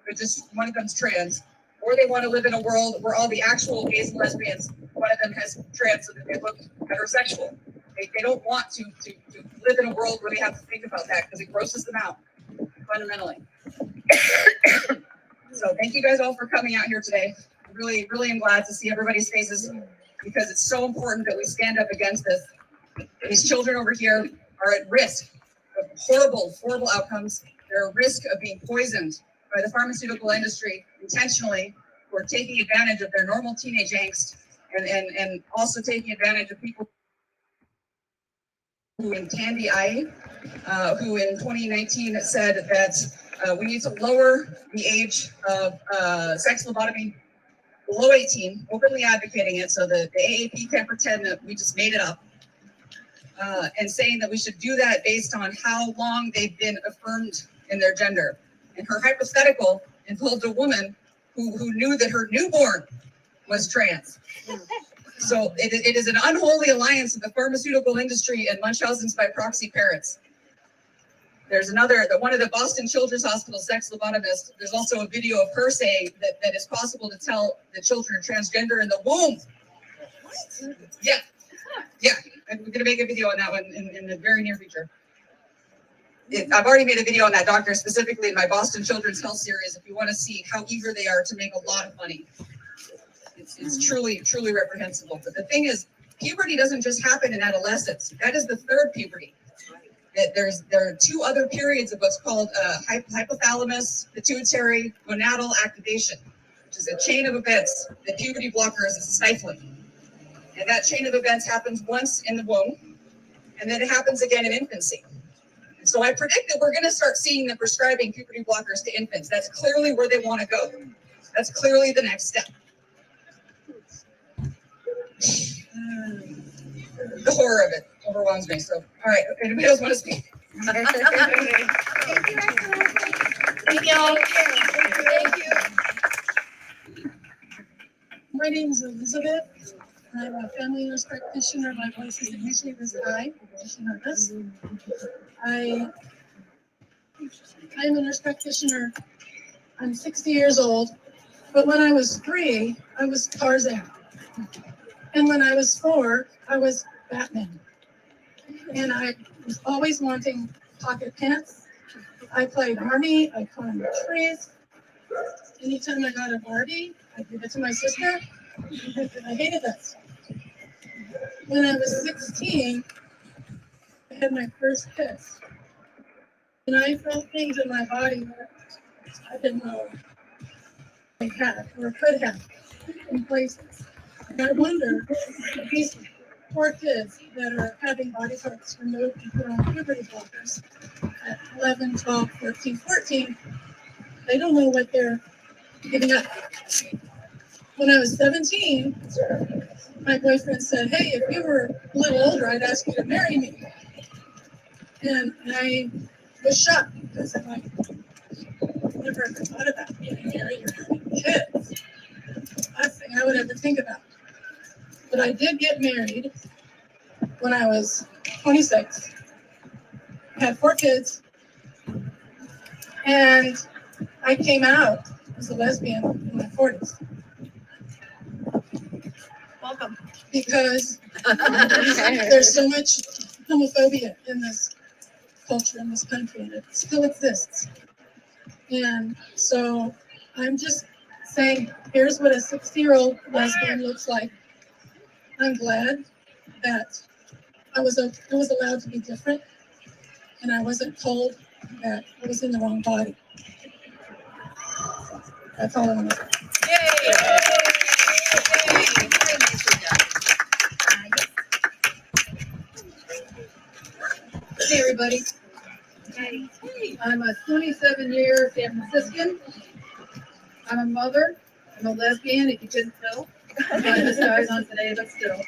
but just one of them's trans. Or they want to live in a world where all the actual gays and lesbians, one of them has trans so that they look heterosexual. They don't want to live in a world where they have to think about that, because it grosses them out fundamentally. So thank you guys all for coming out here today. Really, really am glad to see everybody's faces, because it's so important that we stand up against this. These children over here are at risk of horrible, horrible outcomes. They're at risk of being poisoned by the pharmaceutical industry intentionally, who are taking advantage of their normal teenage angst and also taking advantage of people who in Tandy I, who in 2019 said that we need to lower the age of sex lobotomy below 18, openly advocating it so that the AAP can't pretend that we just made it up, and saying that we should do that based on how long they've been affirmed in their gender. And her hypothetical involved a woman who knew that her newborn was trans. So it is an unholy alliance of the pharmaceutical industry and Munchausen's by proxy parents. There's one of the Boston Children's Hospital sex lobotomists, there's also a video of her saying that it's possible to tell the children are transgender in the womb. Yeah, and we're gonna make a video on that one in the very near future. I've already made a video on that doctor, specifically in my Boston Children's Health series, if you wanna see how eager they are to make a lot of money. It's truly, truly reprehensible. But the thing is, puberty doesn't just happen in adolescence. That is the third puberty. There are two other periods of what's called hypothalamus, pituitary, gonadal activation, which is a chain of events that puberty blockers is stifling. And that chain of events happens once in the womb, and then it happens again in infancy. And so I predict that we're going to start seeing them prescribing puberty blockers to infants. That's clearly where they want to go. That's clearly the next step. The horror of it overwhelms me. So, all right, anybody else want to speak? Thank you. Thank you. My name is Elizabeth. I'm a family nurse practitioner. My voice is usually this high. You should know this. I'm a nurse practitioner. I'm 60 years old, but when I was 3, I was Tarzan. And when I was 4, I was Batman. And I was always wanting pocket pants. I played Army, I climbed trees. Anytime I got a Barbie, I'd give it to my sister. I hated that stuff. When I was 16, I had my first kiss. And I felt things in my body that I didn't know I had or could have in places. And I wonder if these poor kids that are having body parts removed and put on puberty blockers at 11, 12, 13, 14, they don't know what they're giving up. When I was 17, my boyfriend said, hey, if you were a little older, I'd ask you to marry me. And I was shocked because I'm like, I never ever thought about getting married or having kids. Last thing I would ever think about. But I did get married when I was 26. I had 4 kids. And I came out as a lesbian in my 40s. Welcome. Because there's so much homophobia in this culture, in this country, and it still exists. And so I'm just saying, here's what a 60-year-old lesbian looks like. I'm glad that I was allowed to be different, and I wasn't told that I was in the wrong body. That's all I want to say. Hey, everybody. I'm a 27-year San Franciscan. I'm a mother. I'm a lesbian, if you couldn't tell. I just started on today, but still.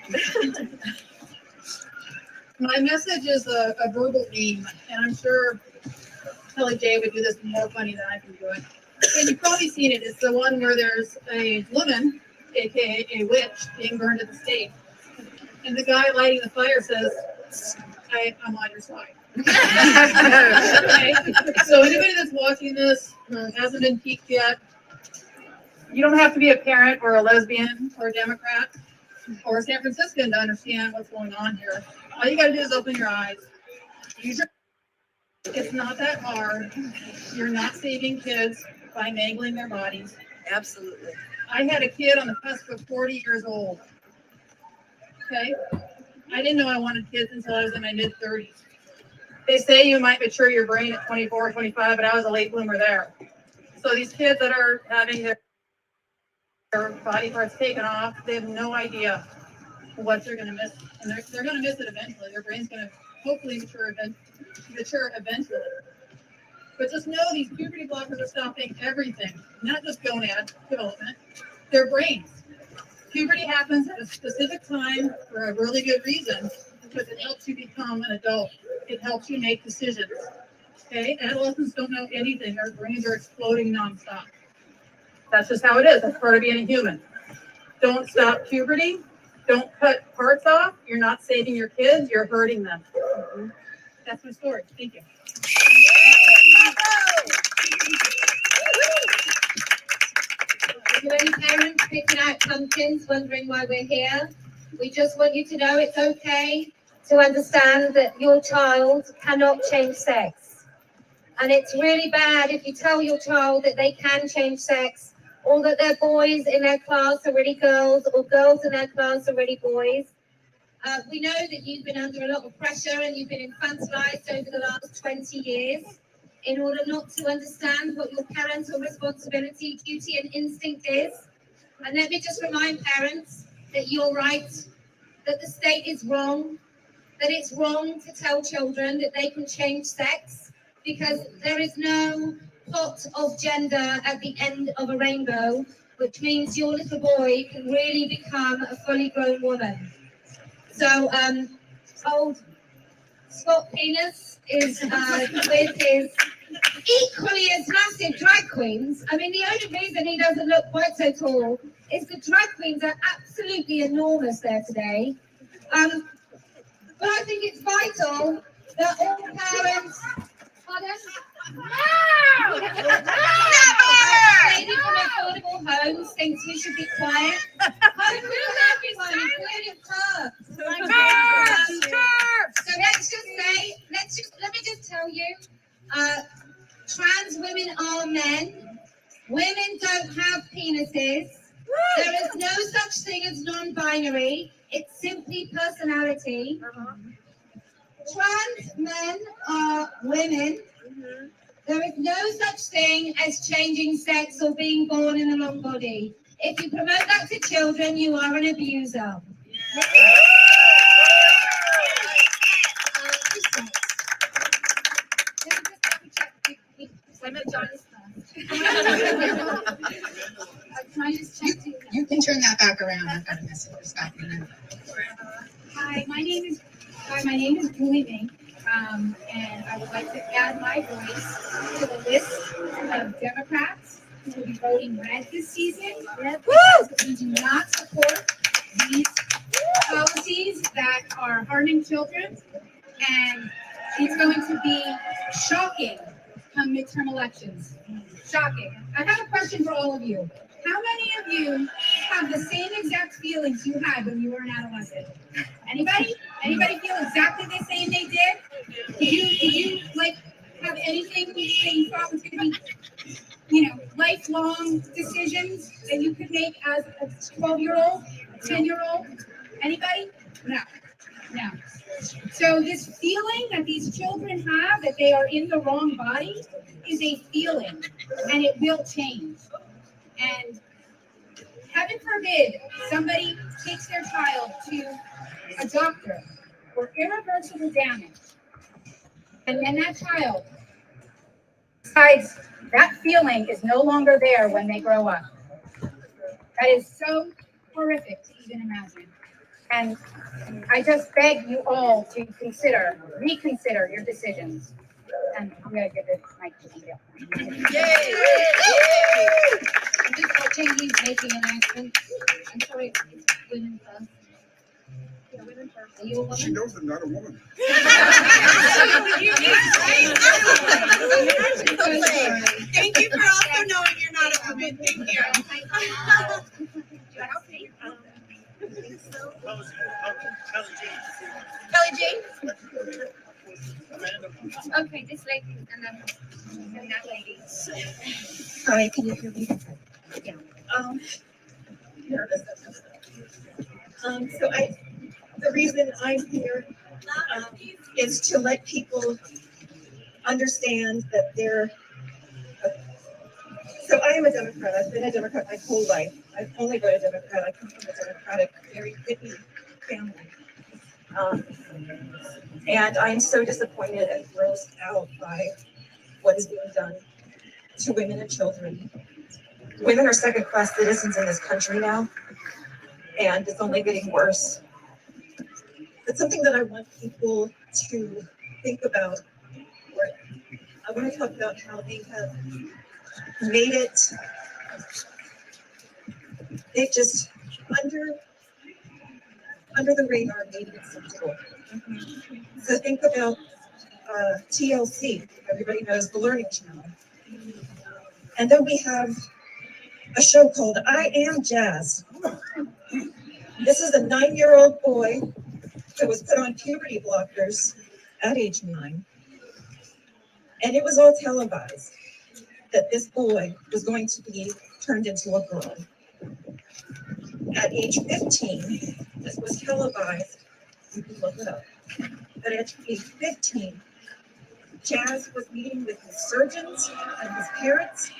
My message is a verbal meme, and I'm sure Kellie-Jay would do this more funny than I can do it. And you've probably seen it. It's the one where there's a woman, aka a witch, being burned at the stake. And the guy lighting the fire says, I'm on your side. Okay. So anybody that's watching this hasn't been peaked yet. You don't have to be a parent or a lesbian or a Democrat or a San Franciscan to understand what's going on here. All you gotta do is open your eyes. It's not that hard. You're not saving kids by mangling their bodies. Absolutely. I had a kid on the cusp of 40 years old. Okay? I didn't know I wanted kids until I was in my mid-30s. They say you might mature your brain at 24 or 25, but I was a late bloomer there. So these kids that are having their their body parts taken off. They have no idea what they're going to miss, and they're going to miss it eventually. Their brain's going to hopefully mature eventually. But just know these puberty blockers are stopping everything, not just gonad development, their brains. Puberty happens at a specific time for a really good reason, because it helps you become an adult. It helps you make decisions. Okay, adolescents don't know anything. Their brains are exploding nonstop. That's just how it is. That's part of being a human. Don't stop puberty. Don't cut parts off. You're not saving your kids. You're hurting them. That's my story. Thank you. Are there any parents picking out pumpkins, wondering why we're here? We just want you to know it's okay to understand that your child cannot change sex. And it's really bad if you tell your child that they can change sex, or that their boys in their class are really girls, or girls in their class are really boys. We know that you've been under a lot of pressure and you've been infantilized over the last 20 years in order not to understand what your parental responsibility, duty, and instinct is. And let me just remind parents that you're right, that the state is wrong, that it's wrong to tell children that they can change sex, because there is no pot of gender at the end of a rainbow, which means your little boy can really become a fully grown woman. So, old Scott Penis is with his equally as massive drag queens. I mean, the only reason he doesn't look quite so tall is the drag queens are absolutely enormous there today. But I think it's vital that all parents... Pardon? No! Lady from Affordable Homes thinks we should be quiet. Everyone, including her. So let me just tell you, trans women are men. Women don't have penises. There is no such thing as non-binary. It's simply personality. Trans men are women. There is no such thing as changing sex or being born in the wrong body. If you promote that to children, you are an abuser. You can turn that back around. I've got a message for Scott. Hi, my name is Julie Mink, and I would like to add my voice to the list of Democrats who will be voting red this season. Because we do not support these policies that are harming children, and it's going to be shocking come midterm elections. Shocking. I have a question for all of you. How many of you have the same exact feelings you had when you were an adolescent? Anybody? Anybody feel exactly the same they did? Did you like have anything that you thought was going to be, lifelong decisions that you could make as a 12-year-old, 10-year-old? Anybody? No. So this feeling that these children have that they are in the wrong body is a feeling, and it will change. And heaven forbid somebody takes their child to a doctor for irreversible damage, and then that child decides that feeling is no longer there when they grow up. That is so horrific to even imagine. And I just beg you all to reconsider your decisions. And I'm going to give this mic to you. Yay! I'm just watching these making announcements. I'm sorry, it's women first. Yeah, women first. Are you a woman? She knows I'm not a woman. Thank you for also knowing you're not a woman. Thank you. Kellie-Jay? Okay, this lady and then that lady. Sorry, can you hear me? Yeah. The reason I'm here is to let people understand that So I am a Democrat. I've been a Democrat my whole life. I've only been a Democrat. I come from a Democratic, very hippie family. And I'm so disappointed and grossed out by what is being done to women and children. Women are second-class citizens in this country now, and it's only getting worse. It's something that I want people to think about. I want to talk about how they have made it, they've just under the radar made it acceptable. So think about TLC, everybody knows the Learning Channel. And then we have a show called I Am Jazz. This is a 9-year-old boy that was put on puberty blockers at age 9. And it was all televised that this boy was going to be turned into a girl. At age 15, this was televised. You can look it up. But at age 15, Jazz was meeting with his surgeons and his parents,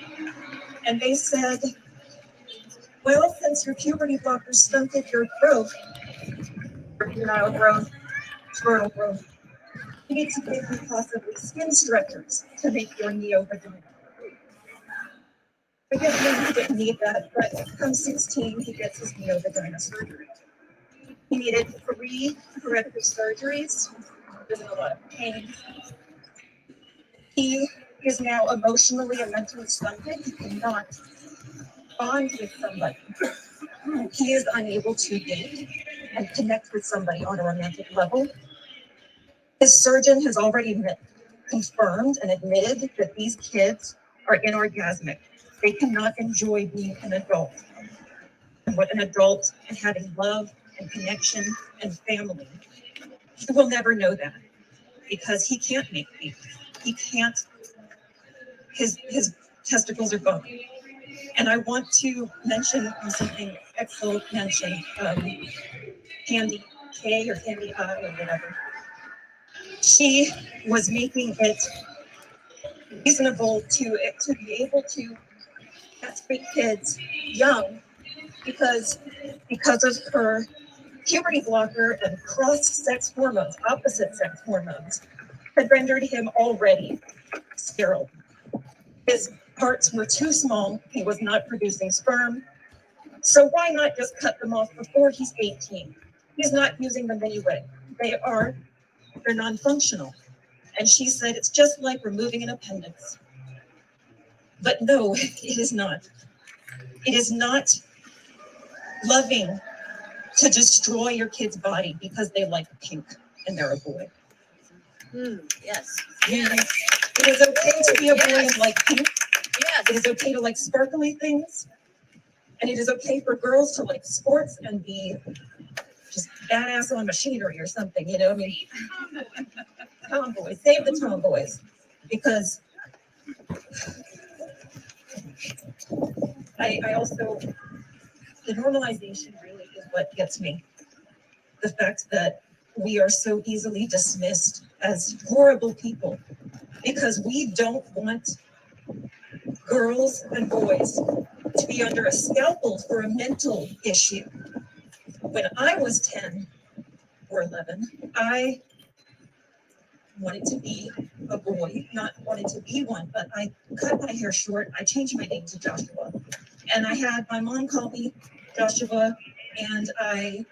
and they said, well, since your puberty blockers stunted your growth, juvenile growth, scrotal growth, you need to give me possibly skin stretchers to make your neovagina. Forgive me, he didn't need that, but come 16, he gets his neovagina surgery. He needed 3 corrective surgeries. There's a lot of pain. He is now emotionally and mentally stunted. He cannot bond with somebody. He is unable to date and connect with somebody on a romantic level. His surgeon has already confirmed and admitted that these kids are inorgasmic. They cannot enjoy being an adult. And what an adult and having love and connection and family. He will never know that because he can't make babies. He can't, his testicles are gone. And I want to mention something Excel mentioned, Candy K or Candy I or whatever. She was making it reasonable to be able to castrate kids young because of her puberty blocker and cross-sex hormones, opposite-sex hormones, had rendered him already sterile. His parts were too small. He was not producing sperm. So why not just cut them off before he's 18? He's not using them anyway. They're non-functional. And she said, it's just like removing an appendix. But no, it is not. It is not loving to destroy your kid's body because they like pink and they're a boy. Yes. It is okay to be a boy and like pink. Yes. It is okay to like sparkly things. And it is okay for girls to like sports and be just badass on machinery or something, you know? I mean, tomboys, save the tomboys. Because I also, the normalization really is what gets me. The fact that we are so easily dismissed as horrible people because we don't want girls and boys to be under a scalpel for a mental issue. When I was 10 or 11, I wanted to be a boy, not wanted to be one, but I cut my hair short. I changed my name to Joshua. And I had my mom call me Joshua, and I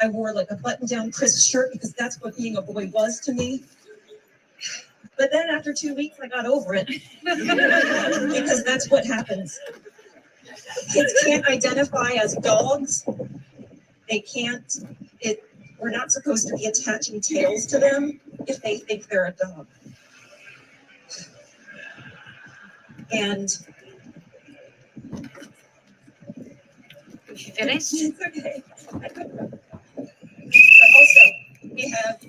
wore like a button-down crisp shirt because that's what being a boy was to me. But then after 2 weeks, I got over it because that's what happens. Kids can't identify as dogs. They can't, we're not supposed to be attaching tails to them if they think they're a dog. And you finished? It's okay. But also, we have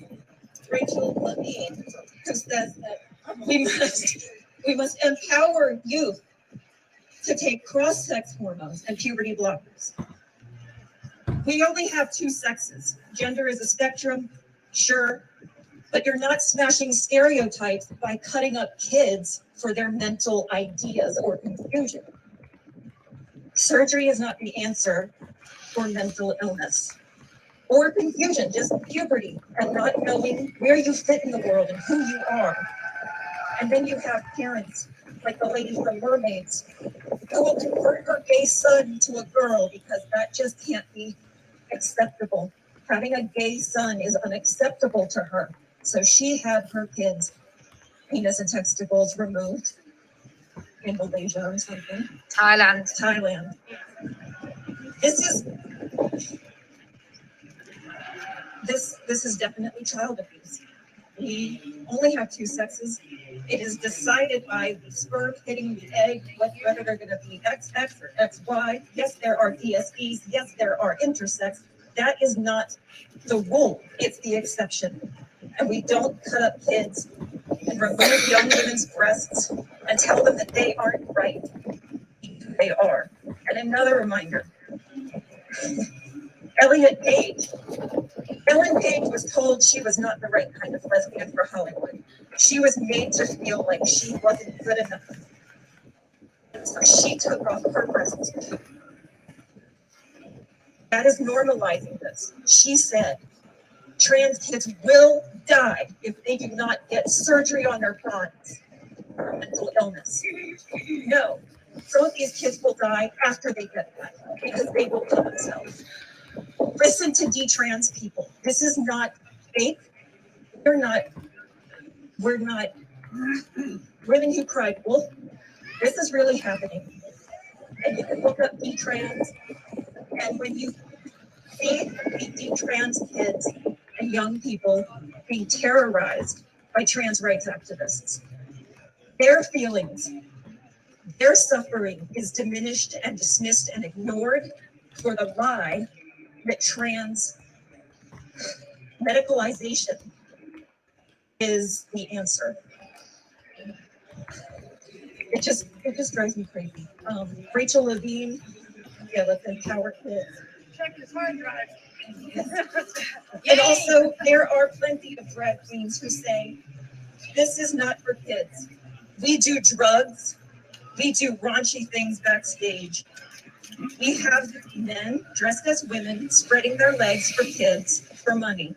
Rachel Levine, who says that we must empower youth to take cross-sex hormones and puberty blockers. We only have 2 sexes. Gender is a spectrum, sure, but you're not smashing stereotypes by cutting up kids for their mental ideas or confusion. Surgery is not the answer for mental illness or confusion, just puberty and not knowing where you fit in the world and who you are. And then you have parents like the lady from Mermaids who will convert her gay son to a girl because that just can't be acceptable. Having a gay son is unacceptable to her. So she had her kids' penis and testicles removed in Malaysia or something. Thailand. This is definitely child abuse. We only have two sexes. It is decided by the sperm hitting the egg whether they're going to be XX or XY. Yes, there are DSEs. Yes, there are intersex. That is not the rule. It's the exception. And we don't cut up kids and remove young women's breasts and tell them that they aren't right. They are. And another reminder, Ellen Page was told she was not the right kind of lesbian for Hollywood. She was made to feel like she wasn't good enough. So she took off her breasts. That is normalizing this. She said, trans kids will die if they do not get surgery on their bodies for mental illness. No, some of these kids will die after they get that because they will kill themselves. Listen to detrans people. This is not fake. We're the Women Who Cried Wolf. This is really happening. And you can look up detrans. And when you see the detrans kids and young people being terrorized by trans rights activists, their feelings, their suffering is diminished and dismissed and ignored for the lie that trans medicalization is the answer. It just drives me crazy. Rachel Levine, yeah, let's empower kids. Check his hard drive. And also, there are plenty of drag queens who say, this is not for kids. We do drugs. We do raunchy things backstage. We have men dressed as women spreading their legs for kids for money.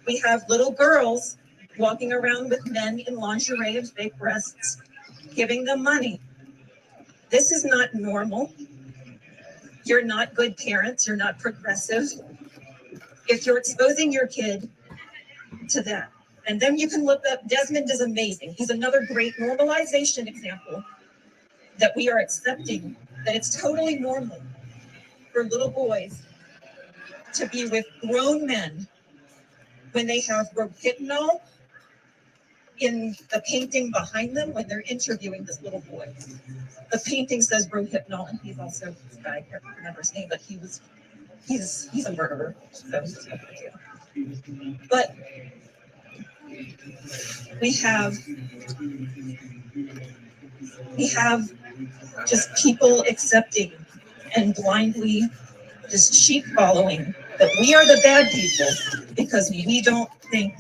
We have little girls walking around with men in lingerie and fake breasts, giving them money. This is not normal. You're not good parents. You're not progressive. If you're exposing your kid to that, and then you can look up, Desmond is amazing. He's another great normalization example that we are accepting, that it's totally normal for little boys to be with grown men when they have rohypnol in the painting behind them when they're interviewing this little boy. The painting says rohypnol, and he's also this guy, I can't remember his name, but he's a murderer. So he's not gonna jail. But we have just people accepting and blindly just sheep following that we are the bad people because we don't think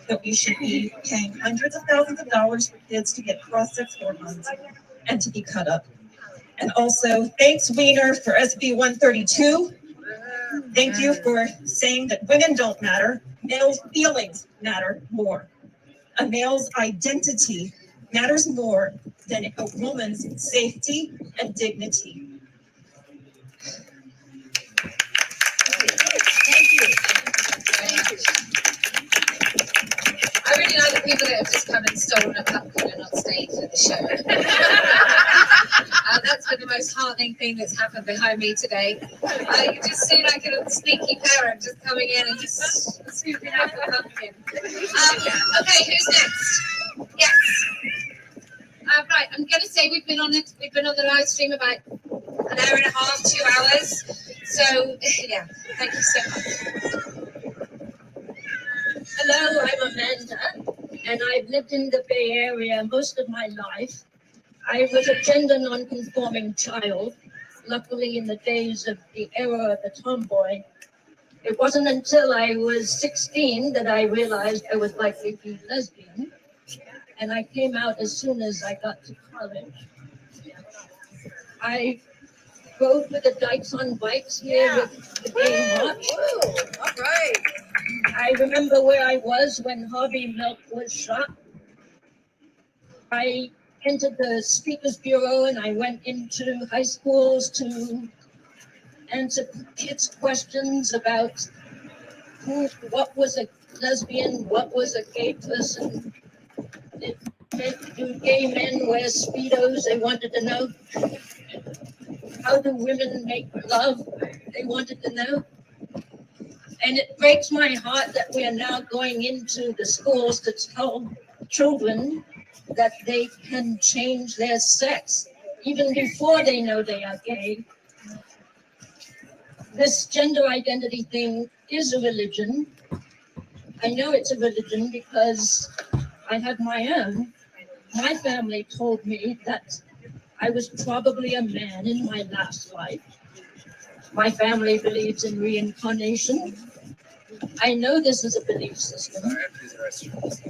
that we should be paying hundreds of thousands of dollars for kids to get cross-sex hormones and to be cut up. And also, thanks Wiener for SB 132. Thank you for saying that women don't matter, males' feelings matter more. A male's identity matters more than a woman's safety and dignity. Thank you. I really like the people that have just come and stolen a pumpkin and not stayed for the show. That's been the most heartening thing that's happened behind me today. You just seem like a sneaky parent just coming in and just scooping up a pumpkin. Okay, who's next? Yes. Right, I'm going to say we've been on the live stream about an hour and a half, 2 hours. So yeah, thank you so much. Hello, I'm Amanda, and I've lived in the Bay Area most of my life. I was a gender non-conforming child, luckily in the days of the era of the tomboy. It wasn't until I was 16 that I realized I was likely to be lesbian, and I came out as soon as I got to college. I rode with the dykes on bikes here with the gay march. All right. I remember where I was when Harvey Milk was shot. I entered the Speakers Bureau and I went into high schools to answer kids' questions about what was a lesbian, what was a gay person. Do gay men wear Speedos? They wanted to know. How do women make love? They wanted to know. And it breaks my heart that we are now going into the schools to tell children that they can change their sex even before they know they are gay. This gender identity thing is a religion. I know it's a religion because I had my own. My family told me that I was probably a man in my last life. My family believes in reincarnation. I know this is a belief system.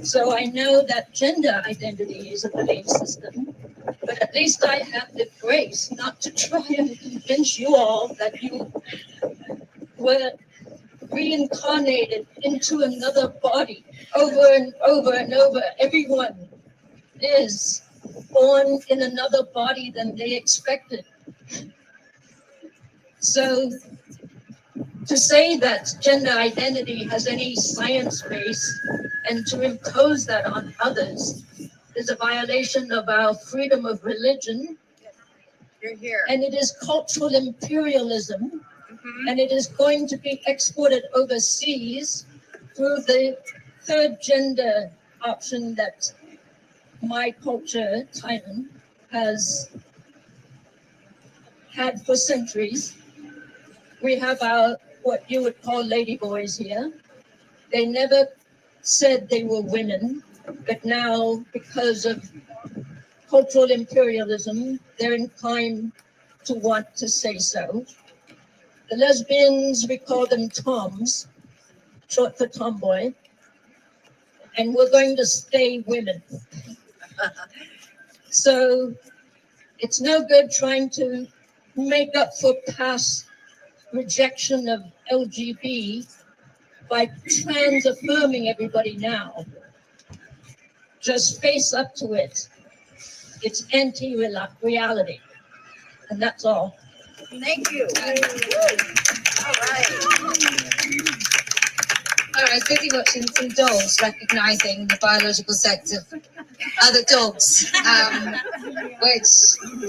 So I know that gender identity is a belief system. But at least I have the grace not to try and convince you all that you were reincarnated into another body over and over and over. Everyone is born in another body than they expected. So to say that gender identity has any science base and to impose that on others is a violation of our freedom of religion. You're here. And it is cultural imperialism. And it is going to be exported overseas through the third gender option that my culture, Thailand, has had for centuries. We have our, what you would call ladyboys here. They never said they were women, but now, because of cultural imperialism, they're inclined to want to say so. The lesbians, we call them toms, short for tomboy, and we're going to stay women. So it's no good trying to make up for past rejection of LGBT by trans affirming everybody now. Just face up to it. It's anti-reality, and that's all. Thank you. All right. I was busy watching some dogs recognizing the biological sex of other dogs, which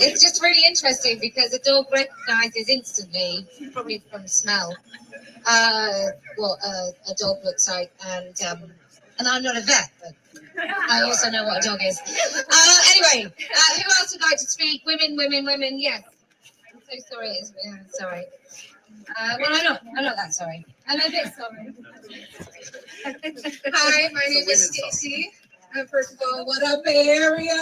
is just really interesting because a dog recognizes instantly, probably from smell, what a dog looks like. And I'm not a vet, but I also know what a dog is. Anyway, who else would like to speak? Women, yes. I'm so sorry. Sorry. Well, I'm not that sorry. I'm a bit sorry. Hi, my name is Stacy. First of all, what up, Bay Area?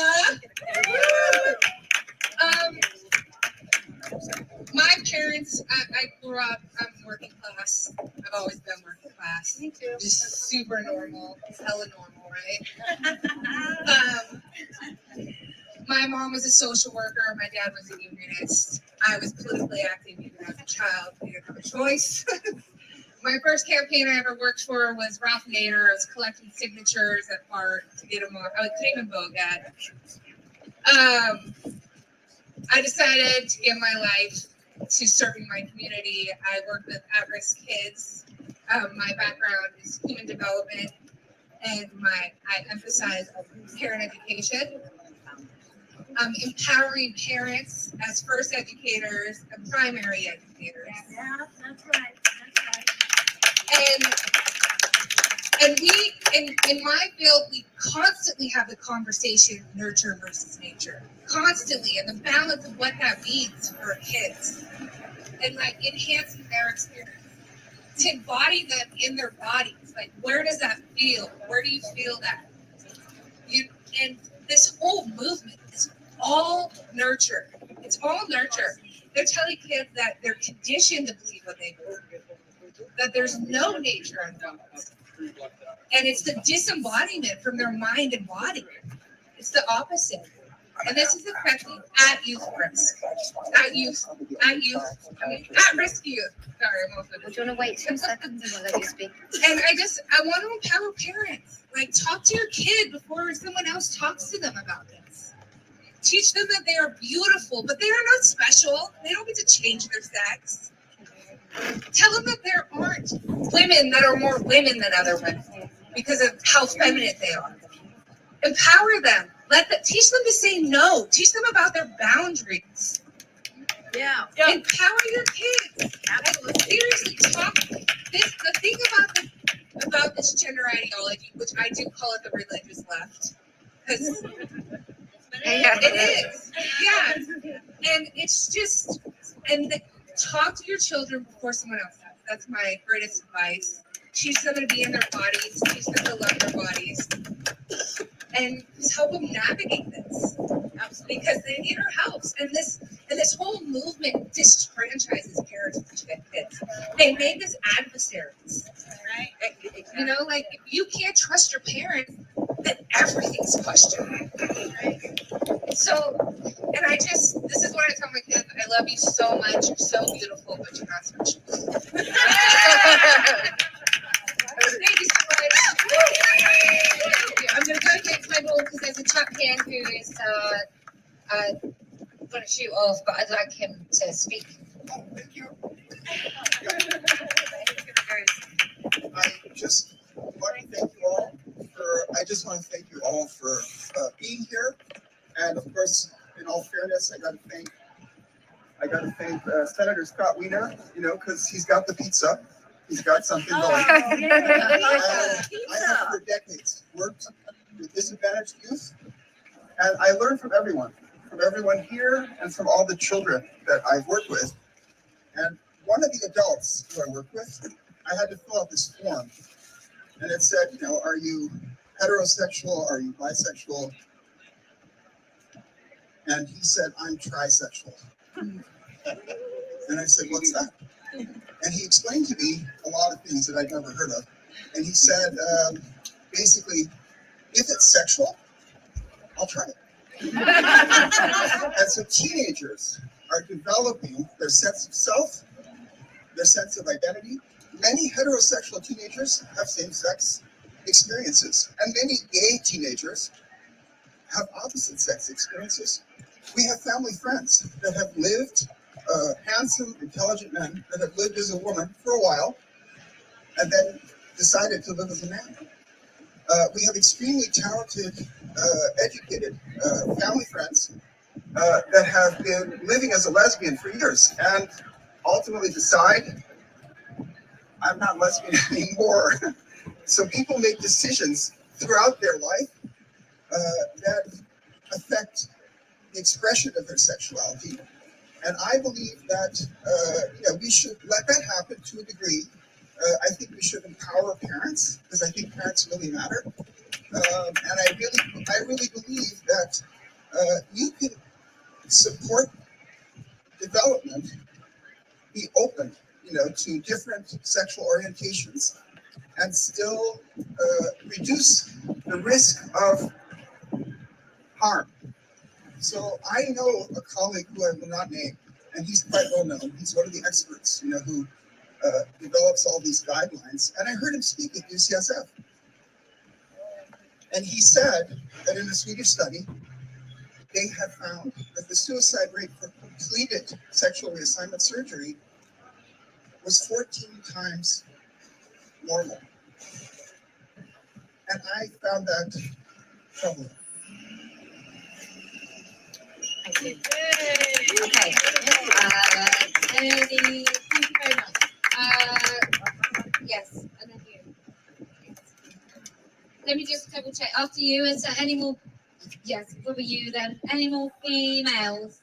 My parents, I grew up, I'm working class. I've always been working class. Me too. Just super normal. It's hella normal, right? My mom was a social worker. My dad was a unionist. I was politically active even as a child. We didn't have a choice. My first campaign I ever worked for was Ralph Nader. I was collecting signatures at BART to get him on. I couldn't even vote yet. I decided to give my life to serving my community. I work with at-risk kids. My background is human development, and I emphasize parent education. Empowering parents as first educators and primary educators. Yeah, that's right. And we, in my field, we constantly have the conversation nurture versus nature. Constantly, and the balance of what that means for kids. And like enhancing their experience. To embody them in their bodies. Like, where does that feel? Where do you feel that? And this whole movement is all nurture. It's all nurture. They're telling kids that they're conditioned to believe what they believe. That there's no nature involved. And it's the disembodiment from their mind and body. It's the opposite. And this is affecting at youth risk. At risk youth. Sorry, I'm off. Would you want to wait 2 seconds and we'll let you speak? And I want to empower parents. Like, talk to your kid before someone else talks to them about this. Teach them that they are beautiful, but they are not special. They don't get to change their sex. Tell them that there aren't women that are more women than other women because of how feminine they are. Empower them. Teach them to say no. Teach them about their boundaries. Yeah. Empower your kids. Absolutely. Seriously, the thing about this gender ideology, which I do call it the religious left, because it is. Yeah. And it's just, talk to your children before someone else does. That's my greatest advice. Teach them to be in their bodies. Teach them to love their bodies. And just help them navigate this. Absolutely. Because they need our help. And this whole movement disenfranchises parents and kids. They make us adversaries. Right? You know, like, if you can't trust your parents, then everything's questioned. Right? So, and this is what I tell my kids: I love you so much. You're so beautiful, but you're not special. Thank you so much. I'm going to go get my ball because there's a chap here who is going to shoot off, but I'd like him to speak. Oh, thank you. I just want to thank you all for being here, and of course, in all fairness, I got to thank Senator Scott Wiener, because he's got the pizza. He's got something going. I have for decades worked with disadvantaged youth, and I learned from everyone here and from all the children that I've worked with. And one of the adults who I work with, I had to fill out this form, and it said, are you heterosexual? Are you bisexual? And he said, I'm trisexual. And I said, what's that? And he explained to me a lot of things that I'd never heard of. And he said, basically, if it's sexual, I'll try it. And so teenagers are developing their sense of self, their sense of identity. Many heterosexual teenagers have same-sex experiences, and many gay teenagers have opposite-sex experiences. We have family friends that have lived, handsome, intelligent men that have lived as a woman for a while and then decided to live as a man. We have extremely talented, educated family friends that have been living as a lesbian for years and ultimately decide, I'm not lesbian anymore. So people make decisions throughout their life that affect the expression of their sexuality. And I believe that we should let that happen to a degree. I think we should empower parents, because I think parents really matter. And I really believe that you can support development, be open, to different sexual orientations, and still reduce the risk of harm. So I know a colleague who I will not name, and he's quite well known. He's one of the experts, who develops all these guidelines. And I heard him speak at UCSF. And he said that in a Swedish study, they have found that the suicide rate for completed sexual reassignment surgery was 14 times normal. And I found that troubling. Thank you. Okay. Thank you very much. Yes, and then you. Let me just double check. After you, is there any more? Yes, what were you then? Any more females?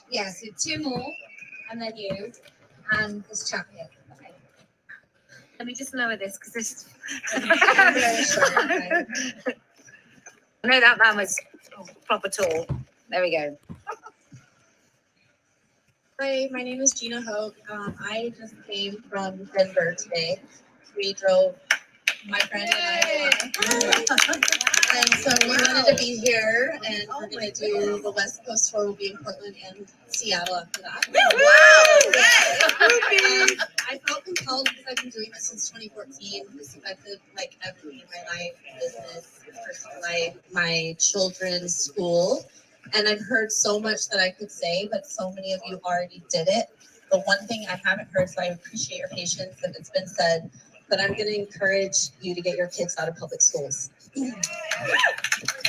Yes, so 2 more, and then you, and this chap here. Okay. Let me just lower this because this is. I know that man was proper tall. There we go. Hi, my name is Gina Hogue. I just came from Denver today. We drove, my friend and I. And so we wanted to be here, and we're going to do the West Coast tour. We'll be in Portland and Seattle after that. Wow! I felt compelled because I've been doing this since 2014. This affected like everything in my life, business, personal life, my children's school. And I've heard so much that I could say, but so many of you already did it. The one thing I haven't heard, so I appreciate your patience if it's been said, but I'm going to encourage you to get your kids out of public schools.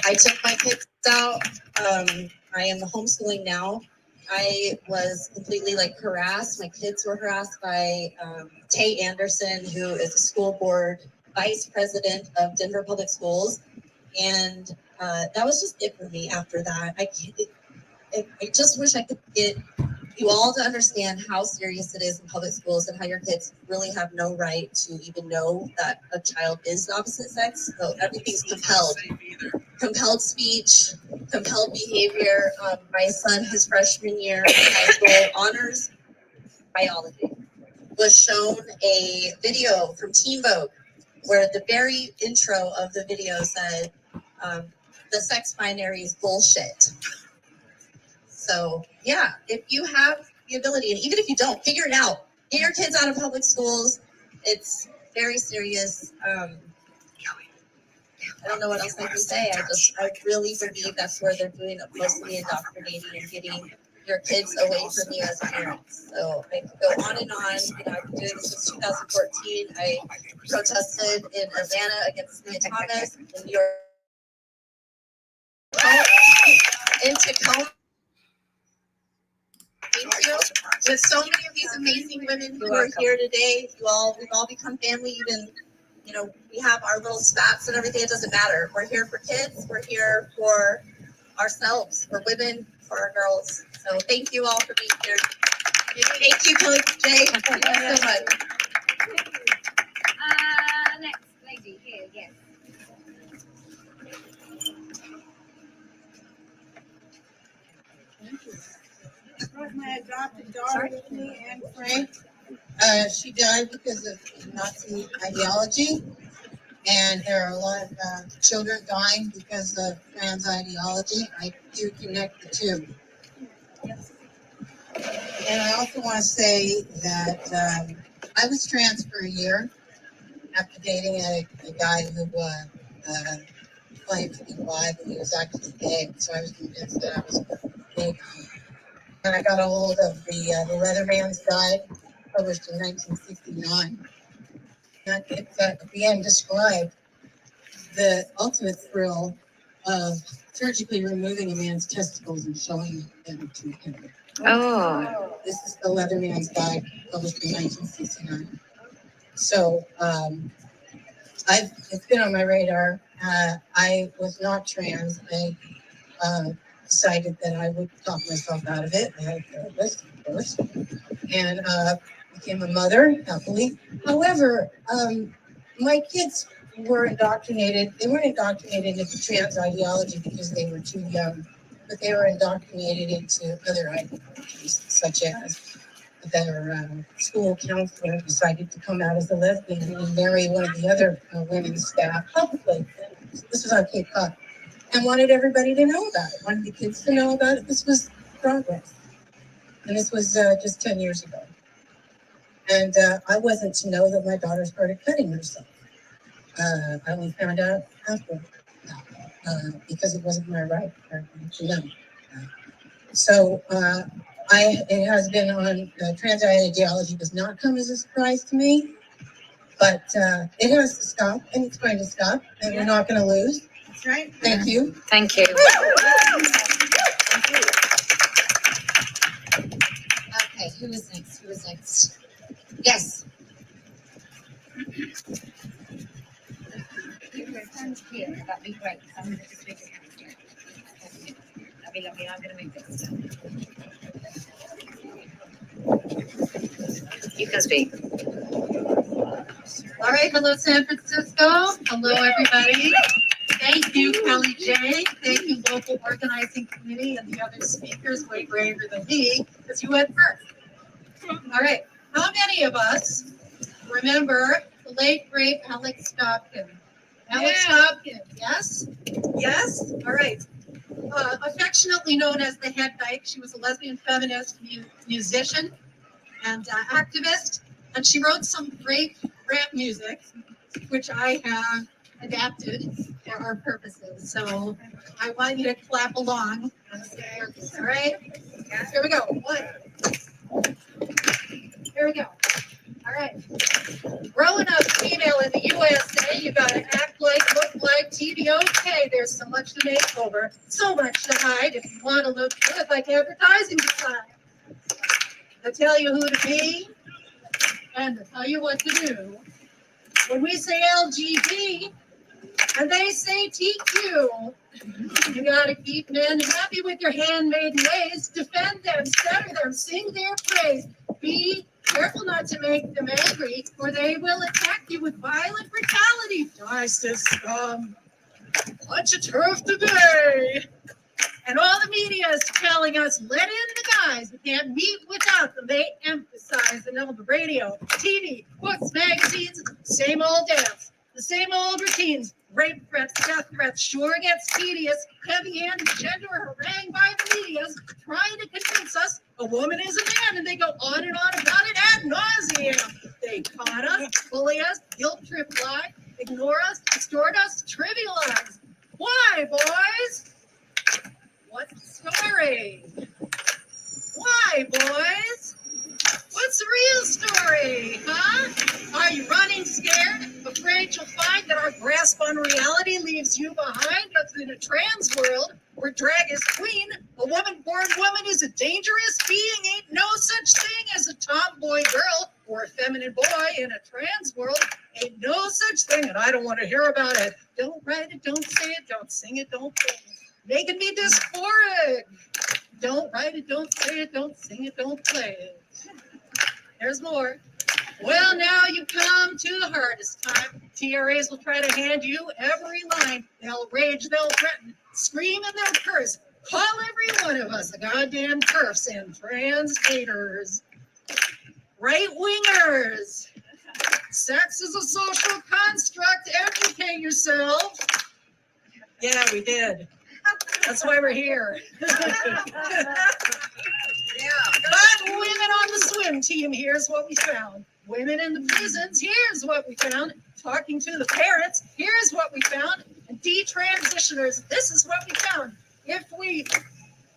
I took my kids out. I am homeschooling now. I was completely like harassed. My kids were harassed by Tay Anderson, who is a school board vice president of Denver Public Schools. And that was just it for me after that. I just wish I could get you all to understand how serious it is in public schools and how your kids really have no right to even know that a child is the opposite sex. So everything's compelled. Compelled speech, compelled behavior. My son, his freshman year in high school, honors biology, was shown a video from Teen Vogue where the very intro of the video said, the sex binary is bullshit. So yeah, if you have the ability, and even if you don't, figure it out. Get your kids out of public schools. It's very serious. I don't know what else I can say. I really believe that's where they're doing it, mostly indoctrinating and getting your kids away from you as parents. So I could go on and on. You know, I've been doing this since 2014. I protested in Atlanta against Leah Thomas, in New York, in Tacoma. Thank you. With so many of these amazing women who are here today, we've all become family. Even, you know, we have our little spats and everything. It doesn't matter. We're here for kids. We're here for ourselves, for women, for our girls. So thank you all for being here. Thank you, Kellie-Jay. Thank you so much. Next lady here, yes. I brought my adopted daughter with me, Anne Frank. She died because of Nazi ideology, and there are a lot of children dying because of trans ideology. I do connect the two. And I also want to say that I was trans for a year after dating a guy who claimed to be bi, but he was actually gay, so I was convinced that I was gay. And I got a hold of the Leatherman's Guide, published in 1969. And it at the end described the ultimate thrill of surgically removing a man's testicles and showing them to him. Oh. This is the Leatherman's Guide, published in 1969. So it's been on my radar. I was not trans. I decided that I would talk myself out of it. I had a therapist, of course, and became a mother, happily. However, my kids were indoctrinated. They weren't indoctrinated into trans ideology because they were too young, but they were indoctrinated into other ideologies, such as their school counselor decided to come out as a lesbian and marry one of the other women's staff publicly. This was on Cape Cod. And wanted everybody to know about it, wanted the kids to know about it. This was progress. And this was just 10 years ago. And I wasn't to know that my daughter started cutting herself. I only found out after, because it wasn't my right to know. So it has been on, trans ideology does not come as a surprise to me, but it has to stop, and it's going to stop, and we're not going to lose. That's right. Thank you. Thank you. Thank you. Okay, who is next? Who is next? Yes. Here, that'd be great. I'm going to just make it happen. That'd be lovely. I'm going to make this. You can speak. All right, hello San Francisco. Hello everybody. Thank you, Kellie-Jay. Thank you, local organizing committee and the other speakers, way braver than me, because you went first. All right, how many of us remember the late great Alex Stopkin? Alex Hopkins, yes? Yes? All right. Affectionately known as the Head Dyke, she was a lesbian feminist musician and activist, and she wrote some great rap music, which I have adapted for our purposes. So I want you to clap along. All right? Here we go. One. Here we go. All right. Growing up female in the USA, you gotta act like, look like, TVOK. There's so much to make over, so much to hide if you want to look good like advertising design. They'll tell you who to be and they'll tell you what to do. When we say LGB and they say TQ, you gotta keep men happy with your handmaiden ways. Defend them, center them, sing their praise. Be careful not to make them angry, or they will attack you with violent brutality. Nice to scum. Bunch of turf today. And all the media is telling us, let in the guys. We can't meet without them. They emphasize it on the radio, TV, books, magazines, same old dance, the same old routines. Rape threats, death threats, sure gets tedious. Heavy-handed gender harangue by the media, trying to convince us a woman is a man, and they go on and on about it ad nauseum. They con us, bully us, guilt trip lie, ignore us, distort us, trivialize. Why, boys? What's the story? Why, boys? What's the real story, huh? Are you running scared, afraid you'll find that our grasp on reality leaves you behind? That's in a trans world where drag is queen, a woman-born woman is a dangerous being. Ain't no such thing as a tomboy girl or a feminine boy in a trans world. Ain't no such thing, and I don't want to hear about it. Don't write it, don't say it, don't sing it, don't play it. Making me dysphoric. Don't write it, don't say it, don't sing it, don't play it. There's more. Well, now you come to the hardest time. TRAs will try to hand you every line. They'll rage, they'll threaten, scream, and they'll curse. Call every one of us a goddamn TERFs and trans haters. Right wingers. Sex is a social construct. Educate yourself. Yeah, we did. That's why we're here. But women on the swim team, here's what we found. Women in the prisons, here's what we found. Talking to the parents, here's what we found. And detransitioners, this is what we found. If we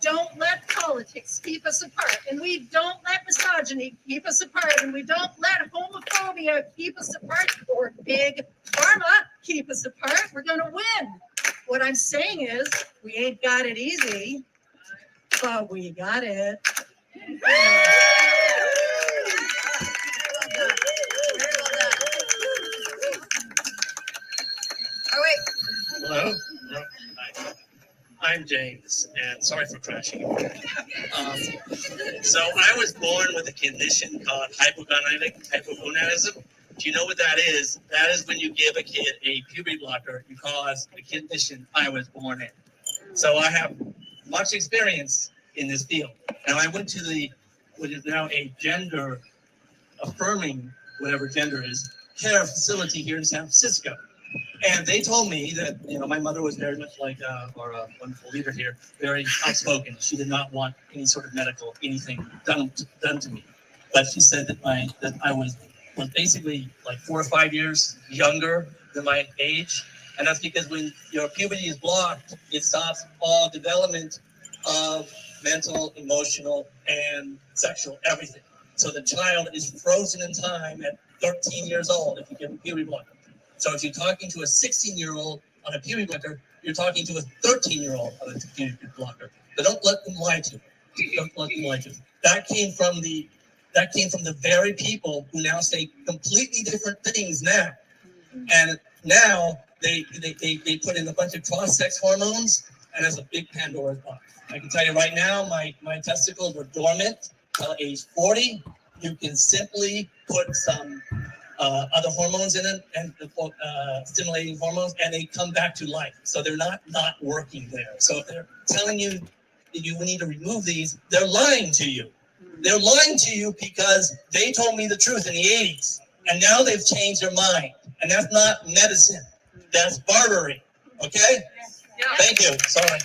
don't let politics keep us apart, and we don't let misogyny keep us apart, and we don't let homophobia keep us apart, or big pharma keep us apart, we're gonna win. What I'm saying is, we ain't got it easy, but we got it. Hello. I'm James, and sorry for crashing. So I was born with a condition called hypogonadism. Do you know what that is? That is when you give a kid a puberty blocker, you cause the condition I was born in. So I have much experience in this field. And I went to what is now a gender affirming, whatever gender is, care facility here in San Francisco. And they told me that, my mother was very much like our wonderful leader here, very outspoken. She did not want any sort of medical, anything done to me. But she said that I was basically like 4 or 5 years younger than my age. And that's because when your puberty is blocked, it stops all development of mental, emotional, and sexual everything. So the child is frozen in time at 13 years old if you give a puberty blocker. So if you're talking to a 16-year-old on a puberty blocker, you're talking to a 13-year-old on a puberty blocker. But don't let them lie to you. Don't let them lie to you. That came from the very people who now say completely different things now. And now they put in a bunch of cross-sex hormones, and there's a big Pandora's box. I can tell you right now, my testicles were dormant till age 40. You can simply put some other hormones in it, and stimulating hormones, and they come back to life. So they're not working there. So if they're telling you that you need to remove these, they're lying to you. They're lying to you because they told me the truth in the 80s, and now they've changed their mind. And that's not medicine. That's barbering. Okay? Thank you. Sorry.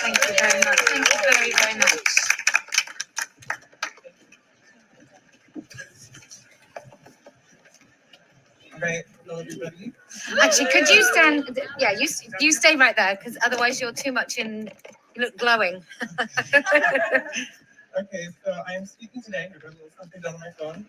Thank you very much. Thank you very, very much. All right, hello everybody. Actually, could you stand? Yeah, you stay right there because otherwise you're too much in. You look glowing. Okay, so I'm speaking today. There's a little something done on my phone.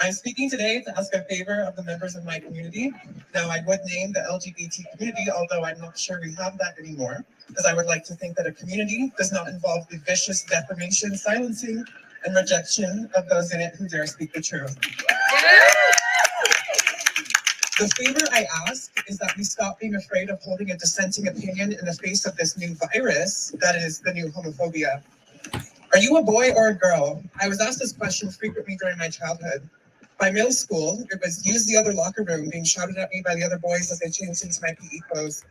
I'm speaking today to ask a favor of the members of my community. Now, I would name the LGBT community, although I'm not sure we have that anymore, because I would like to think that a community does not involve the vicious defamation, silencing, and rejection of those in it who dare speak the truth. The favor I ask is that we stop being afraid of holding a dissenting opinion in the face of this new virus that is the new homophobia. Are you a boy or a girl? I was asked this question frequently during my childhood. By middle school, it was use the other locker room being shouted at me by the other boys as they changed into my PE clothes.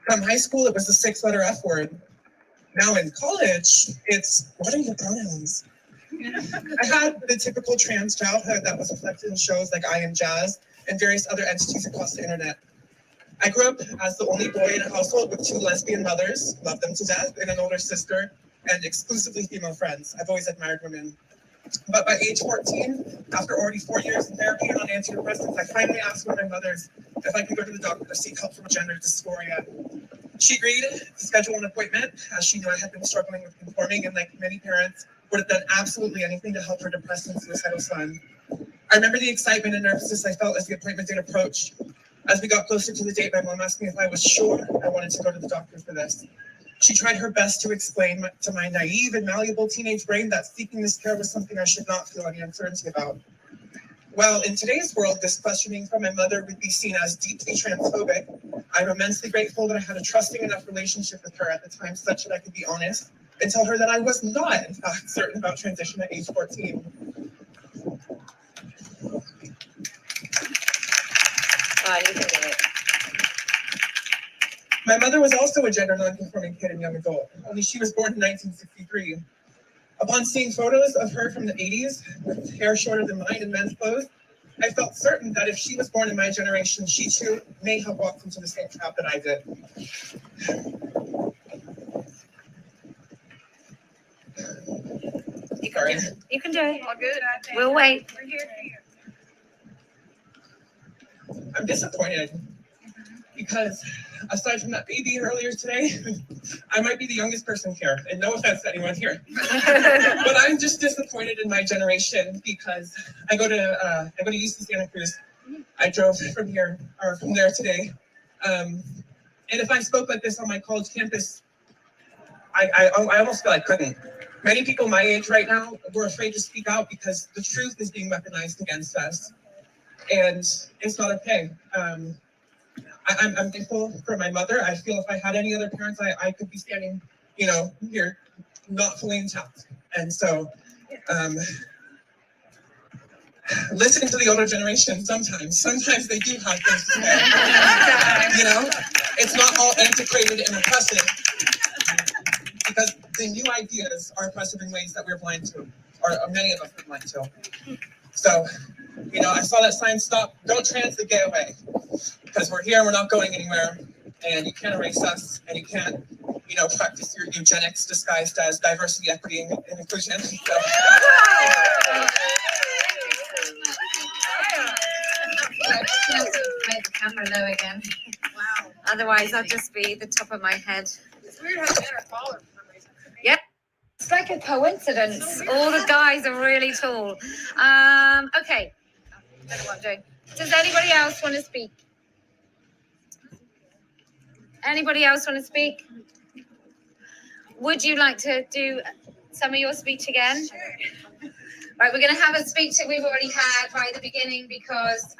From high school, it was the 6-letter F word. Now in college, it's what are your pronouns? I had the typical trans childhood that was reflected in shows like I Am Jazz and various other entities across the internet. I grew up as the only boy in a household with 2 lesbian mothers, loved them to death, and an older sister, and exclusively female friends. I've always admired women. But by age 14, after already 4 years in therapy and on antidepressants, I finally asked one of my mothers if I could go to the doctor to seek help from gender dysphoria. She agreed to schedule an appointment, as she knew I had been struggling with conforming, and like many parents, would have done absolutely anything to help her depressed and suicidal son. I remember the excitement and nervousness I felt as the appointment date approached. As we got closer to the date, my mom asked me if I was sure I wanted to go to the doctor for this. She tried her best to explain to my naive and malleable teenage brain that seeking this care was something I should not feel any uncertainty about. Well, in today's world, this questioning from my mother would be seen as deeply transphobic. I'm immensely grateful that I had a trusting enough relationship with her at the time such that I could be honest and tell her that I was not, in fact, certain about transition at age 14. My mother was also a gender non-conforming kid and young adult, only she was born in 1963. Upon seeing photos of her from the 80s, with hair shorter than mine and men's clothes, I felt certain that if she was born in my generation, she too may have walked into the same trap that I did. You can do it. All good. We'll wait. We're here. I'm disappointed because aside from that baby earlier today, I might be the youngest person here, and no offense to anyone here. But I'm just disappointed in my generation because I go to UC Santa Cruz. I drove from there today. And if I spoke like this on my college campus, I almost feel I couldn't. Many people my age right now were afraid to speak out because the truth is being weaponized against us. And it's not okay. I'm thankful for my mother. I feel if I had any other parents, I could be standing, here, not fully intact. And so, listening to the older generation, sometimes they do have things to say. It's not all antiquated and oppressive, because the new ideas are oppressive in ways that we're blind to, or many of us are blind to. So, I saw that sign, stop, don't trans the gay away, because we're here and we're not going anywhere, and you can't erase us, and you can't, practice your eugenics disguised as diversity, equity, and inclusion. So. Make the camera low again. Wow. Otherwise, I'll just be the top of my head. It's weird how men are taller for some reason. Yeah. It's like a coincidence. All the guys are really tall. Okay. I don't know what I'm doing. Does anybody else want to speak? Anybody else want to speak? Would you like to do some of your speech again? Sure. Right, we're going to have a speech that we've already had right at the beginning because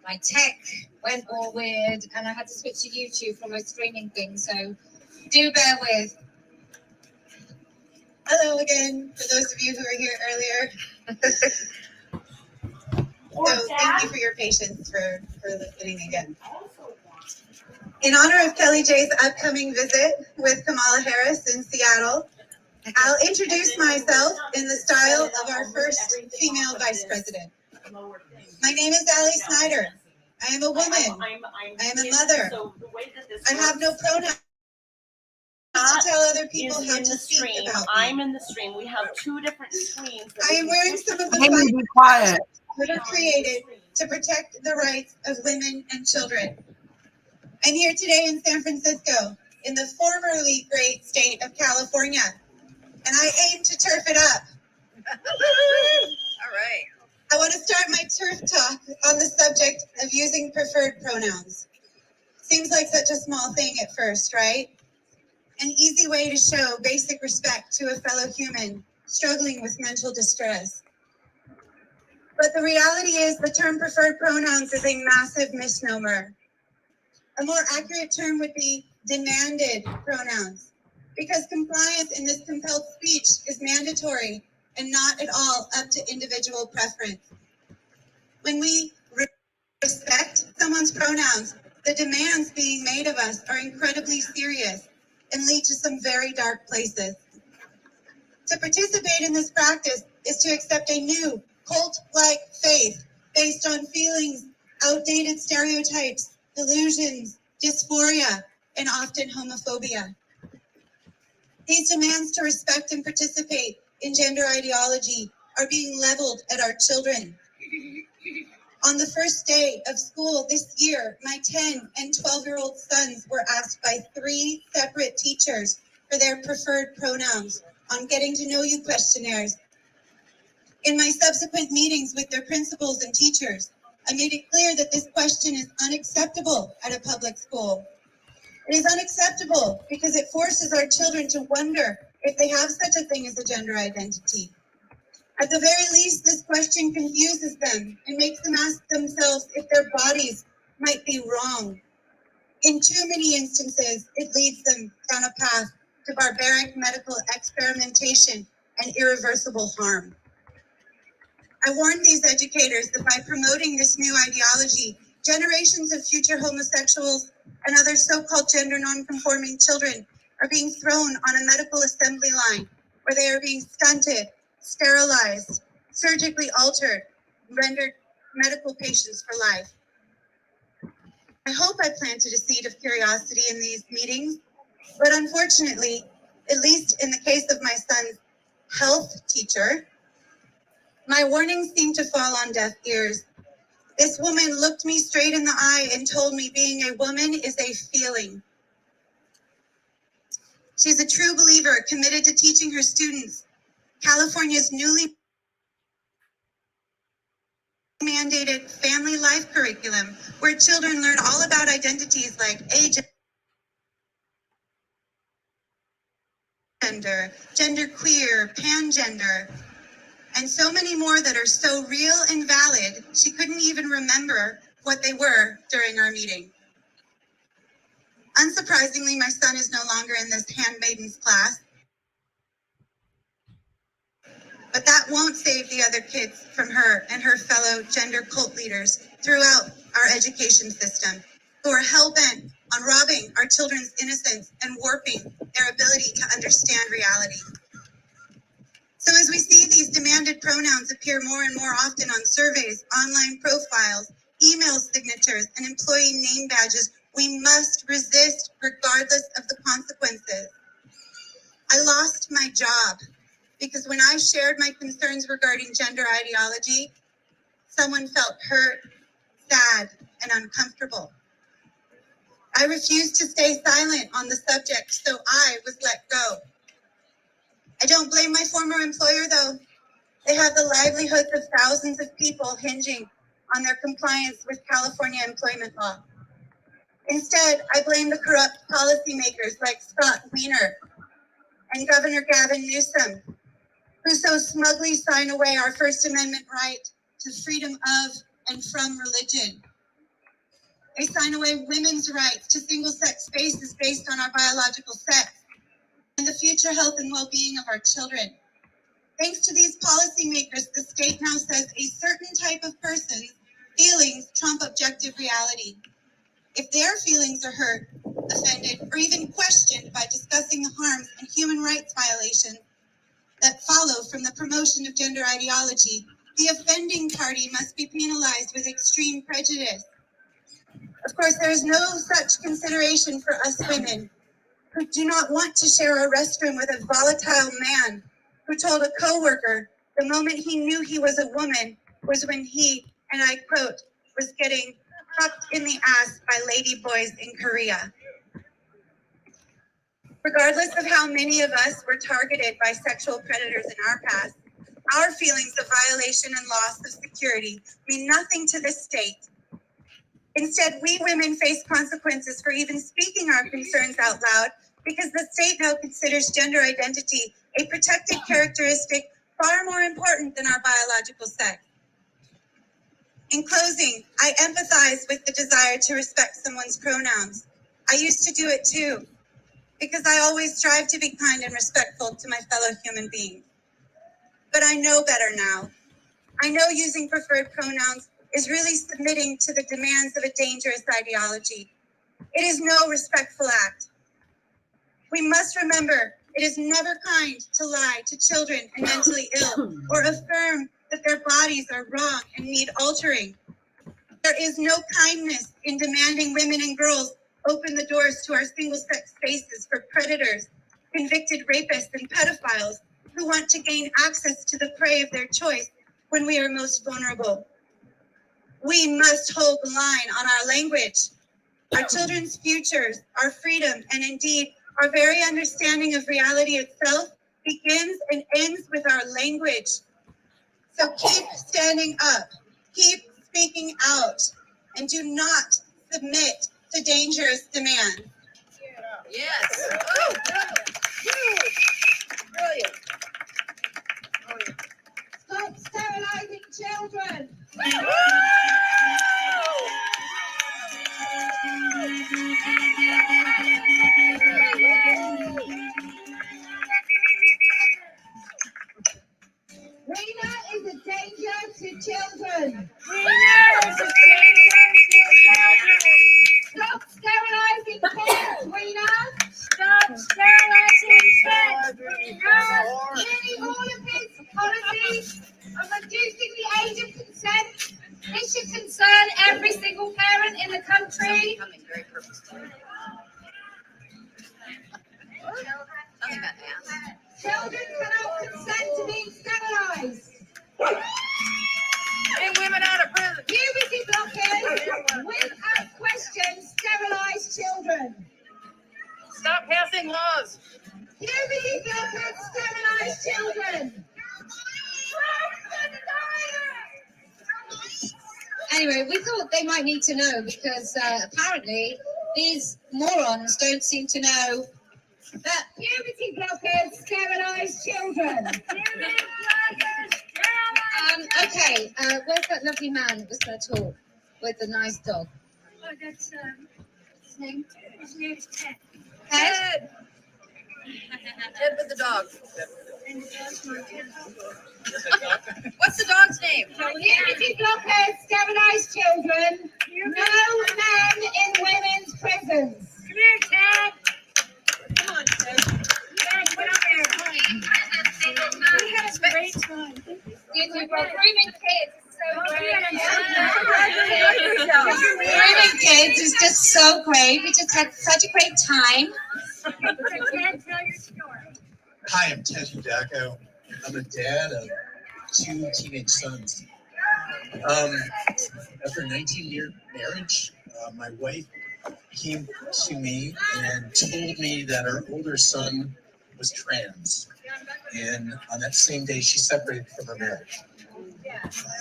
my tech went all weird and I had to switch to YouTube for my streaming thing, so do bear with. Hello again, for those of you who were here earlier. So thank you for your patience for listening again. In honor of Kellie-Jay's upcoming visit with Kamala Harris in Seattle, I'll introduce myself in the style of our first female vice president. My name is Allie Snyder. I am a woman. I am a mother. So the way that this I have no pronouns to tell other people how to speak about me. I'm in the stream. We have two different screens. I am wearing some of the Amy, be quiet. that are created to protect the rights of women and children. I'm here today in San Francisco, in the formerly great state of California, and I aim to turf it up. All right. I want to start my turf talk on the subject of using preferred pronouns. Seems like such a small thing at first, right? An easy way to show basic respect to a fellow human struggling with mental distress. But the reality is the term preferred pronouns is a massive misnomer. A more accurate term would be demanded pronouns, because compliance in this compelled speech is mandatory and not at all up to individual preference. When we respect someone's pronouns, the demands being made of us are incredibly serious and lead to some very dark places. To participate in this practice is to accept a new cult-like faith based on feelings, outdated stereotypes, delusions, dysphoria, and often homophobia. These demands to respect and participate in gender ideology are being leveled at our children. On the first day of school this year, my 10 and 12-year-old sons were asked by 3 separate teachers for their preferred pronouns on getting to know you questionnaires. In my subsequent meetings with their principals and teachers, I made it clear that this question is unacceptable at a public school. It is unacceptable because it forces our children to wonder if they have such a thing as a gender identity. At the very least, this question confuses them and makes them ask themselves if their bodies might be wrong. In too many instances, it leads them down a path to barbaric medical experimentation and irreversible harm. I warned these educators that by promoting this new ideology, generations of future homosexuals and other so-called gender non-conforming children are being thrown on a medical assembly line where they are being stunted, sterilized, surgically altered, rendered medical patients for life. I hope I planted a seed of curiosity in these meetings, but unfortunately, at least in the case of my son's health teacher, my warnings seemed to fall on deaf ears. This woman looked me straight in the eye and told me being a woman is a feeling. She's a true believer committed to teaching her students California's newly mandated family life curriculum, where children learn all about identities like age, gender, genderqueer, pangender, and so many more that are so real and valid, she couldn't even remember what they were during our meeting. Unsurprisingly, my son is no longer in this handmaidens class, but that won't save the other kids from her and her fellow gender cult leaders throughout our education system, who are hell-bent on robbing our children's innocence and warping their ability to understand reality. So as we see these demanded pronouns appear more and more often on surveys, online profiles, email signatures, and employee name badges, we must resist regardless of the consequences. I lost my job because when I shared my concerns regarding gender ideology, someone felt hurt, sad, and uncomfortable. I refused to stay silent on the subject, so I was let go. I don't blame my former employer, though. They have the livelihoods of thousands of people hinging on their compliance with California employment law. Instead, I blame the corrupt policymakers like Scott Wiener and Governor Gavin Newsom, who so smugly sign away our First Amendment right to freedom of and from religion. They sign away women's rights to single-sex spaces based on our biological sex and the future health and well-being of our children. Thanks to these policymakers, the state now says a certain type of person's feelings trump objective reality. If their feelings are hurt, offended, or even questioned by discussing the harms and human rights violations that follow from the promotion of gender ideology, the offending party must be penalized with extreme prejudice. Of course, there is no such consideration for us women who do not want to share a restroom with a volatile man who told a coworker the moment he knew he was a woman was when he, and I quote, was getting fucked in the ass by lady boys in Korea. Regardless of how many of us were targeted by sexual predators in our past, our feelings of violation and loss of security mean nothing to this state. Instead, we women face consequences for even speaking our concerns out loud because the state now considers gender identity a protected characteristic far more important than our biological sex. In closing, I empathize with the desire to respect someone's pronouns. I used to do it too, because I always strive to be kind and respectful to my fellow human beings. But I know better now. I know using preferred pronouns is really submitting to the demands of a dangerous ideology. It is no respectful act. We must remember it is never kind to lie to children and mentally ill or affirm that their bodies are wrong and need altering. There is no kindness in demanding women and girls open the doors to our single-sex spaces for predators, convicted rapists, and pedophiles who want to gain access to the prey of their choice when we are most vulnerable. We must hold the line on our language. Our children's futures, our freedom, and indeed our very understanding of reality itself begins and ends with our language. So keep standing up, keep speaking out, and do not submit to dangerous demands. Yes. Brilliant. Stop sterilizing children. Rena is a danger to children. Rena is a danger to children. Stop sterilizing kids, Rena. Stop sterilizing kids, Rena. Nearly all of his policies of reducing the age of consent. This should concern every single parent in the country. Children cannot consent to being sterilized. Get women out of prison. Puberty blockers, without question, sterilize children. Stop passing laws. Puberty blockers, sterilize children. Anyway, we thought they might need to know because apparently these morons don't seem to know that puberty blockers sterilize children. Okay, where's that lovely man that was going to talk with the nice dog? Oh, that's his name. His name's Ted. Ted? Ted with the dog. What's the dog's name? Puberty blockers sterilize children. No men in women's prisons. Come here, Ted. Come on, Ted. Ted, get up there. We had a great time. Grooming kids is so great. Grooming kids is just so great. We just had such a great time. Ted, tell your story. Hi, I'm Ted Hidako. I'm a dad of 2 teenage sons. After a 19-year marriage, my wife came to me and told me that her older son was trans. And on that same day, she separated from her marriage.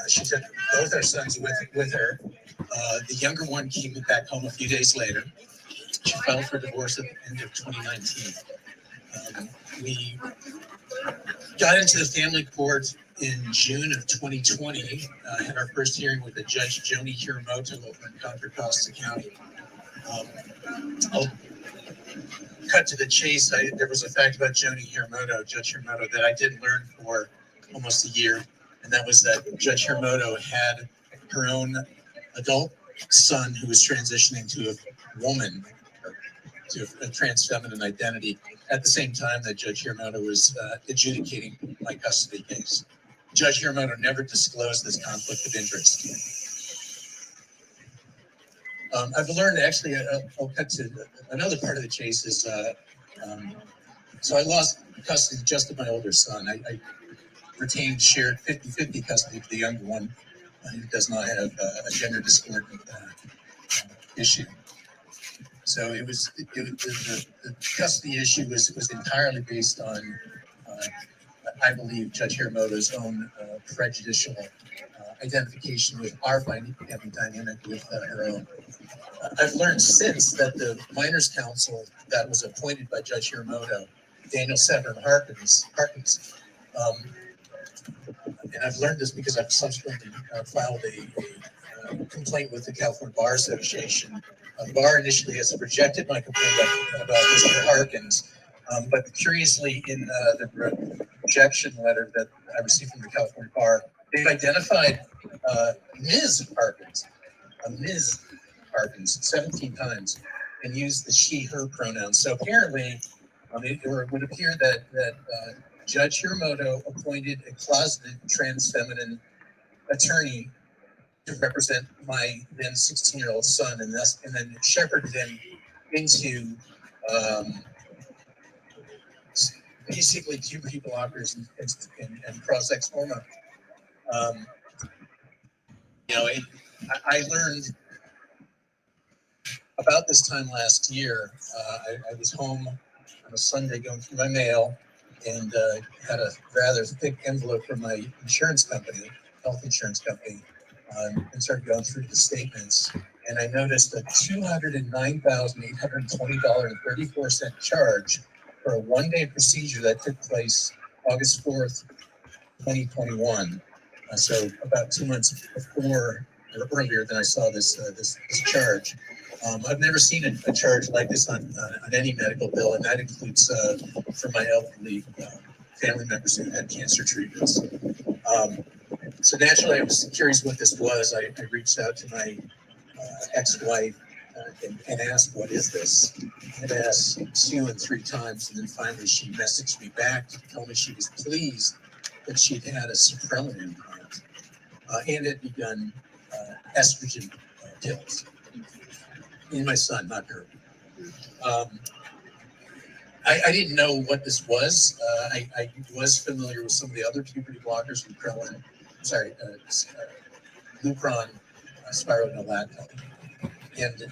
She took both our sons with her. The younger one came back home a few days later. She filed for divorce at the end of 2019. We got into the family court in June of 2020, had our first hearing with the Judge Joni Hiramoto over in Contra Costa County. I'll cut to the chase. There was a fact about Joni Hiramoto, Judge Hiramoto, that I didn't learn for almost a year, and that was that Judge Hiramoto had her own adult son who was transitioning to a woman, to a trans feminine identity, at the same time that Judge Hiramoto was adjudicating my custody case. Judge Hiramoto never disclosed this conflict of interest. I've learned actually, I'll cut to another part of the chase is, so I lost custody just of my older son. I retained shared 50-50 custody of the younger one who does not have a gender discordant issue. So the custody issue was entirely based on, I believe, Judge Hiramoto's own prejudicial identification with our family dynamic with her own. I've learned since that the minors counsel that was appointed by Judge Hiramoto, Daniel Severn Harkins, and I've learned this because I've subsequently filed a complaint with the California Bar Association. The bar initially has rejected my complaint about Mr. Harkins, but curiously in the rejection letter that I received from the California Bar, they've identified Ms. Harkins, Ms. Harkins 17 times and used the she, her pronouns. So apparently, it would appear that Judge Hiramoto appointed a closeted trans feminine attorney to represent my then 16-year-old son, and then shepherded him into basically puberty blockers and cross-sex hormone. I learned about this time last year. I was home on a Sunday going through my mail and had a rather thick envelope from my insurance company, health insurance company, and started going through the statements. And I noticed a $209,820.34 charge for a one-day procedure that took place August 4th, 2021. So about 2 months before or earlier than I saw this charge. I've never seen a charge like this on any medical bill, and that includes for my elderly family members who had cancer treatments. So naturally, I was curious what this was. I reached out to my ex-wife and asked, "What is this?" I'd asked 2 and 3 times, and then finally she messaged me back to tell me she was pleased that she'd had a Suprelin implant and had begun estrogen pills in my son, not her. I didn't know what this was. I was familiar with some of the other puberty blockers, Lupron, spironolactone. And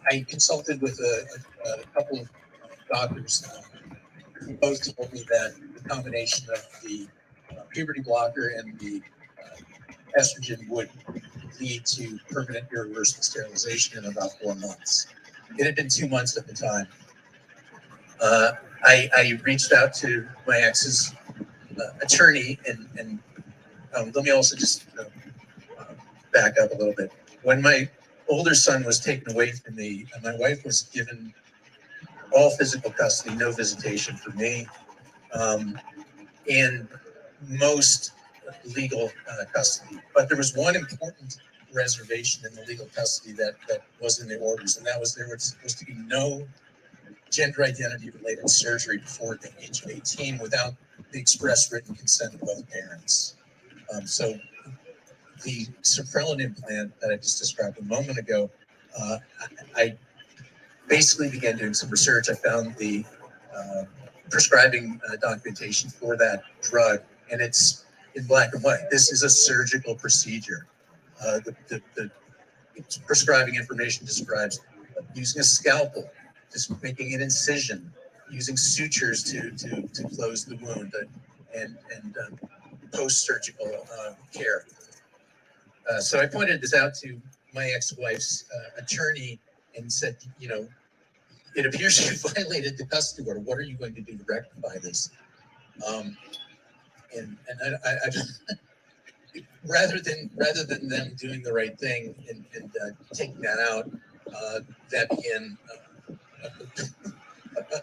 I consulted with a couple of doctors who both told me that the combination of the puberty blocker and the estrogen would lead to permanent irreversible sterilization in about 4 months. It had been 2 months at the time. I reached out to my ex's attorney, and let me also just back up a little bit. When my older son was taken away from me, my wife was given all physical custody, no visitation for me, and most legal custody. But there was one important reservation in the legal custody that was in the orders, and that was there was supposed to be no gender identity related surgery before the age of 18 without the express written consent of both parents. So the Suprelin implant that I just described a moment ago, I basically began doing some research. I found the prescribing documentation for that drug, and it's in black and white. This is a surgical procedure. The prescribing information describes using a scalpel, just making an incision, using sutures to close the wound, and post-surgical care. So I pointed this out to my ex-wife's attorney and said, it appears you violated the custody order. What are you going to do to rectify this? And I rather than them doing the right thing and taking that out, that began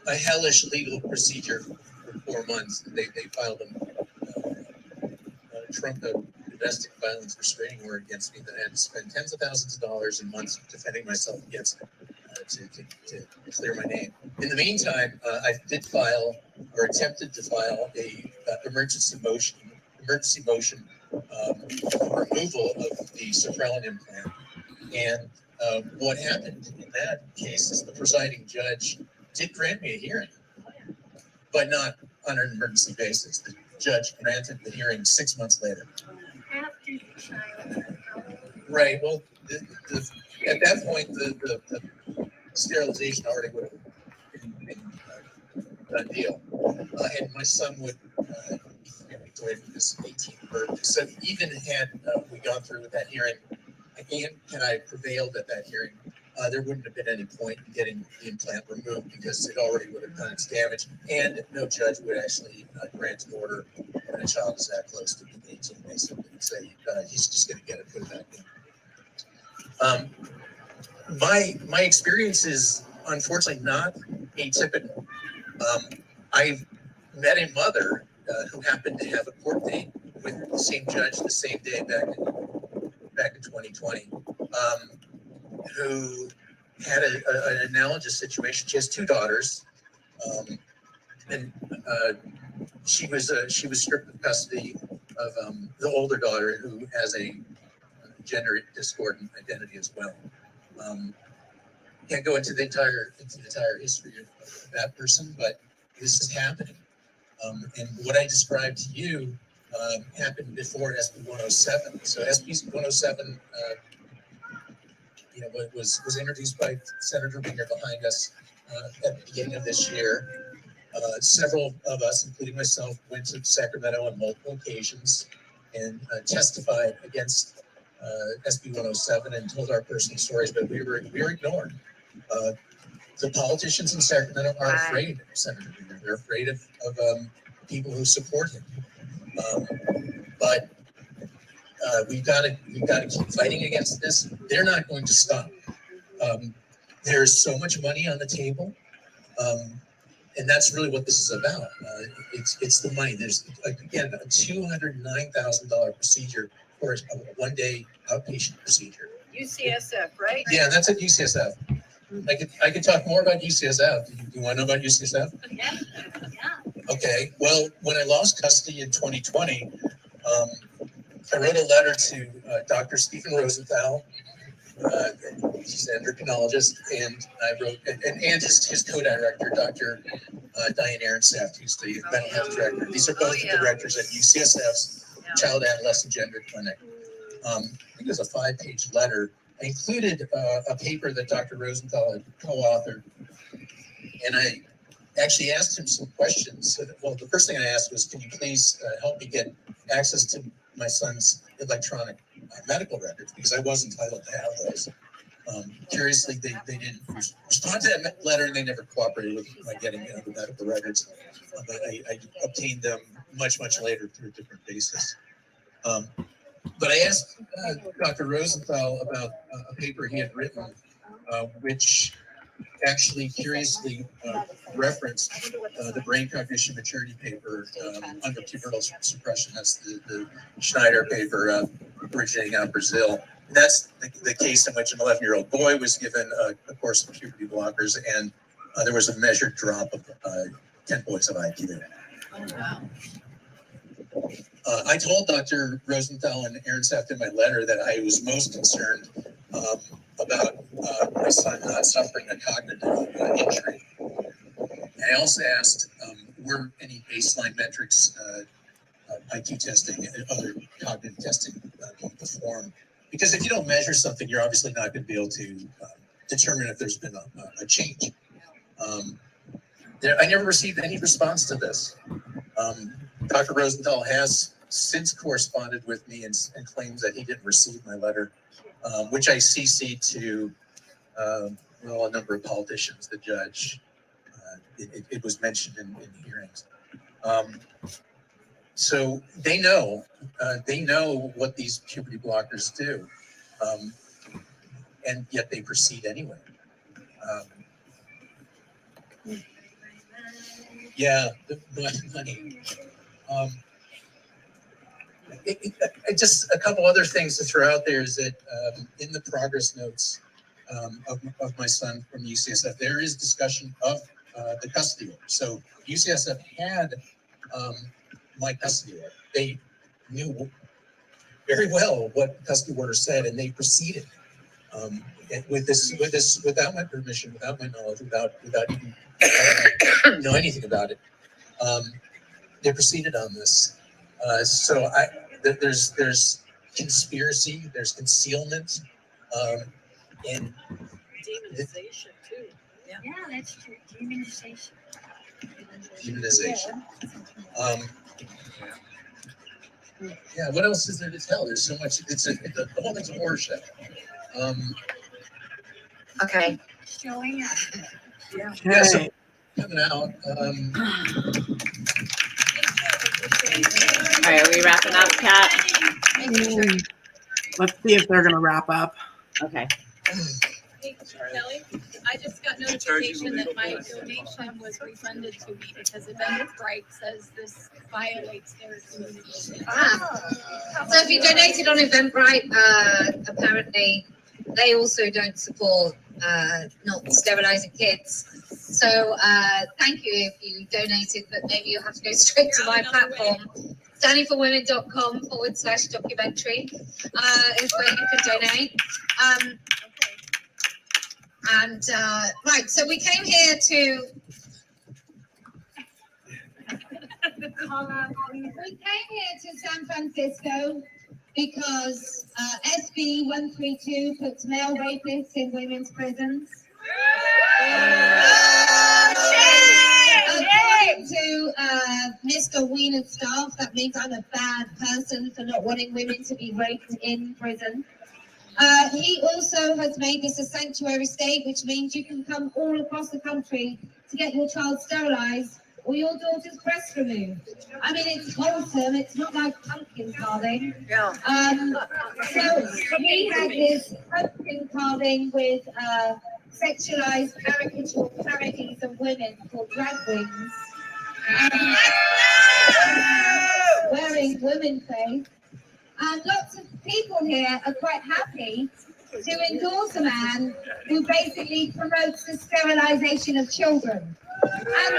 a hellish legal procedure for 4 months. They filed a domestic violence restraining order against me that I had to spend tens of thousands of dollars and months defending myself against it to clear my name. In the meantime, I did file or attempted to file a emergency motion for removal of the Suprelin implant. And what happened in that case is the presiding judge did grant me a hearing, but not on an emergency basis. The judge granted the hearing 6 months later. Right. Well, at that point, the sterilization already would have been done deal. And my son would graduate from his 18th birthday. So even had we gone through with that hearing, and I prevailed at that hearing, there wouldn't have been any point in getting the implant removed because it already would have done its damage, and no judge would actually grant an order when a child is that close to being 18, basically, and say he's just going to get it put back in. My experience is unfortunately not atypical. I've met a mother who happened to have a court date with the same judge the same day back in 2020, who had an analogous situation. She has two daughters, and she was stripped of custody of the older daughter, who has a gender discordant identity as well. Can't go into the entire history of that person, but this is happening. And what I described to you happened before SB 107. So SB 107, was introduced by Senator Winger behind us at the beginning of this year. Several of us, including myself, went to Sacramento on multiple occasions and testified against SB 107 and told our personal stories, but we were ignored. The politicians in Sacramento are afraid of Senator Winger. They're afraid of people who support him. But we've got to keep fighting against this. They're not going to stop. There's so much money on the table, and that's really what this is about. It's the money. There's again a $209,000 procedure for a one-day outpatient procedure. UCSF, right? Yeah, that's at UCSF. I could talk more about UCSF. Do you want to know about UCSF? Yeah. Okay. Well, when I lost custody in 2020, I wrote a letter to Dr. Stephen Rosenthal. He's an endocrinologist, and I wrote, and his co-director, Dr. Diane Ehrensaft, who's the mental health director. These are both the directors at UCSF's Child Adolescent Gender Clinic. I think it was a 5-page letter. I included a paper that Dr. Rosenthal had co-authored, and I actually asked him some questions. Well, the first thing I asked was, can you please help me get access to my son's electronic medical records, because I was entitled to have those. Curiously, they didn't respond to that letter, and they never cooperated with my getting the medical records. But I obtained them much later through a different basis. But I asked Dr. Rosenthal about a paper he had written, which actually curiously referenced the brain cognition maturity paper under pubertal suppression. That's the Schneider paper originating out of Brazil. That's the case in which an 11-year-old boy was given a course of puberty blockers, and there was a measured drop of 10 points of IQ. I told Dr. Rosenthal and Ehrensaft in my letter that I was most concerned about my son not suffering a cognitive injury. I also asked, were any baseline metrics, IQ testing, and other cognitive testing being performed? Because if you don't measure something, you're obviously not going to be able to determine if there's been a change. I never received any response to this. Dr. Rosenthal has since corresponded with me and claims that he didn't receive my letter, which I CC'd to a number of politicians, the judge. It was mentioned in hearings. So they know what these puberty blockers do, and yet they proceed anyway. Yeah, the money. Just a couple other things to throw out there is that in the progress notes of my son from UCSF, there is discussion of the custody order. So UCSF had my custody order. They knew very well what the custody order said, and they proceeded. Without my permission, without my knowledge, without even know anything about it, they proceeded on this. There's conspiracy, there's concealment, and Demonization too. Yeah, that's true. Demonization. demonization. Yeah, what else is there to tell? There's so much. The whole thing's a horror show. Okay. Showing up. Yeah, so coming out. All right, are we wrapping up, Kat? Let's see if they're gonna wrap up. Okay. Kelly, I just got notification that my donation was refunded to me because Eventbrite says this violates their community. So if you donated on Eventbrite, apparently they also don't support not sterilizing kids. So thank you if you donated, but maybe you'll have to go straight to my platform. standingforwomen.com/documentary is where you can donate. Right, so we came here to San Francisco because SB 132 puts male rapists in women's prisons. According to Mr. Wiener's staff, that means I'm a bad person for not wanting women to be raped in prison. He also has made this a sanctuary state, which means you can come all across the country to get your child sterilized or your daughter's breast removed. I mean, it's wholesome. It's not like pumpkin carving. Yeah. So we had this pumpkin carving with sexualized caricature parodies of women called drag queens. Wearing women clothes. And lots of people here are quite happy to endorse a man who basically promotes the sterilization of children. And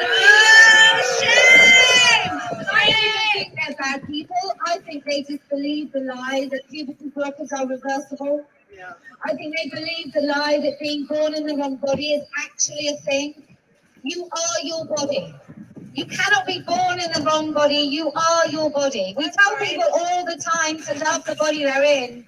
I don't think they're bad people. I think they just believe the lie that puberty blockers are reversible. I think they believe the lie that being born in the wrong body is actually a thing. You are your body. You cannot be born in the wrong body. You are your body. We tell people all the time to love the body they're in,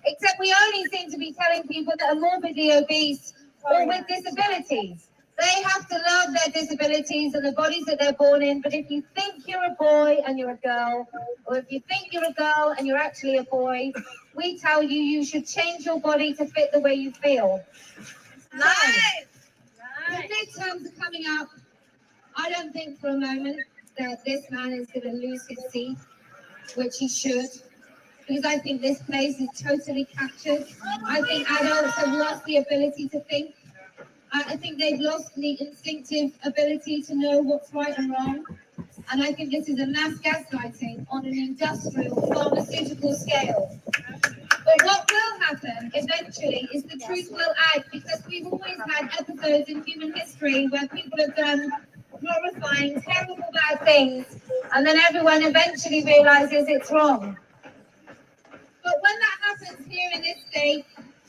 except we only seem to be telling people that are morbidly obese or with disabilities. They have to love their disabilities and the bodies that they're born in. But if you think you're a boy and you're a girl, or if you think you're a girl and you're actually a boy, we tell you you should change your body to fit the way you feel. Nice. The midterms are coming up. I don't think for a moment that this man is going to lose his seat, which he should, because I think this place is totally captured. I think adults have lost the ability to think. I think they've lost the instinctive ability to know what's right and wrong. And I think this is a mass gaslighting on an industrial, pharmaceutical scale. But what will happen eventually is the truth will out, because we've always had episodes in human history where people have done horrifying, terrible, bad things, and then everyone eventually realizes it's wrong. But when that happens here in this state,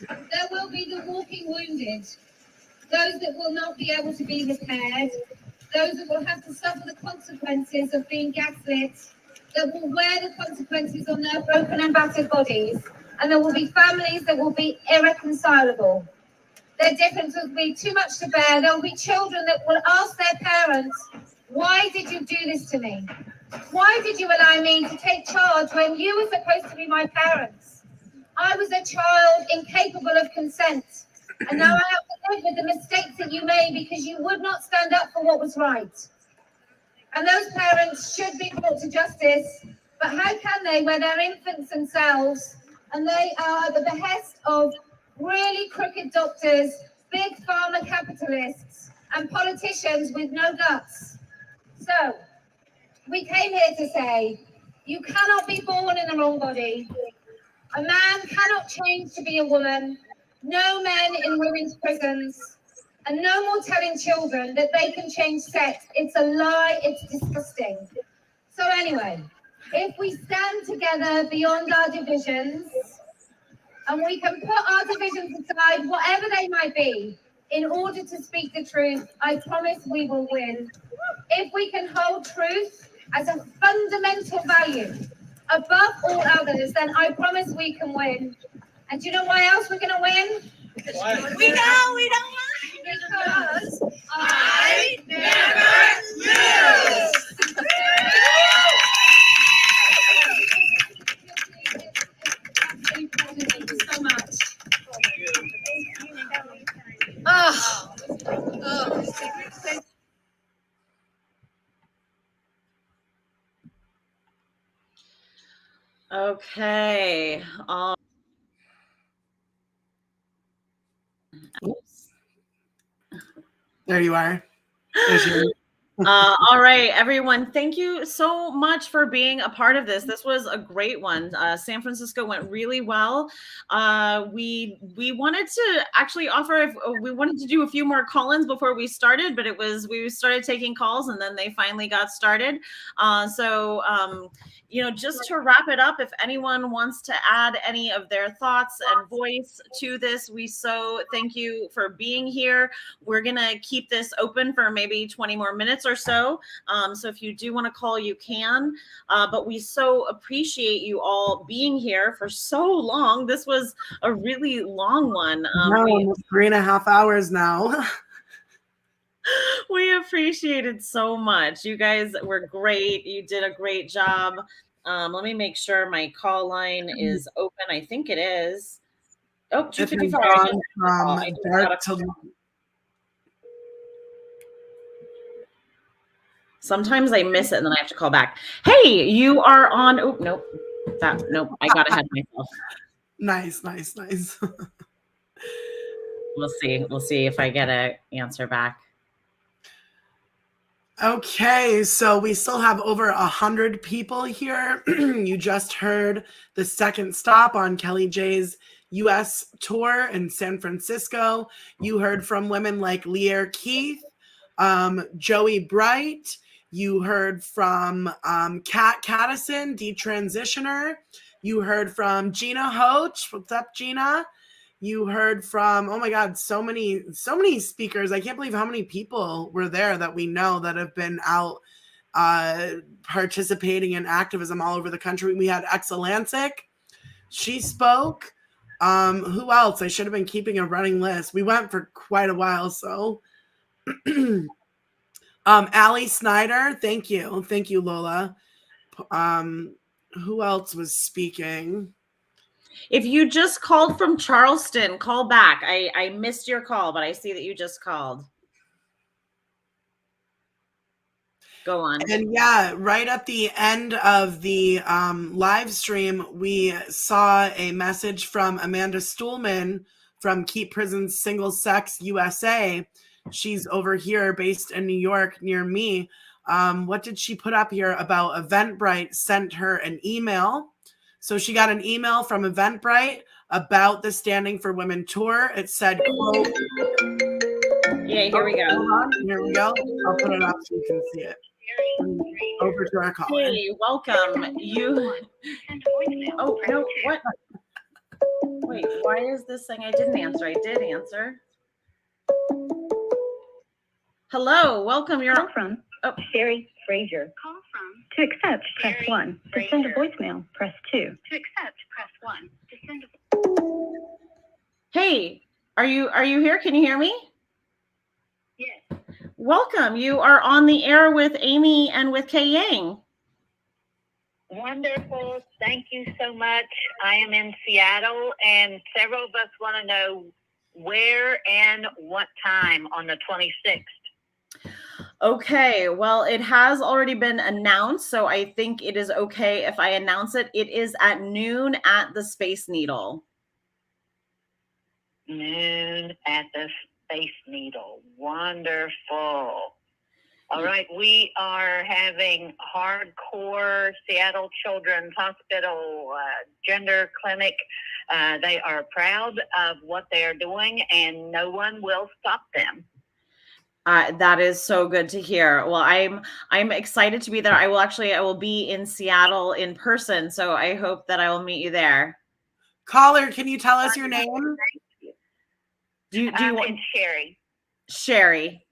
there will be the walking wounded, those that will not be able to be repaired, those that will have to suffer the consequences of being gaslit, that will wear the consequences on their broken and battered bodies, and there will be families that will be irreconcilable. Their difference will be too much to bear. There will be children that will ask their parents, why did you do this to me? Why did you allow me to take charge when you were supposed to be my parents? I was a child incapable of consent, and now I have to live with the mistakes that you made because you would not stand up for what was right. And those parents should be brought to justice, but how can they when they're infants themselves and they are at the behest of really crooked doctors, big pharma capitalists, and politicians with no guts? So, we came here to say, you cannot be born in the wrong body. A man cannot change to be a woman. No men in women's prisons. And no more telling children that they can change sex. It's a lie. It's disgusting. So anyway, if we stand together beyond our divisions, and we can put our divisions aside, whatever they might be, in order to speak the truth, I promise we will win. If we can hold truth as a fundamental value above all others, then I promise we can win. And do you know why else we're going to win? We know. Because I never lose. Thank you so much. Okay. There you are. There's your All right, everyone. Thank you so much for being a part of this. This was a great one. San Francisco went really well. We wanted to actually offer, we wanted to do a few more call-ins before we started, but we started taking calls and then they finally got started. You know, just to wrap it up, if anyone wants to add any of their thoughts and voice to this, we so thank you for being here. We're gonna keep this open for maybe 20 more minutes or so. So if you do want to call, you can. But we so appreciate you all being here for so long. This was a really long one. almost 3.5 hours now. We appreciate it so much. You guys were great. You did a great job. Let me make sure my call line is open. I think it is. Oh, 255. Sometimes I miss it and then I have to call back. Hey, you are on. Oh, nope. Nope. I got ahead of myself. Nice. We'll see. We'll see if I get an answer back. Okay, so we still have over 100 people here. You just heard the second stop on Kellie-Jay's US tour in San Francisco. You heard from women like Leah Keith, Joey Bright. You heard from Kat Cattison, Detransitioner. You heard from Gina Hoach. What's up, Gina? You heard from, oh my God, so many speakers. I can't believe how many people were there that we know that have been out participating in activism all over the country. We had Exelantic. She spoke. Who else? I should have been keeping a running list. We went for quite a while, so. Allie Snyder, thank you. Thank you, Lola. Who else was speaking? If you just called from Charleston, call back. I missed your call, but I see that you just called. Go on. And yeah, right at the end of the live stream, we saw a message from Amanda Stuhlman from Keep Prisons Single Sex USA. She's over here based in New York near me. What did she put up here about Eventbrite sent her an email? So she got an email from Eventbrite about the Standing for Women tour. It said, quote, yeah, here we go. Hold on, here we go. I'll put it up so you can see it. Over to our caller. Hey, welcome. You. Oh, no, what? Wait, why is this saying I didn't answer? I did answer. Hello, welcome. You're from Sherry Frazier. Call from. To accept, press 1. To send a voicemail, press 2. To accept, press 1. To send a. Hey, are you here? Can you hear me? Yes. Welcome. You are on the air with Amy and with Kay Yang. Wonderful. Thank you so much. I am in Seattle, and several of us want to know where and what time on the 26th. Okay, well, it has already been announced, so I think it is okay if I announce it. It is at noon at the Space Needle. Noon at the Space Needle. Wonderful. All right, we are having hardcore Seattle Children's Hospital gender clinic. They are proud of what they are doing, and no one will stop them. That is so good to hear. Well, I'm excited to be there. I will be in Seattle in person, so I hope that I will meet you there. Caller, can you tell us your name? Do you want It's Sherry. Sherry?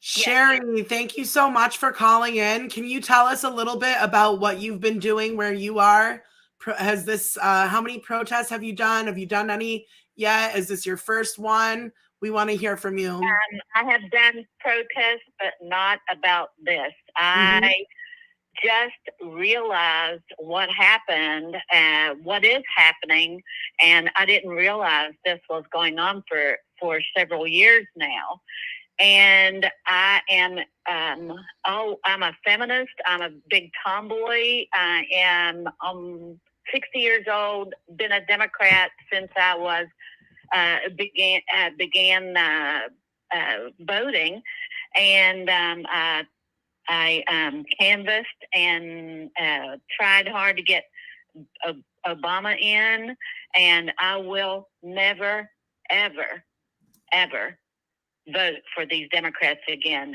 Sherry, thank you so much for calling in. Can you tell us a little bit about what you've been doing where you are? Has this, how many protests have you done? Have you done any yet? Is this your first one? We want to hear from you. I have done protests, but not about this. I just realized what happened and what is happening, and I didn't realize this was going on for several years now. And I am, I'm a feminist. I'm a big tomboy. I am 60 years old, been a Democrat since I was began voting, and I canvassed and tried hard to get Obama in, and I will never, ever, ever vote for these Democrats again.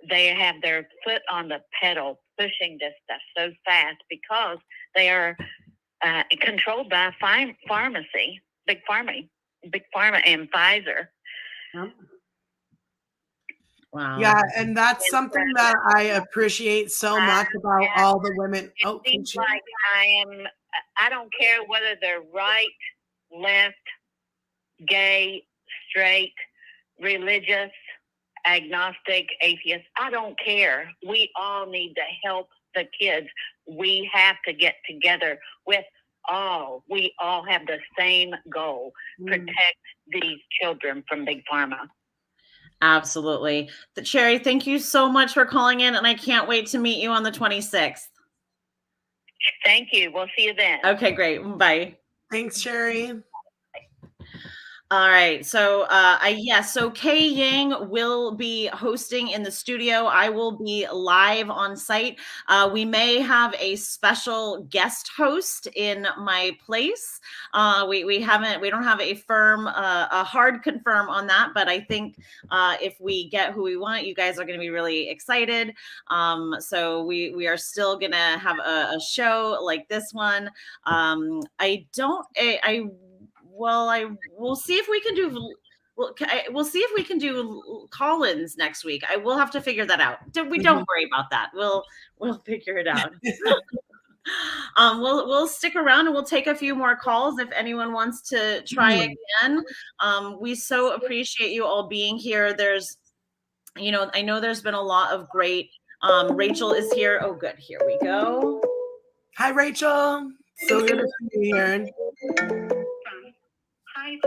They have their foot on the pedal, pushing this stuff so fast because they are controlled by pharmacy, big pharma, and Pfizer. Wow. Yeah, and that's something that I appreciate so much about all the women. It seems like I don't care whether they're right, left, gay, straight, religious, agnostic, atheist. I don't care. We all need to help the kids. We have to get together with all. We all have the same goal: protect these children from big pharma. Absolutely. Sherry, thank you so much for calling in, and I can't wait to meet you on the 26th. Thank you. We'll see you then. Okay, great. Bye. Thanks, Sherry. All right. So, so Kay Yang will be hosting in the studio. I will be live on site. We may have a special guest host in my place. We don't have a firm, a hard confirm on that, but I think if we get who we want, you guys are going to be really excited. So we are still going to have a show like this one. We'll see if we can do. We'll see if we can do call-ins next week. I will have to figure that out. Don't worry about that. We'll figure it out. We'll stick around and we'll take a few more calls if anyone wants to try again. We so appreciate you all being here. There's, I know there's been a lot of great. Rachel is here. Oh, good. Here we go. Hi, Rachel. So good to see you here. Hi, to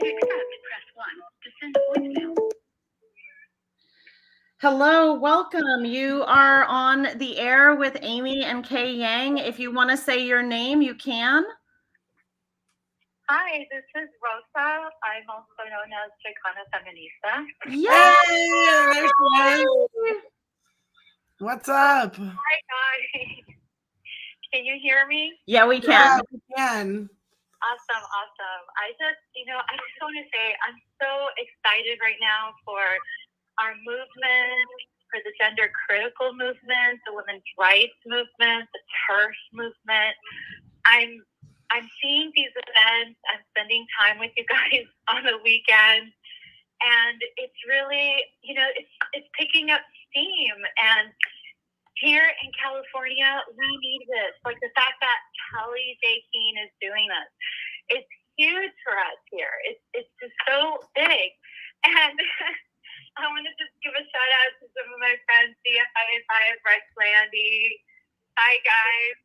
accept, press 1. To send a voicemail. Hello, welcome. You are on the air with Amy and Kay Yang. If you want to say your name, you can. Hi, this is Rosa. I'm also known as Chicana Feminista. Yay! There she is. What's up? Hi, guys. Can you hear me? Yeah, we can. Yeah, we can. Awesome. I just want to say I'm so excited right now for our movement, for the gender critical movement, the women's rights movement, the TERF movement. I'm seeing these events. I'm spending time with you guys on the weekend, and it's really, it's picking up steam. And here in California, we need this. Like the fact that Kellie-Jay Keen is doing this, it's huge for us here. It's just so big. And I want to just give a shout out to some of my friends, CFI, Rex Landy. Hi, guys.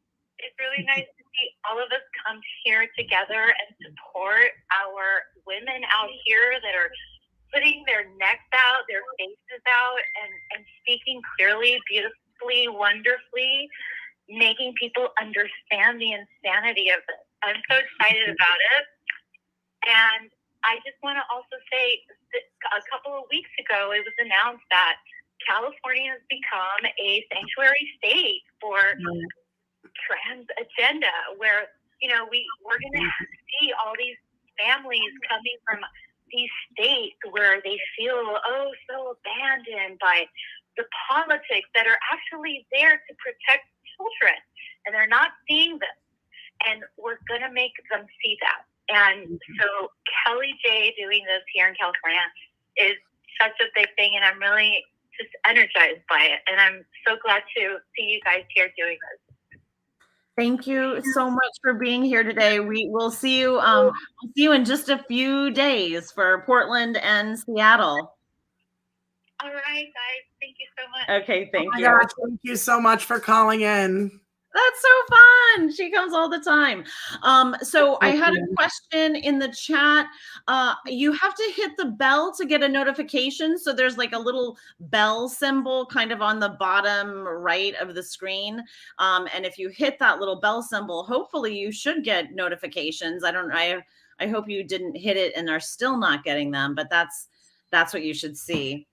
It's really nice to see all of us come here together and support our women out here that are putting their necks out, their faces out, and speaking clearly, beautifully, wonderfully, making people understand the insanity of this. I'm so excited about it. And I just want to also say that a couple of weeks ago, it was announced that California has become a sanctuary state for trans agenda, where, we're going to see all these families coming from these states where they feel, so abandoned by the politics that are actually there to protect children. and they're not seeing this. And we're going to make them see that. And so Kellie-Jay doing this here in California is such a big thing, and I'm really just energized by it. And I'm so glad to see you guys here doing this. Thank you so much for being here today. We will see you. We'll see you in just a few days for Portland and Seattle. All right, guys. Thank you so much. Okay, thank you. Gosh, thank you so much for calling in. That's so fun. She comes all the time. So I had a question in the chat. You have to hit the bell to get a notification. So there's like a little bell symbol kind of on the bottom right of the screen. And if you hit that little bell symbol, hopefully you should get notifications. I hope you didn't hit it and are still not getting them, but that's what you should see.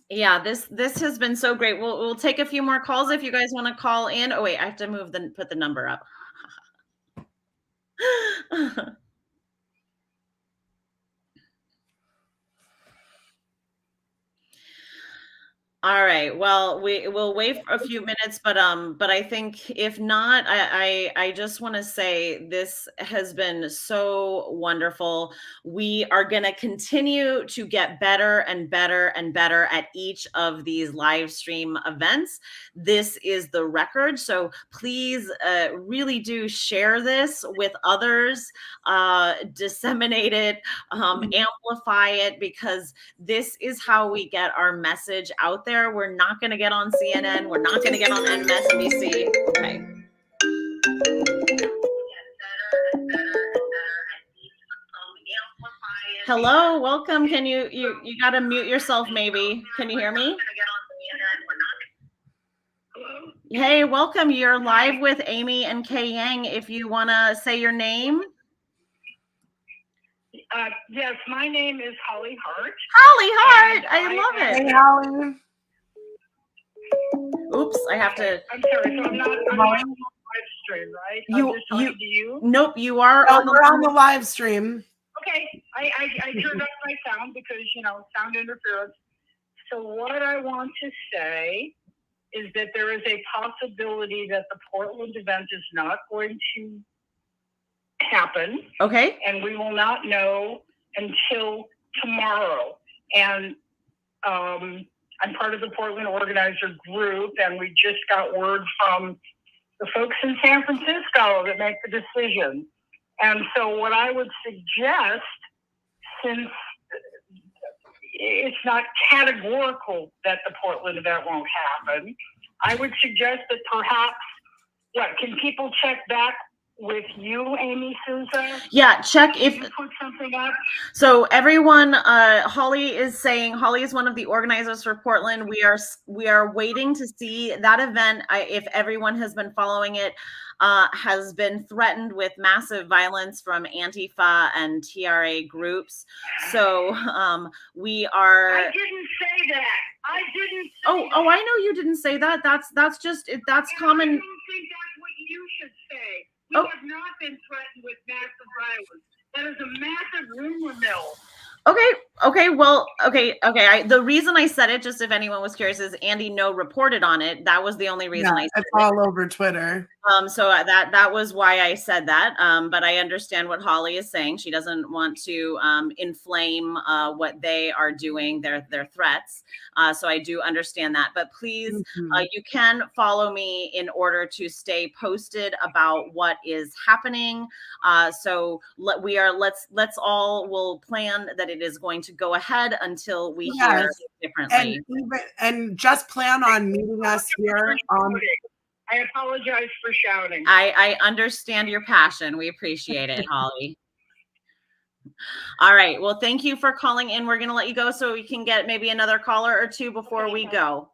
Yeah, this has been so great. We'll take a few more calls if you guys want to call in. Oh wait, I have to put the number up. All right. Well, we will wait for a few minutes, but I think if not, I just want to say this has been so wonderful. We are going to continue to get better and better and better at each of these live stream events. This is the record, so please really do share this with others, disseminate it, amplify it, because this is how we get our message out there. We're not going to get on CNN. We're not going to get on MSNBC. Okay. Hello, welcome. Can you got to mute yourself maybe. Can you hear me? Hey, welcome. You're live with Amy and Kay Yang. If you want to say your name. Yes, my name is Holly Hart. Holly Hart, I love it. Hey, Holly. Oops, I have to. I'm sorry, so I'm not on live stream, right? I'm just talking to you. Nope, you are on the live stream. Okay, I turned up my sound because, sound interference. So what I want to say is that there is a possibility that the Portland event is not going to happen. Okay. And we will not know until tomorrow. And I'm part of the Portland organizer group, and we just got word from the folks in San Francisco that make the decision. And so what I would suggest, since it's not categorical that the Portland event won't happen, I would suggest that perhaps, can people check back with you, Amy Souza? Yeah, check if you put something up. So everyone, Holly is one of the organizers for Portland. We are waiting to see that event. If everyone has been following it, has been threatened with massive violence from Antifa and TRA groups. So we are. I didn't say that. I didn't. Oh, I know you didn't say that. That's common. I don't think that's what you should say. We have not been threatened with massive violence. That is a massive rumor mill. Okay. Well, okay. The reason I said it, just if anyone was curious, is Andy No reported on it. That was the only reason I said it's all over Twitter. So that was why I said that. But I understand what Holly is saying. She doesn't want to inflame what they are doing, their threats. So I do understand that. But please, you can follow me in order to stay posted about what is happening. So we'll plan that it is going to go ahead until we hear differently. And just plan on meeting us here. I apologize for shouting. I understand your passion. We appreciate it, Holly. All right. Well, thank you for calling in. We're going to let you go so we can get maybe another caller or two before we go.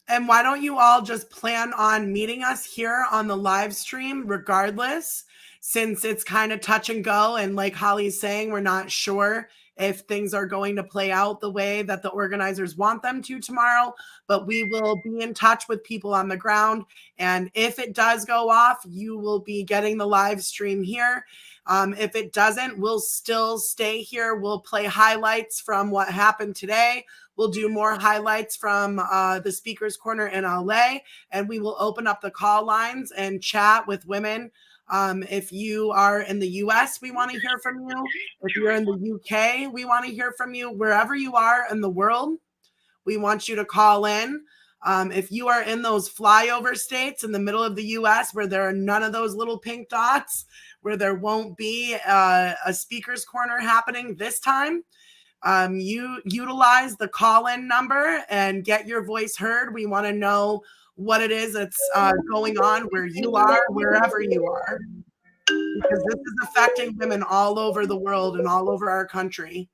And why don't you all just plan on meeting us here on the live stream regardless? since it's kind of touch and go, and like Holly's saying, we're not sure if things are going to play out the way that the organizers want them to tomorrow, but we will be in touch with people on the ground. And if it does go off, you will be getting the live stream here. If it doesn't, we'll still stay here. We'll play highlights from what happened today. We'll do more highlights from the Speaker's Corner in LA, and we will open up the call lines and chat with women. If you are in the US, we want to hear from you. If you're in the UK, we want to hear from you. Wherever you are in the world, we want you to call in. If you are in those flyover states in the middle of the US where there are none of those little pink dots, where there won't be a Speaker's Corner happening this time, you utilize the call-in number and get your voice heard. We want to know what it is that's going on where you are, wherever you are, because this is affecting women all over the world and all over our country.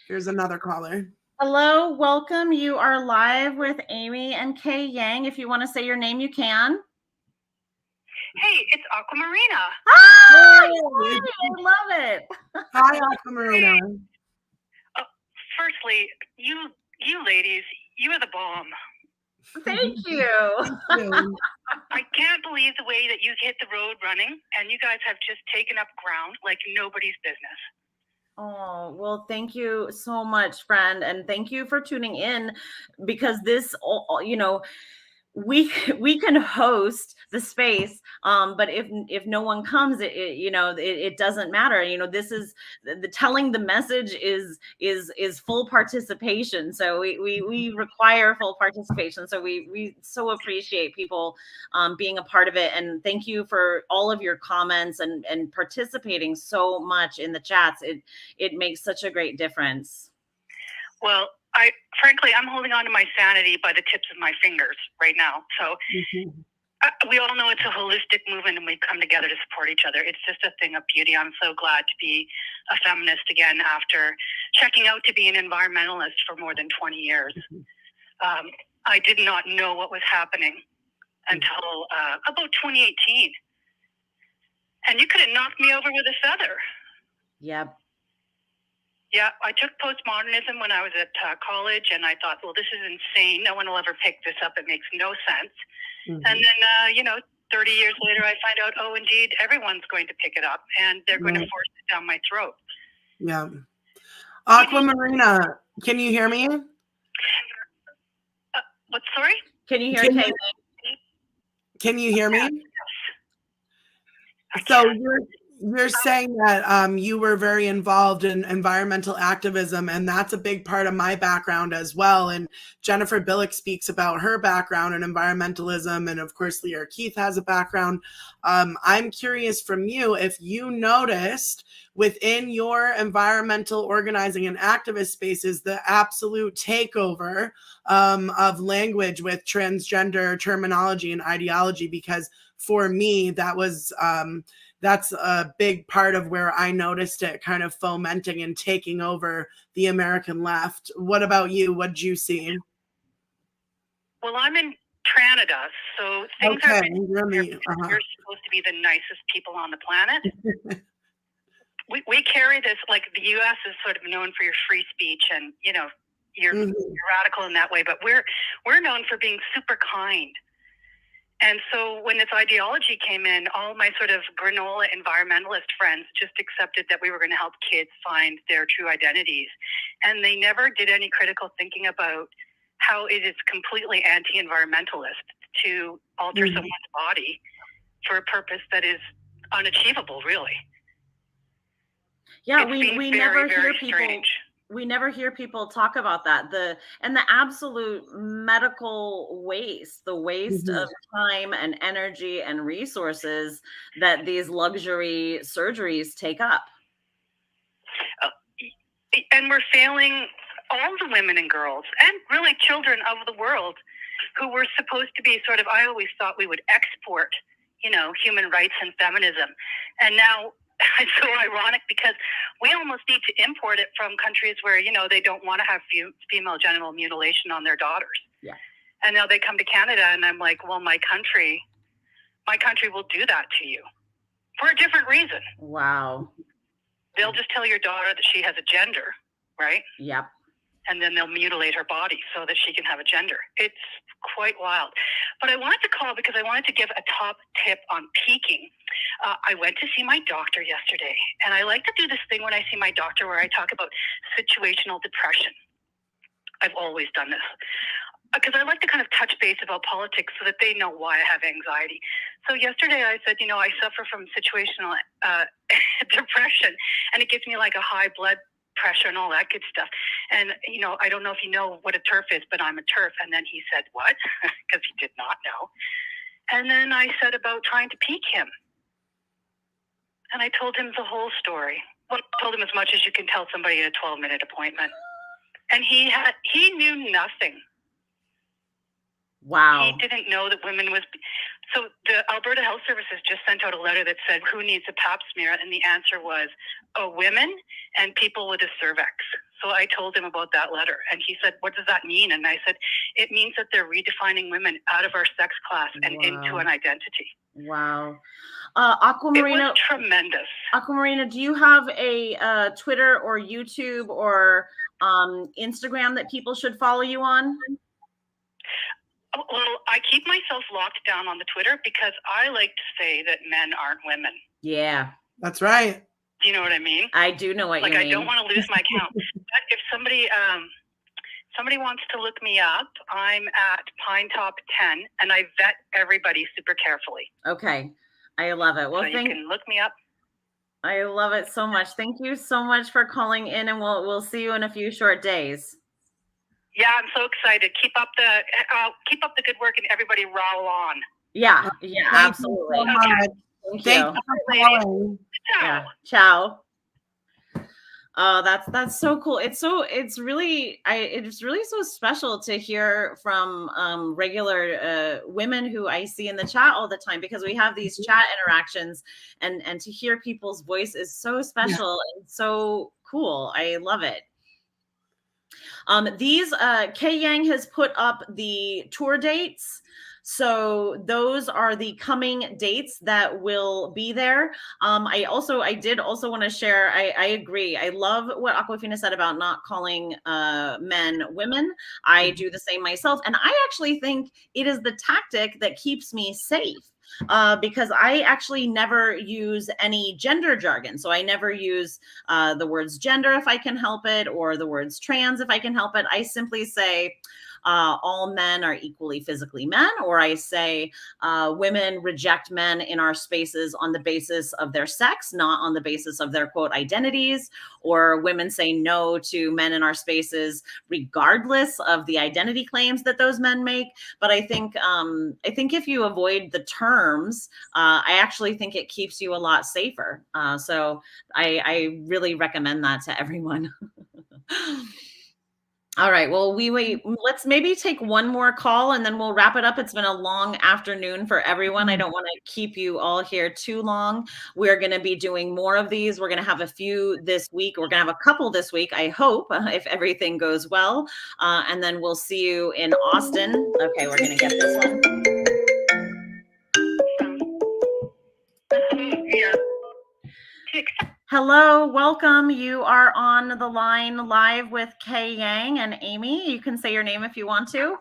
Here's another caller. Hello, welcome. You are live with Amy and Kay Yang. If you want to say your name, you can. Hey, it's Aquamarina. Hi, I love it. Hi, Aquamarina. Firstly, you ladies, you are the bomb. Thank you. I can't believe the way that you hit the road running, and you guys have just taken up ground like nobody's business. Oh, well, thank you so much, friend. And thank you for tuning in, because this, you know, we can host the space, but if no one comes, it doesn't matter. You know, this is the telling the message is full participation. So we require full participation. So we so appreciate people being a part of it, and thank you for all of your comments and participating so much in the chats. It makes such a great difference. Well, I'm holding on to my sanity by the tips of my fingers right now. So we all know it's a holistic movement, and we come together to support each other. It's just a thing of beauty. I'm so glad to be a feminist again after checking out to be an environmentalist for more than 20 years. I did not know what was happening until about 2018. And you could have knocked me over with a feather. Yep. Yeah, I took postmodernism when I was at college, and I thought, well, this is insane. No one will ever pick this up. It makes no sense. And then, 30 years later, I find out, oh, indeed, everyone's going to pick it up, and they're going to force it down my throat. Yeah. Aquamarina, can you hear me? What, sorry? Can you hear Kay? Can you hear me? So you're saying that you were very involved in environmental activism, and that's a big part of my background as well. And Jennifer Billick speaks about her background in environmentalism, and of course, Leah Keith has a background. I'm curious from you if you noticed within your environmental organizing and activist spaces the absolute takeover of language with transgender terminology and ideology, because for me, that was that's a big part of where I noticed it kind of fomenting and taking over the American left. What about you? What did you see? Well, I'm in Canada, so things Okay, are you're supposed to be the nicest people on the planet. we carry this, like the U.S. is sort of known for your free speech, and you're radical in that way, but we're known for being super kind. And so when this ideology came in, all my sort of granola environmentalist friends just accepted that we were going to help kids find their true identities. And they never did any critical thinking about how it is completely anti-environmentalist to alter someone's body for a purpose that is unachievable, really. Yeah, we never hear people. Strange. We never hear people talk about that. The absolute medical waste, the waste of time and energy and resources that these luxury surgeries take up. And we're failing all the women and girls and really children of the world who were supposed to be sort of, I always thought we would export, human rights and feminism. And now it's so ironic because we almost need to import it from countries where, they don't want to have female genital mutilation on their daughters. Yeah. And now they come to Canada and I'm like, well, my country will do that to you. for a different reason. Wow. They'll just tell your daughter that she has a gender, right? Yep. And then they'll mutilate her body so that she can have a gender. It's quite wild. But I wanted to call because I wanted to give a top tip on peaking. I went to see my doctor yesterday, and I like to do this thing when I see my doctor where I talk about situational depression. I've always done this because I like to kind of touch base about politics so that they know why I have anxiety. So yesterday I said, I suffer from situational depression, and it gives me like a high blood pressure and all that good stuff. And, I don't know if you know what a TERF is, but I'm a TERF. And then he said, what? Because he did not know. And then I said about trying to peak him. And I told him the whole story. Well, I told him as much as you can tell somebody at a 12-minute appointment. And he knew nothing. Wow. He didn't know that women was... So the Alberta Health Services just sent out a letter that said, who needs a pap smear? And the answer was, women and people with a cervix. So I told him about that letter. And he said, what does that mean? And I said, it means that they're redefining women out of our sex class and into an identity. Wow. Aquamarina, it was tremendous. Aquamarina, do you have a Twitter or YouTube or Instagram that people should follow you on? Well, I keep myself locked down on the Twitter because I like to say that men aren't women. Yeah. That's right. Do you know what I mean? I do know what you mean. I don't want to lose my count. But if somebody wants to look me up, I'm at Pine Top 10, and I vet everybody super carefully. Okay. I love it. Well, so you can look me up. I love it so much. Thank you so much for calling in, and we'll see you in a few short days. Yeah, I'm so excited. Keep up the good work, and everybody roll on. Yeah, absolutely. Thank you for calling. Yeah. Ciao. Oh, that's so cool. It's really so special to hear from regular women who I see in the chat all the time, because we have these chat interactions, and to hear people's voice is so special and so cool. I love it. Kay Yang has put up the tour dates. So those are the coming dates that will be there. I did also want to share, I agree. I love what Aquafina said about not calling men women. I do the same myself. And I actually think it is the tactic that keeps me safe. Because I actually never use any gender jargon. So I never use the words gender if I can help it, or the words trans if I can help it. I simply say all men are equally physically men, or I say women reject men in our spaces on the basis of their sex, not on the basis of their quote identities, or women say no to men in our spaces regardless of the identity claims that those men make. But I think if you avoid the terms, I actually think it keeps you a lot safer. So I really recommend that to everyone. All right. Well, let's maybe take one more call and then we'll wrap it up. It's been a long afternoon for everyone. I don't want to keep you all here too long. We're going to be doing more of these. We're going to have a few this week. We're going to have a couple this week, I hope, if everything goes well. And then we'll see you in Austin. Okay, we're going to get this one. Yeah. Hello, welcome. You are on the line live with Kay Yang and Amy. You can say your name if you want to.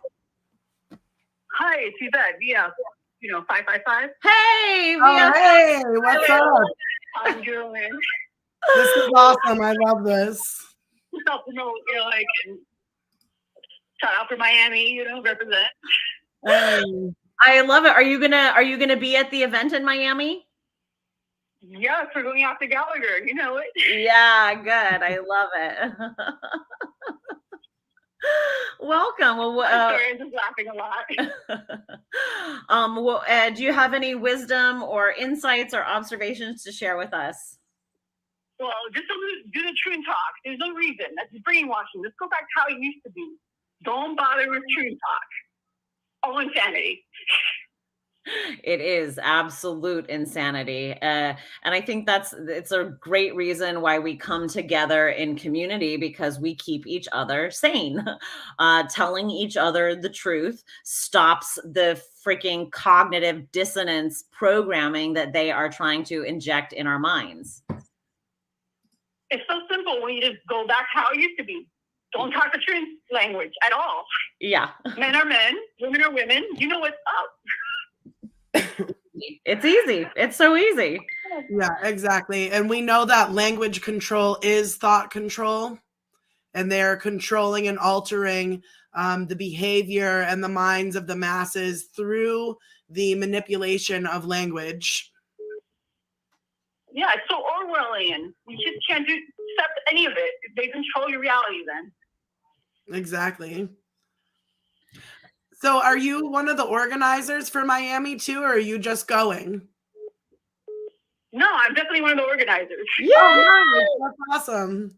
Hi, it's Yvette. Yeah, 555. Hey, hey, what's up? How you doing? This is awesome. I love this. Shout out for Miami, represent. Hey. I love it. Are you gonna be at the event in Miami? Yes, we're going out to Gallagher. You know it. Yeah, good. I love it. Welcome. Well, sorry, I'm just laughing a lot. Do you have any wisdom or insights or observations to share with us? Well, just do the true talk. There's no reason. That's brainwashing. Let's go back to how it used to be. Don't bother with true talk. All insanity. It is absolute insanity. And I think it's a great reason why we come together in community, because we keep each other sane. Telling each other the truth stops the freaking cognitive dissonance programming that they are trying to inject in our minds. It's so simple when you just go back how it used to be. Don't talk the trans language at all. Yeah. Men are men, women are women. You know what's up. It's easy. It's so easy. Yeah, exactly. And we know that language control is thought control, and they're controlling and altering the behavior and the minds of the masses through the manipulation of language. Yeah, it's so Orwellian. You just can't accept any of it. They control your reality then. Exactly. So are you one of the organizers for Miami too, or are you just going? No, I'm definitely one of the organizers. Yeah. Oh, nice. That's awesome.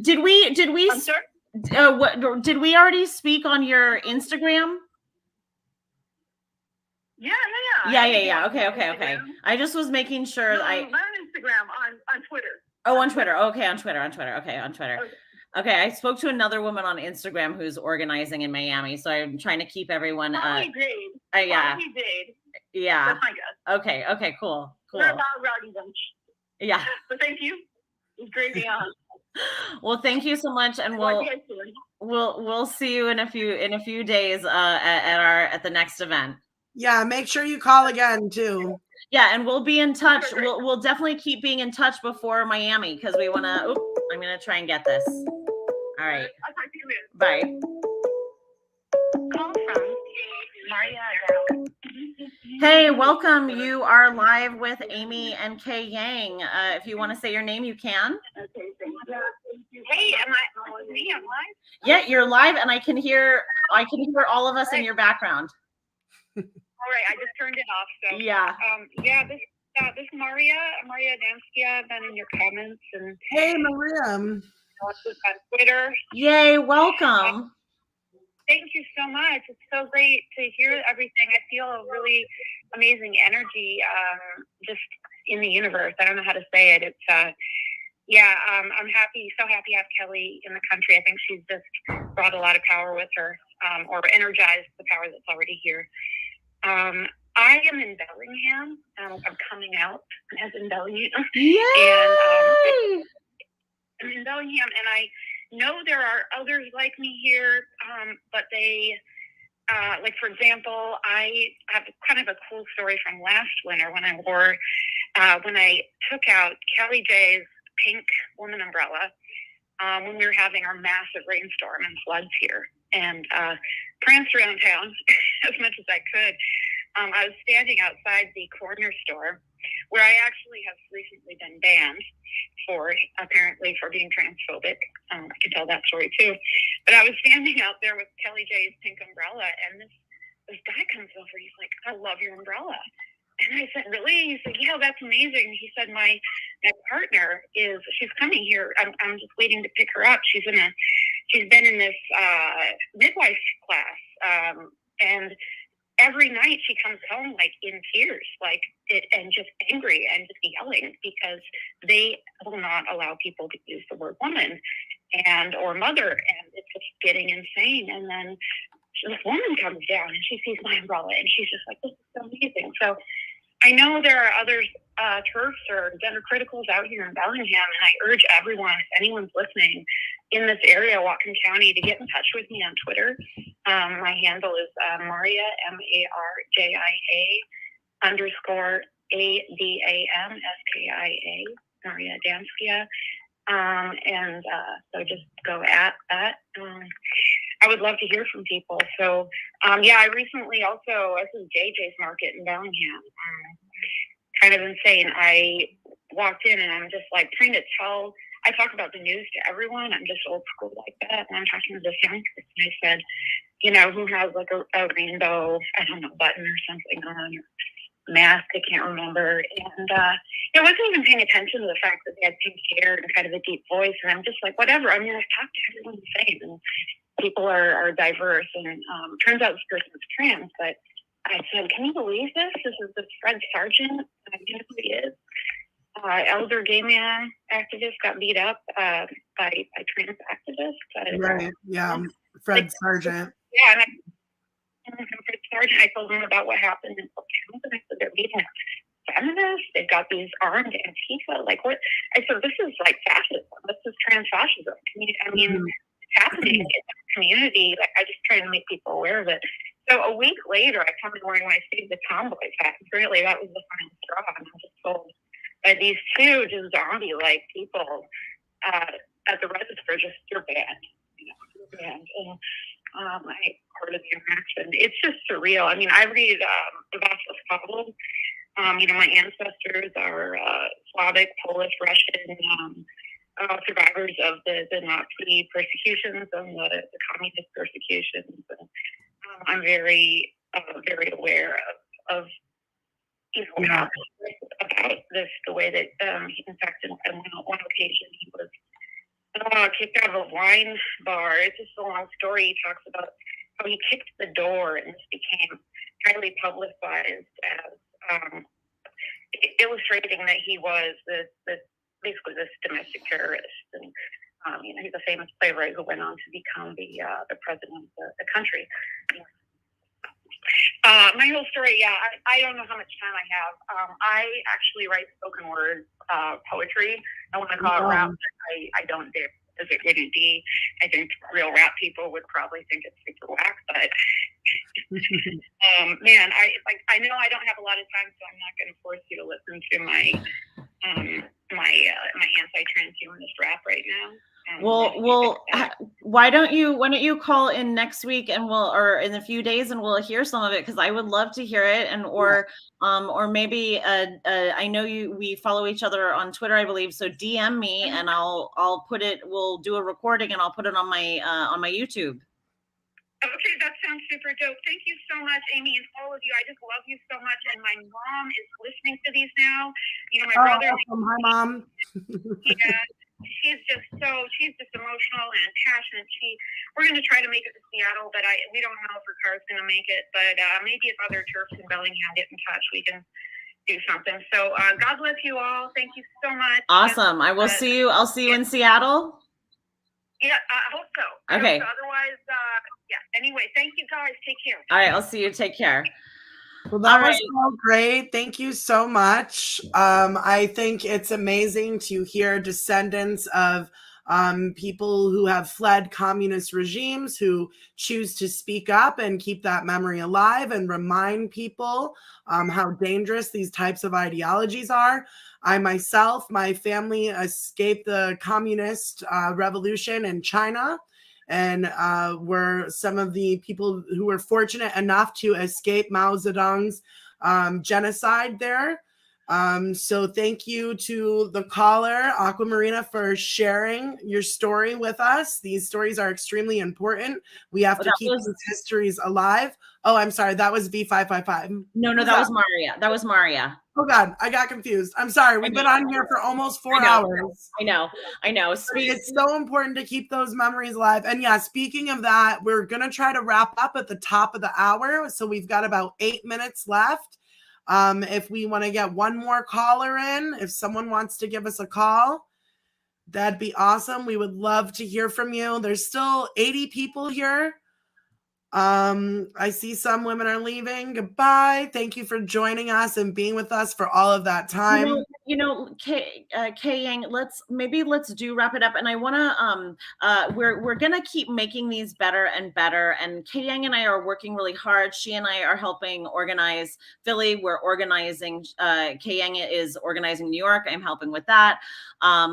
Did we I'm sorry? what did we already speak on your Instagram? Yeah. Okay. I just was making sure. No, not on Instagram, on Twitter. Oh, on Twitter. Okay, on Twitter. Okay, on Twitter. Okay, I spoke to another woman on Instagram who's organizing in Miami, so I'm trying to keep everyone. Yeah. Yeah. That's my guess. Okay, cool. We're about rowdy bunch. Yeah. But thank you. It's great being on. Well, thank you so much, and we'll see you in a few days at the next event. Yeah, make sure you call again too. Yeah, and we'll be in touch. We'll definitely keep being in touch before Miami, because we want to. I'm gonna try and get this. All right. I'll talk to you later. Bye. Call from Maria. Hey, welcome. You are live with Amy and Kay Yang. If you want to say your name, you can. Okay, thank you. Hey, am I live? Yeah, you're live, and I can hear all of us in your background. All right, I just turned it off. So yeah. This Maria Danskia. I've been in your comments and hey Maria. On Twitter. Yay, welcome. Thank you so much. It's so great to hear everything. I feel a really amazing energy just in the universe. I don't know how to say it. It's I'm so happy to have Kelly in the country. I think she's just brought a lot of power with her, or energized the power that's already here. I am in Bellingham. I'm coming out as in Bellingham. Yay! And I'm in Bellingham, and I know there are others like me here, but they, like for example, I have kind of a cool story from last winter when I took out Kellie-Jay's pink woman umbrella when we were having our massive rainstorm and floods here, and pranced around town as much as I could. I was standing outside the corner store where I actually have recently been banned apparently for being transphobic. I can tell that story too. But I was standing out there with Kellie-Jay's pink umbrella, and this guy comes over. He's like, "I love your umbrella." And I said, "Really?" He said, "Yeah, that's amazing." He said, my partner she's coming here. I'm just waiting to pick her up. She's been in this midwife class, and every night she comes home like in tears, and just angry and just yelling because they will not allow people to use the word woman or mother, and it's just getting insane. And then this woman comes down and she sees my umbrella and she's just like, "This is so amazing." So I know there are other TERFs or gender criticals out here in Bellingham, and I urge everyone, if anyone's listening in this area, Whatcom County, to get in touch with me on Twitter. My handle is Maria, MARJIA _ADAMSKIA, Maria Danskia. So just go at that. I would love to hear from people. So, I recently also, this is JJ's Market in Bellingham. Kind of insane. I walked in and I'm just like trying to tell, I talk about the news to everyone. I'm just old school like that. And I'm talking to this young person. I said, who has like a rainbow, I don't know, button or something on, or mask, I can't remember. And I wasn't even paying attention to the fact that they had pink hair and kind of a deep voice. And I'm just like, whatever, I'm going to talk to everyone the same. And people are diverse. And turns out this person is trans, but I said, can you believe this? This is the Fred Sargent. I know who he is. Elder gay man activist got beat up by trans activists. Right. Yeah. Fred Sargent. Yeah. And Fred Sargent, I told him about what happened in Polk County. I said, they're beating up feminists. They've got these armed Antifa. Like, what? I said, this is like fascism. This is trans fascism. I mean, it's happening in the community. Like, I just try to make people aware of it. So a week later, I come in wearing my Save the Tomboys hat. Really, that was the final straw. And I was told by these two just zombie-like people at the register, just, you're banned. You're banned. And I part of the interaction. It's just surreal. I mean, I read the Václav Havel. My ancestors are Slavic, Polish, Russian, survivors of the Nazi persecutions and the communist persecutions. And, I'm very, very aware of how about this, the way that, in fact, on one occasion he was kicked out of a wine bar. It's just a long story. He talks about how he kicked the door, and this became highly publicized as illustrating that he was basically this domestic terrorist. And he's a famous playwright who went on to become the president of the country. My whole story, I don't know how much time I have. I actually write spoken word poetry. I want to call it rap, but I don't dare, because it wouldn't be. I think real rap people would probably think it's super whack, but man, I know I don't have a lot of time, so I'm not going to force you to listen to my my anti-transhumanist rap right now. Why don't you call in next week and or in a few days, and we'll hear some of it, because I would love to hear it. And or maybe I know we follow each other on Twitter, I believe, so DM me and I'll put it. We'll do a recording and I'll put it on my YouTube. Okay, that sounds super dope. Thank you so much, Amy, and all of you. I just love you so much. And my mom is listening to these now. My brother. Awesome. Hi, Mom. Yeah. She's just emotional and passionate. We're going to try to make it to Seattle, but we don't know if her car's going to make it. But maybe if other TERFs in Bellingham get in touch, we can do something. So God bless you all. Thank you so much. Awesome. I will see you. I'll see you in Seattle. Yeah, I hope so. Okay. Otherwise, yeah. Anyway, thank you guys. Take care. All right. I'll see you. Take care. Well, that was so great. Thank you so much. I think it's amazing to hear descendants of people who have fled communist regimes who choose to speak up and keep that memory alive and remind people how dangerous these types of ideologies are. I myself, my family escaped the communist revolution in China, and were some of the people who were fortunate enough to escape Mao Zedong's genocide there. So thank you to the caller, Aquamarina, for sharing your story with us. These stories are extremely important. We have to keep these histories alive. Oh, I'm sorry. That was V555. No, that was Maria. That was Maria. Oh God, I got confused. I'm sorry. We've been on here for almost 4 hours. I know. It's so important to keep those memories alive. And yeah, speaking of that, we're going to try to wrap up at the top of the hour. So we've got about 8 minutes left. If we want to get one more caller in, if someone wants to give us a call, that'd be awesome. We would love to hear from you. There's still 80 people here. I see some women are leaving. Goodbye. Thank you for joining us and being with us for all of that time. Kay Yang, let's do wrap it up. And I want to, we're going to keep making these better and better. And Kay Yang and I are working really hard. She and I are helping organize Philly. We're organizing, Kay Yang is organizing New York. I'm helping with that.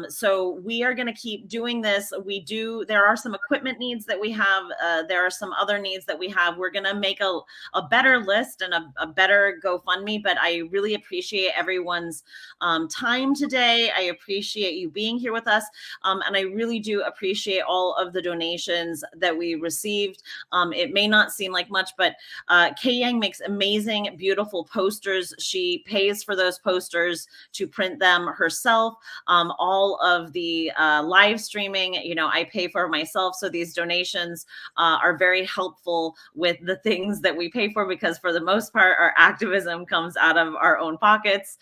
So we are going to keep doing this. There are some equipment needs that we have. There are some other needs that we have. We're going to make a better list and a better GoFundMe, but I really appreciate everyone's time today. I appreciate you being here with us. And I really do appreciate all of the donations that we received. It may not seem like much, but Kay Yang makes amazing, beautiful posters. She pays for those posters to print them herself. All of the live streaming, I pay for myself. So these donations are very helpful careful with the things that we pay for, because for the most part, our activism comes out of our own pockets,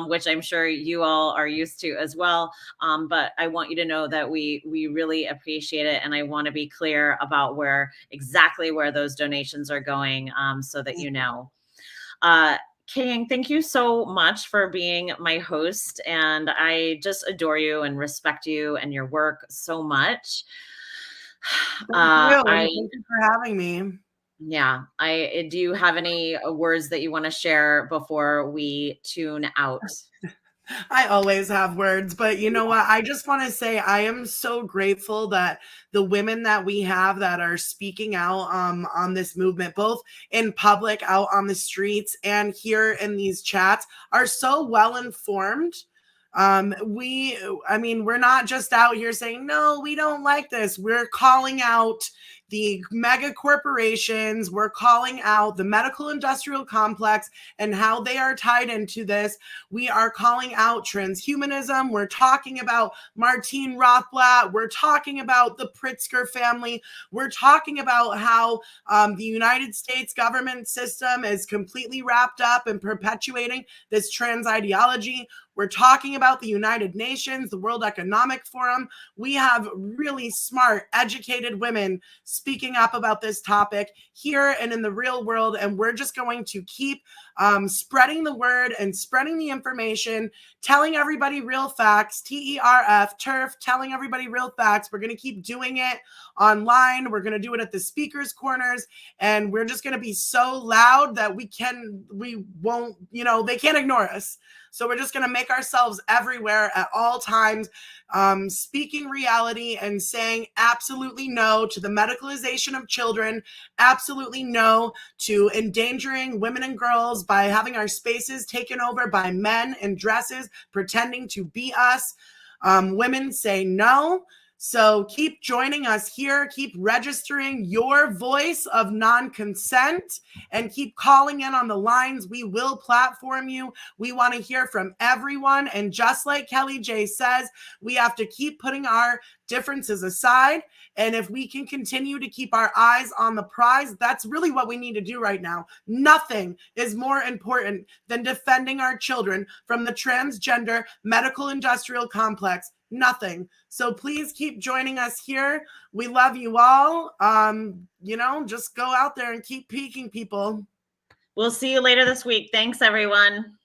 which I'm sure you all are used to as well. But I want you to know that we really appreciate it. And I want to be clear about exactly where those donations are going, so that you know. Kay, thank you so much for being my host. And I just adore you and respect you and your work so much. Thank you for having me. Yeah. Do you have any words that you want to share before we tune out? I always have words, but you know what? I just want to say I am so grateful that the women that we have that are speaking out on this movement, both in public, out on the streets, and here in these chats, are so well informed. We're not just out here saying, no, we don't like this. We're calling out the mega corporations. We're calling out the medical industrial complex and how they are tied into this. We are calling out transhumanism. We're talking about Martine Rothblatt. We're talking about the Pritzker family. We're talking about how the United States government system is completely wrapped up in perpetuating this trans ideology. We're talking about the United Nations, the World Economic Forum. We have really smart, educated women speaking up about this topic here and in the real world. And we're just going to keep spreading the word and spreading the information, telling everybody real facts, TERF, TERF, telling everybody real facts. We're going to keep doing it online. We're going to do it at the speakers' corners. And we're just going to be so loud that they can't ignore us. So we're just going to make ourselves everywhere at all times, speaking reality and saying absolutely no to the medicalization of children, absolutely no to endangering women and girls by having our spaces taken over by men in dresses pretending to be us. Women say no. So keep joining us here. Keep registering your voice of non-consent and keep calling in on the lines. We will platform you. We want to hear from everyone. And just like Kellie-Jay says, we have to keep putting our differences aside. And if we can continue to keep our eyes on the prize, that's really what we need to do right now. Nothing is more important than defending our children from the transgender medical industrial complex. Nothing. So please keep joining us here. We love you all. Just go out there and keep peeking, people. We'll see you later this week. Thanks, everyone.